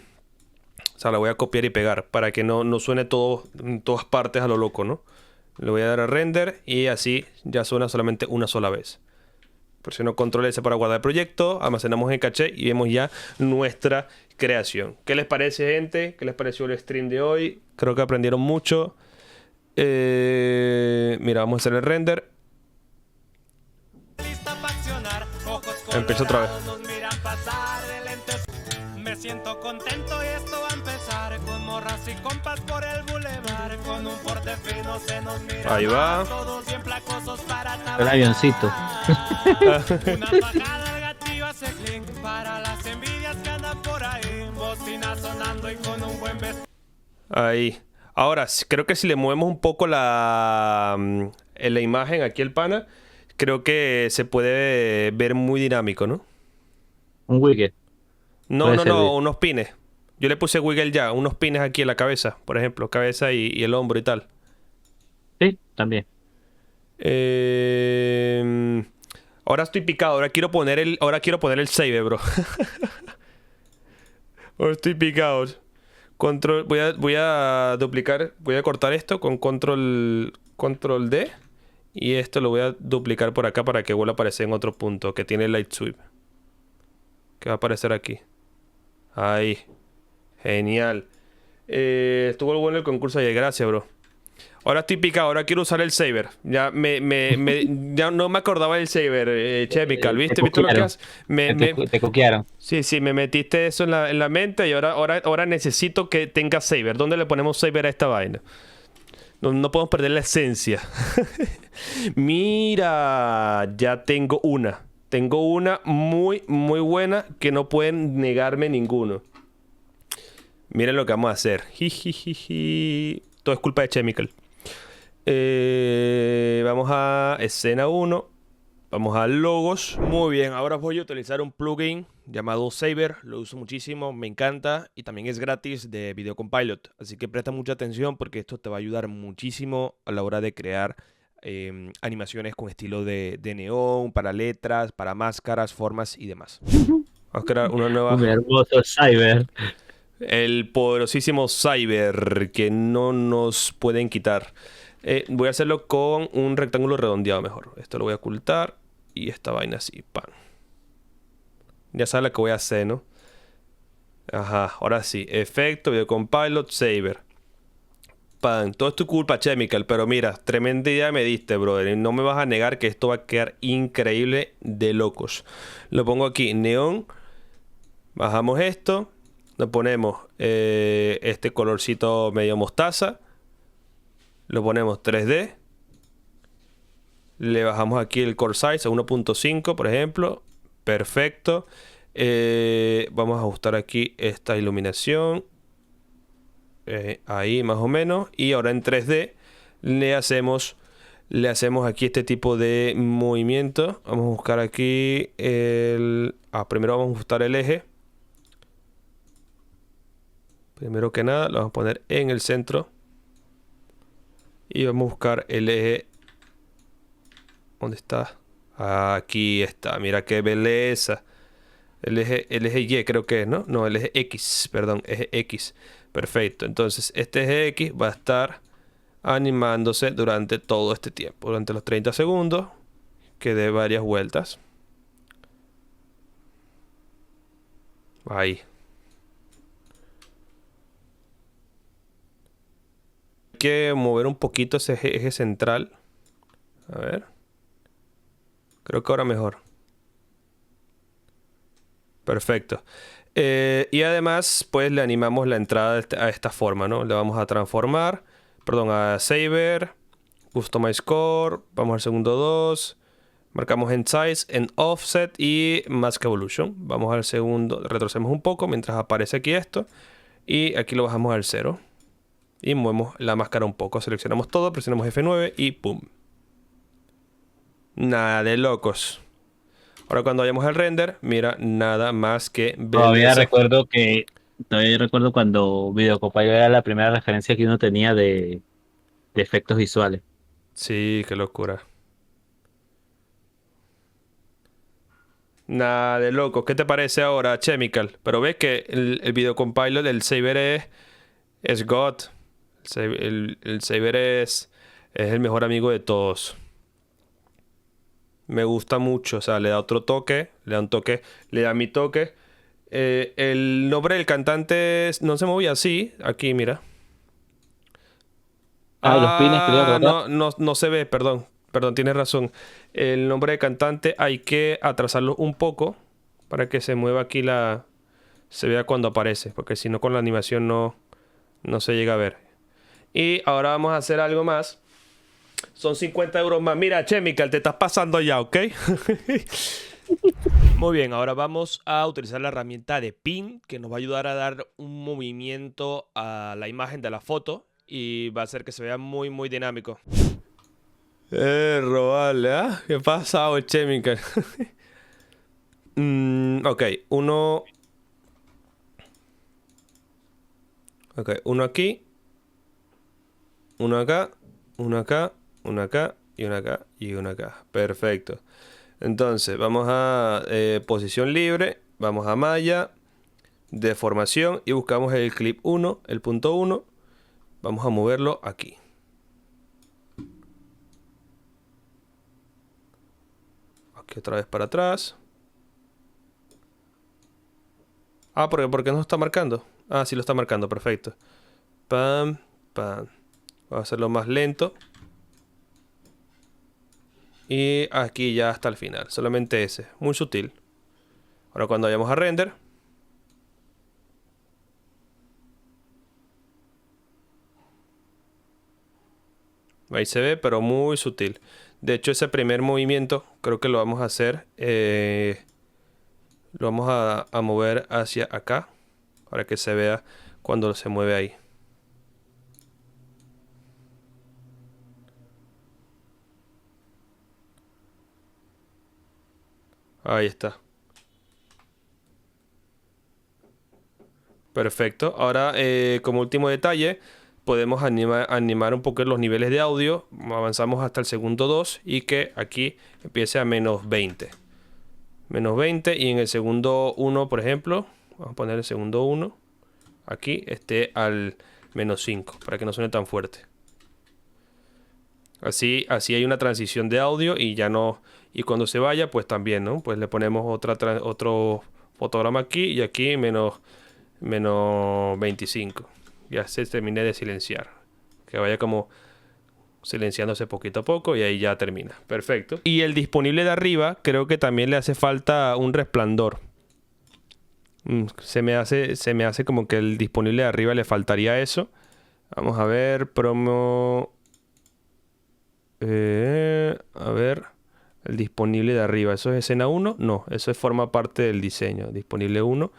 sea, la voy a copiar y pegar para que no suene todo en todas partes a lo loco, ¿no? Le voy a dar a render y así ya suena solamente una sola vez. Presiono control S para guardar el proyecto, almacenamos en caché y vemos ya nuestra creación. ¿Qué les parece, gente? ¿Qué les pareció el stream de hoy? Creo que aprendieron mucho. Mira, vamos a hacer el render. Empiezo otra vez. Me siento contento y esto va a empezar con morras y compas por el bulevar. Con un porte fino se nos mira. Ahí va. Todos bien placosos para trabajar. El avioncito. Una bajada al gatillo hace clic para las envidias que andan por ahí. Bocina sonando y con un buen vestido. Ahí. Ahora, creo que si le movemos un poco la imagen aquí el pana, creo que se puede ver muy dinámico, ¿no? Un widget. No, Puede no, servir. no, unos pines. Yo le puse wiggle ya, unos pines aquí en la cabeza, por ejemplo, cabeza y el hombro y tal. Sí, también. Ahora estoy picado, ahora quiero poner el save, bro. Ahora estoy picado. Control, voy a duplicar, voy a cortar esto con control D y esto lo voy a duplicar por acá para que vuelva a aparecer en otro punto que tiene light sweep. Que va a aparecer aquí. Ahí. Genial. Estuvo bueno el concurso ayer. Gracias, bro. Ahora estoy picado. Ahora quiero usar el saber. Ya ya no me acordaba del saber, Chemical. ¿Viste? ¿Viste lo que haces? Te coquearon. Sí, me metiste eso en la mente y ahora necesito que tenga saber. ¿Dónde le ponemos saber a esta vaina? No podemos perder la esencia. Mira, ya tengo una. Tengo una muy, muy buena que no pueden negarme ninguno. Miren lo que vamos a hacer. Jijijiji. Todo es culpa de Chemical. Vamos a escena 1. Vamos a logos. Muy bien, ahora voy a utilizar un plugin llamado Saber. Lo uso muchísimo, me encanta. Y también es gratis de Video Compilot. Así que presta mucha atención porque esto te va a ayudar muchísimo a la hora de crear animaciones con estilo de neón, para letras, para máscaras, formas y demás. Vamos a crear una nueva... Un hermoso cyber. El poderosísimo Cyber que no nos pueden quitar. Voy a hacerlo con un rectángulo redondeado mejor. Esto lo voy a ocultar. Y esta vaina así, pan. Ya sabes lo que voy a hacer, ¿no? Ajá, ahora sí. Efecto, Video Compilot, Saber. Pan. Todo es tu culpa, Chemical. Pero mira, tremenda idea me diste, brother. No me vas a negar que esto va a quedar increíble de locos. Lo pongo aquí, neón. Bajamos esto. Lo ponemos este colorcito medio mostaza. Lo ponemos 3D. Le bajamos aquí el core size a 1.5, por ejemplo. Perfecto. Vamos a ajustar aquí esta iluminación. Ahí más o menos. Y ahora en 3D le hacemos aquí este tipo de movimiento. Vamos a buscar aquí el... primero vamos a ajustar el eje. Primero que nada, lo vamos a poner en el centro. Y vamos a buscar el eje. ¿Dónde está? Aquí está. Mira qué belleza. El eje Y creo que es, ¿no? No, el eje X. Perdón, eje X. Perfecto. Entonces, este eje X va a estar animándose durante todo este tiempo. Durante los 30 segundos. Que dé varias vueltas. Ahí. Que mover un poquito ese eje central. A ver. Creo que ahora mejor. Perfecto. Y además, pues le animamos la entrada a esta forma, ¿no? Le vamos a transformar. Perdón, a Saber. Customize Core. Vamos al segundo 2. Marcamos en Size, en Offset y Mask Evolution. Vamos al segundo, retrocedemos un poco mientras aparece aquí esto. Y aquí lo bajamos al 0. Y movemos la máscara un poco. Seleccionamos todo, presionamos F9 y ¡pum! Nada de locos. Ahora cuando vayamos al render, mira, nada más que Todavía belleza. recuerdo cuando Videocopilot era la primera referencia que uno tenía de efectos visuales. Sí, qué locura. Nada de locos. ¿Qué te parece ahora, Chemical? Pero ves que el video compilot del Saber es God. El Saber es el mejor amigo de todos. Me gusta mucho. O sea, le da otro toque. Le da un toque. Le da mi toque. El nombre del cantante no se movía así. Aquí, mira. Ah, y los pines, creo que acá. No se ve, perdón. Perdón, tienes razón. El nombre de cantante hay que atrasarlo un poco para que se mueva aquí se vea cuando aparece, porque si no con la animación no se llega a ver. Y ahora vamos a hacer algo más. Son 50 euros más. Mira, Chemical, te estás pasando ya, ¿ok? Muy bien, ahora vamos a utilizar la herramienta de Pin, que nos va a ayudar a dar un movimiento a la imagen de la foto y va a hacer que se vea muy, muy dinámico. Vale, ¿ah? ¿Qué pasa, Chemical? Ok, uno aquí, uno acá, uno acá, uno acá y uno acá y uno acá. Perfecto. Entonces, vamos a posición libre, vamos a malla, deformación y buscamos el clip 1, el punto 1. Vamos a moverlo aquí. Aquí otra vez para atrás. Ah, ¿por qué no está marcando? Ah, sí lo está marcando, perfecto. Pam, pam. Voy a hacerlo más lento. Y aquí ya hasta el final. Solamente ese. Muy sutil. Ahora cuando vayamos a render. Ahí se ve, pero muy sutil. De hecho, ese primer movimiento creo que lo vamos a hacer. Lo vamos a mover hacia acá. Para que se vea cuando se mueve ahí. Ahí está. Perfecto. Ahora, como último detalle, podemos animar un poco los niveles de audio. Avanzamos hasta el segundo 2 y que aquí empiece a menos 20. Menos 20 y en el segundo 1, por ejemplo, vamos a poner el segundo 1. Aquí esté al menos 5 para que no suene tan fuerte. Así hay una transición de audio y ya no. Y cuando se vaya, pues también, ¿no? Pues le ponemos otro fotograma aquí y aquí menos 25. Ya se terminé de silenciar. Que vaya como silenciándose poquito a poco y ahí ya termina. Perfecto. Y el disponible de arriba creo que también le hace falta un resplandor. Se me hace como que el disponible de arriba le faltaría eso. Vamos a ver, promo. A ver, el disponible de arriba. ¿Eso es escena 1? No, eso forma parte del diseño. Disponible 1.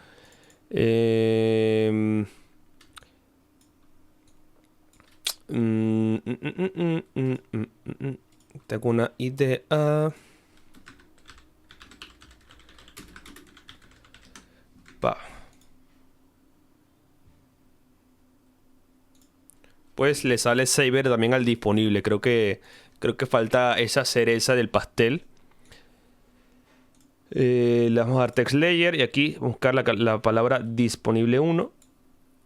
Tengo una idea. Pues le sale Saber también al disponible. Creo que falta esa cereza del pastel. Le vamos a dar text layer y aquí buscar la palabra disponible 1.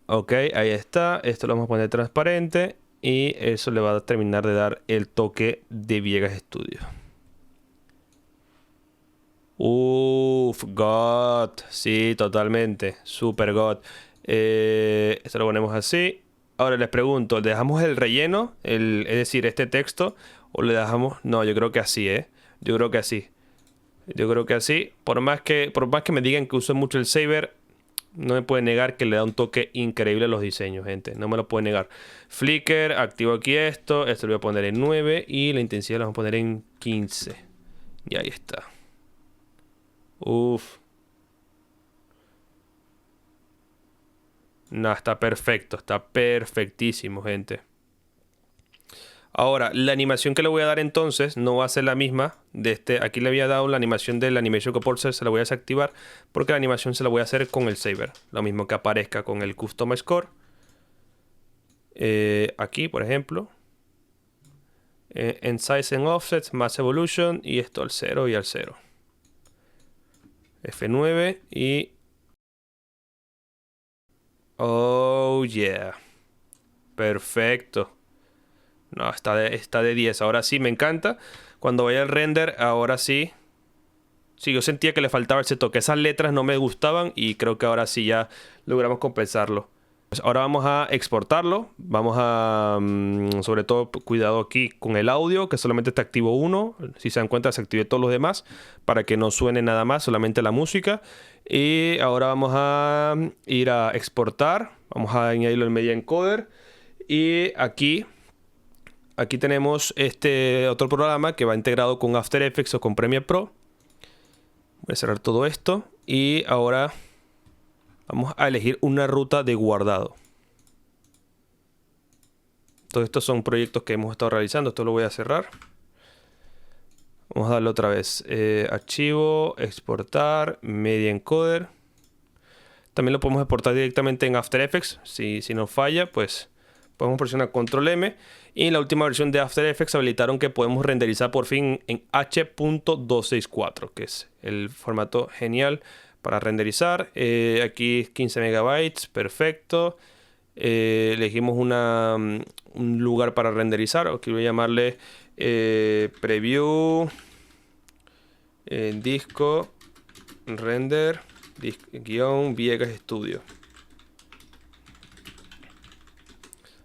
Ok, ahí está. Esto lo vamos a poner transparente y eso le va a terminar de dar el toque de Viegas Studio. God. Sí, totalmente. Super God. Esto lo ponemos así. Ahora les pregunto, ¿le dejamos el relleno? Es decir, este texto. ¿O le dejamos? No, yo creo que así, ¿eh? Yo creo que así. Yo creo que así. Por más que me digan que uso mucho el Saber, no me puede negar que le da un toque increíble a los diseños, gente. No me lo puede negar. Flicker, activo aquí esto. Esto lo voy a poner en 9 y la intensidad lo vamos a poner en 15. Y ahí está. Uf. No, está perfecto. Está perfectísimo, gente. Ahora, la animación que le voy a dar entonces no va a ser la misma de este. Aquí le había dado la animación del Animation Composer, se la voy a desactivar porque la animación se la voy a hacer con el Saber. Lo mismo que aparezca con el Custom Score. Aquí, por ejemplo. En Size and Offsets, Mass Evolution y esto al 0 y al 0. F9 y... Oh, yeah. Perfecto. No, está de 10. Ahora sí, me encanta. Cuando vaya al render, ahora sí. Sí, yo sentía que le faltaba ese toque. Esas letras no me gustaban y creo que ahora sí ya logramos compensarlo. Pues ahora vamos a exportarlo. Vamos a... sobre todo, cuidado aquí con el audio, que solamente está activo uno. Si se dan cuenta, desactivé todos los demás para que no suene nada más, solamente la música. Y ahora vamos a ir a exportar. Vamos a añadirlo en Media Encoder. Y aquí tenemos este otro programa que va integrado con After Effects o con Premiere Pro. Voy a cerrar todo esto. Y ahora vamos a elegir una ruta de guardado. Todos estos son proyectos que hemos estado realizando. Esto lo voy a cerrar. Vamos a darle otra vez. Archivo, exportar, Media Encoder. También lo podemos exportar directamente en After Effects. Si nos falla, pues podemos presionar Control M. Y en la última versión de After Effects habilitaron que podemos renderizar por fin en H.264, que es el formato genial para renderizar. Aquí 15 megabytes, perfecto. Elegimos un lugar para renderizar. Aquí voy a llamarle Preview, Disco, Render, guión Viegas Studio.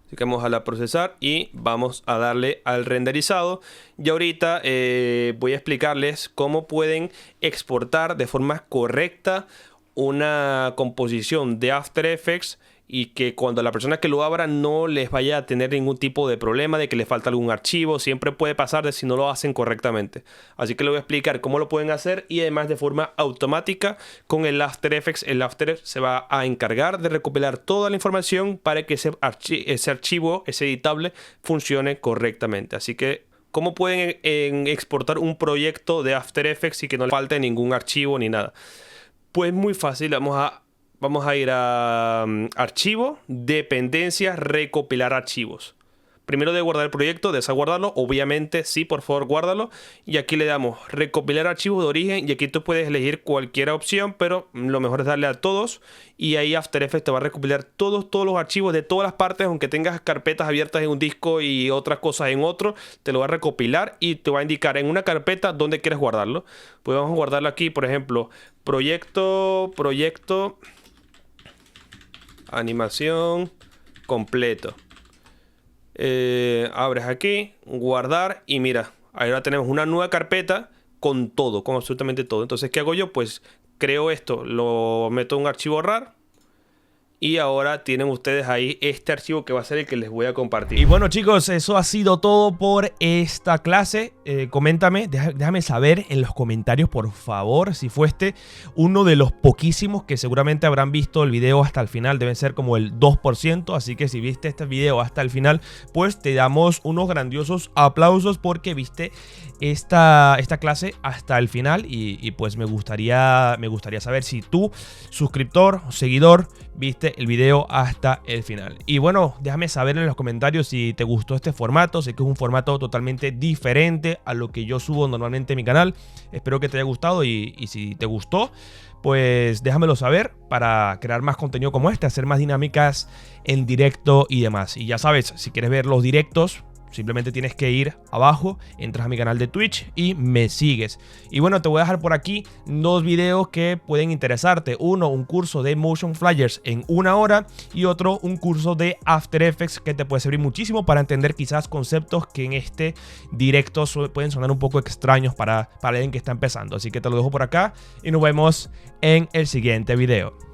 Así que vamos a la procesar y vamos a darle al renderizado. Y ahorita voy a explicarles cómo pueden exportar de forma correcta una composición de After Effects y que cuando la persona que lo abra no les vaya a tener ningún tipo de problema de que le falta algún archivo. Siempre puede pasar de si no lo hacen correctamente. Así que les voy a explicar cómo lo pueden hacer y además de forma automática con el After Effects. El After Effects se va a encargar de recopilar toda la información para que ese archivo, ese editable, funcione correctamente. Así que ¿cómo pueden exportar un proyecto de After Effects y que no le falte ningún archivo ni nada? Pues muy fácil, vamos a ir a Archivo, Dependencias, Recopilar archivos. Primero de guardar el proyecto, desaguardarlo. Obviamente, sí, por favor, guárdalo. Y aquí le damos Recopilar archivos de origen. Y aquí tú puedes elegir cualquier opción, pero lo mejor es darle a todos. Y ahí After Effects te va a recopilar todos los archivos de todas las partes. Aunque tengas carpetas abiertas en un disco y otras cosas en otro, te lo va a recopilar y te va a indicar en una carpeta dónde quieres guardarlo. Pues vamos a guardarlo aquí, por ejemplo, proyecto, animación, completo. Abres aquí, guardar y mira, ahora tenemos una nueva carpeta con todo, con absolutamente todo. Entonces, ¿qué hago yo? Pues creo esto, lo meto en un archivo RAR y ahora tienen ustedes ahí este archivo que va a ser el que les voy a compartir. Y bueno, chicos, eso ha sido todo por esta clase. Coméntame, déjame saber en los comentarios, por favor, si fuiste uno de los poquísimos que seguramente habrán visto el video hasta el final. Deben ser como el 2%, así que si viste este video hasta el final, pues te damos unos grandiosos aplausos porque viste esta clase hasta el final. Y pues me gustaría saber si tú, suscriptor o seguidor, viste el video hasta el final. Y bueno, déjame saber en los comentarios si te gustó este formato. Sé que es un formato totalmente diferente a lo que yo subo normalmente en mi canal. Espero que te haya gustado y si te gustó, pues déjamelo saber para crear más contenido como este, hacer más dinámicas en directo y demás. Y ya sabes, si quieres ver los directos, simplemente tienes que ir abajo, entras a mi canal de Twitch y me sigues. Y bueno, te voy a dejar por aquí dos videos que pueden interesarte. Uno, un curso de Motion Flyers en 1 hora y otro, un curso de After Effects que te puede servir muchísimo para entender quizás conceptos que en este directo pueden sonar un poco extraños para alguien que está empezando. Así que te lo dejo por acá y nos vemos en el siguiente video.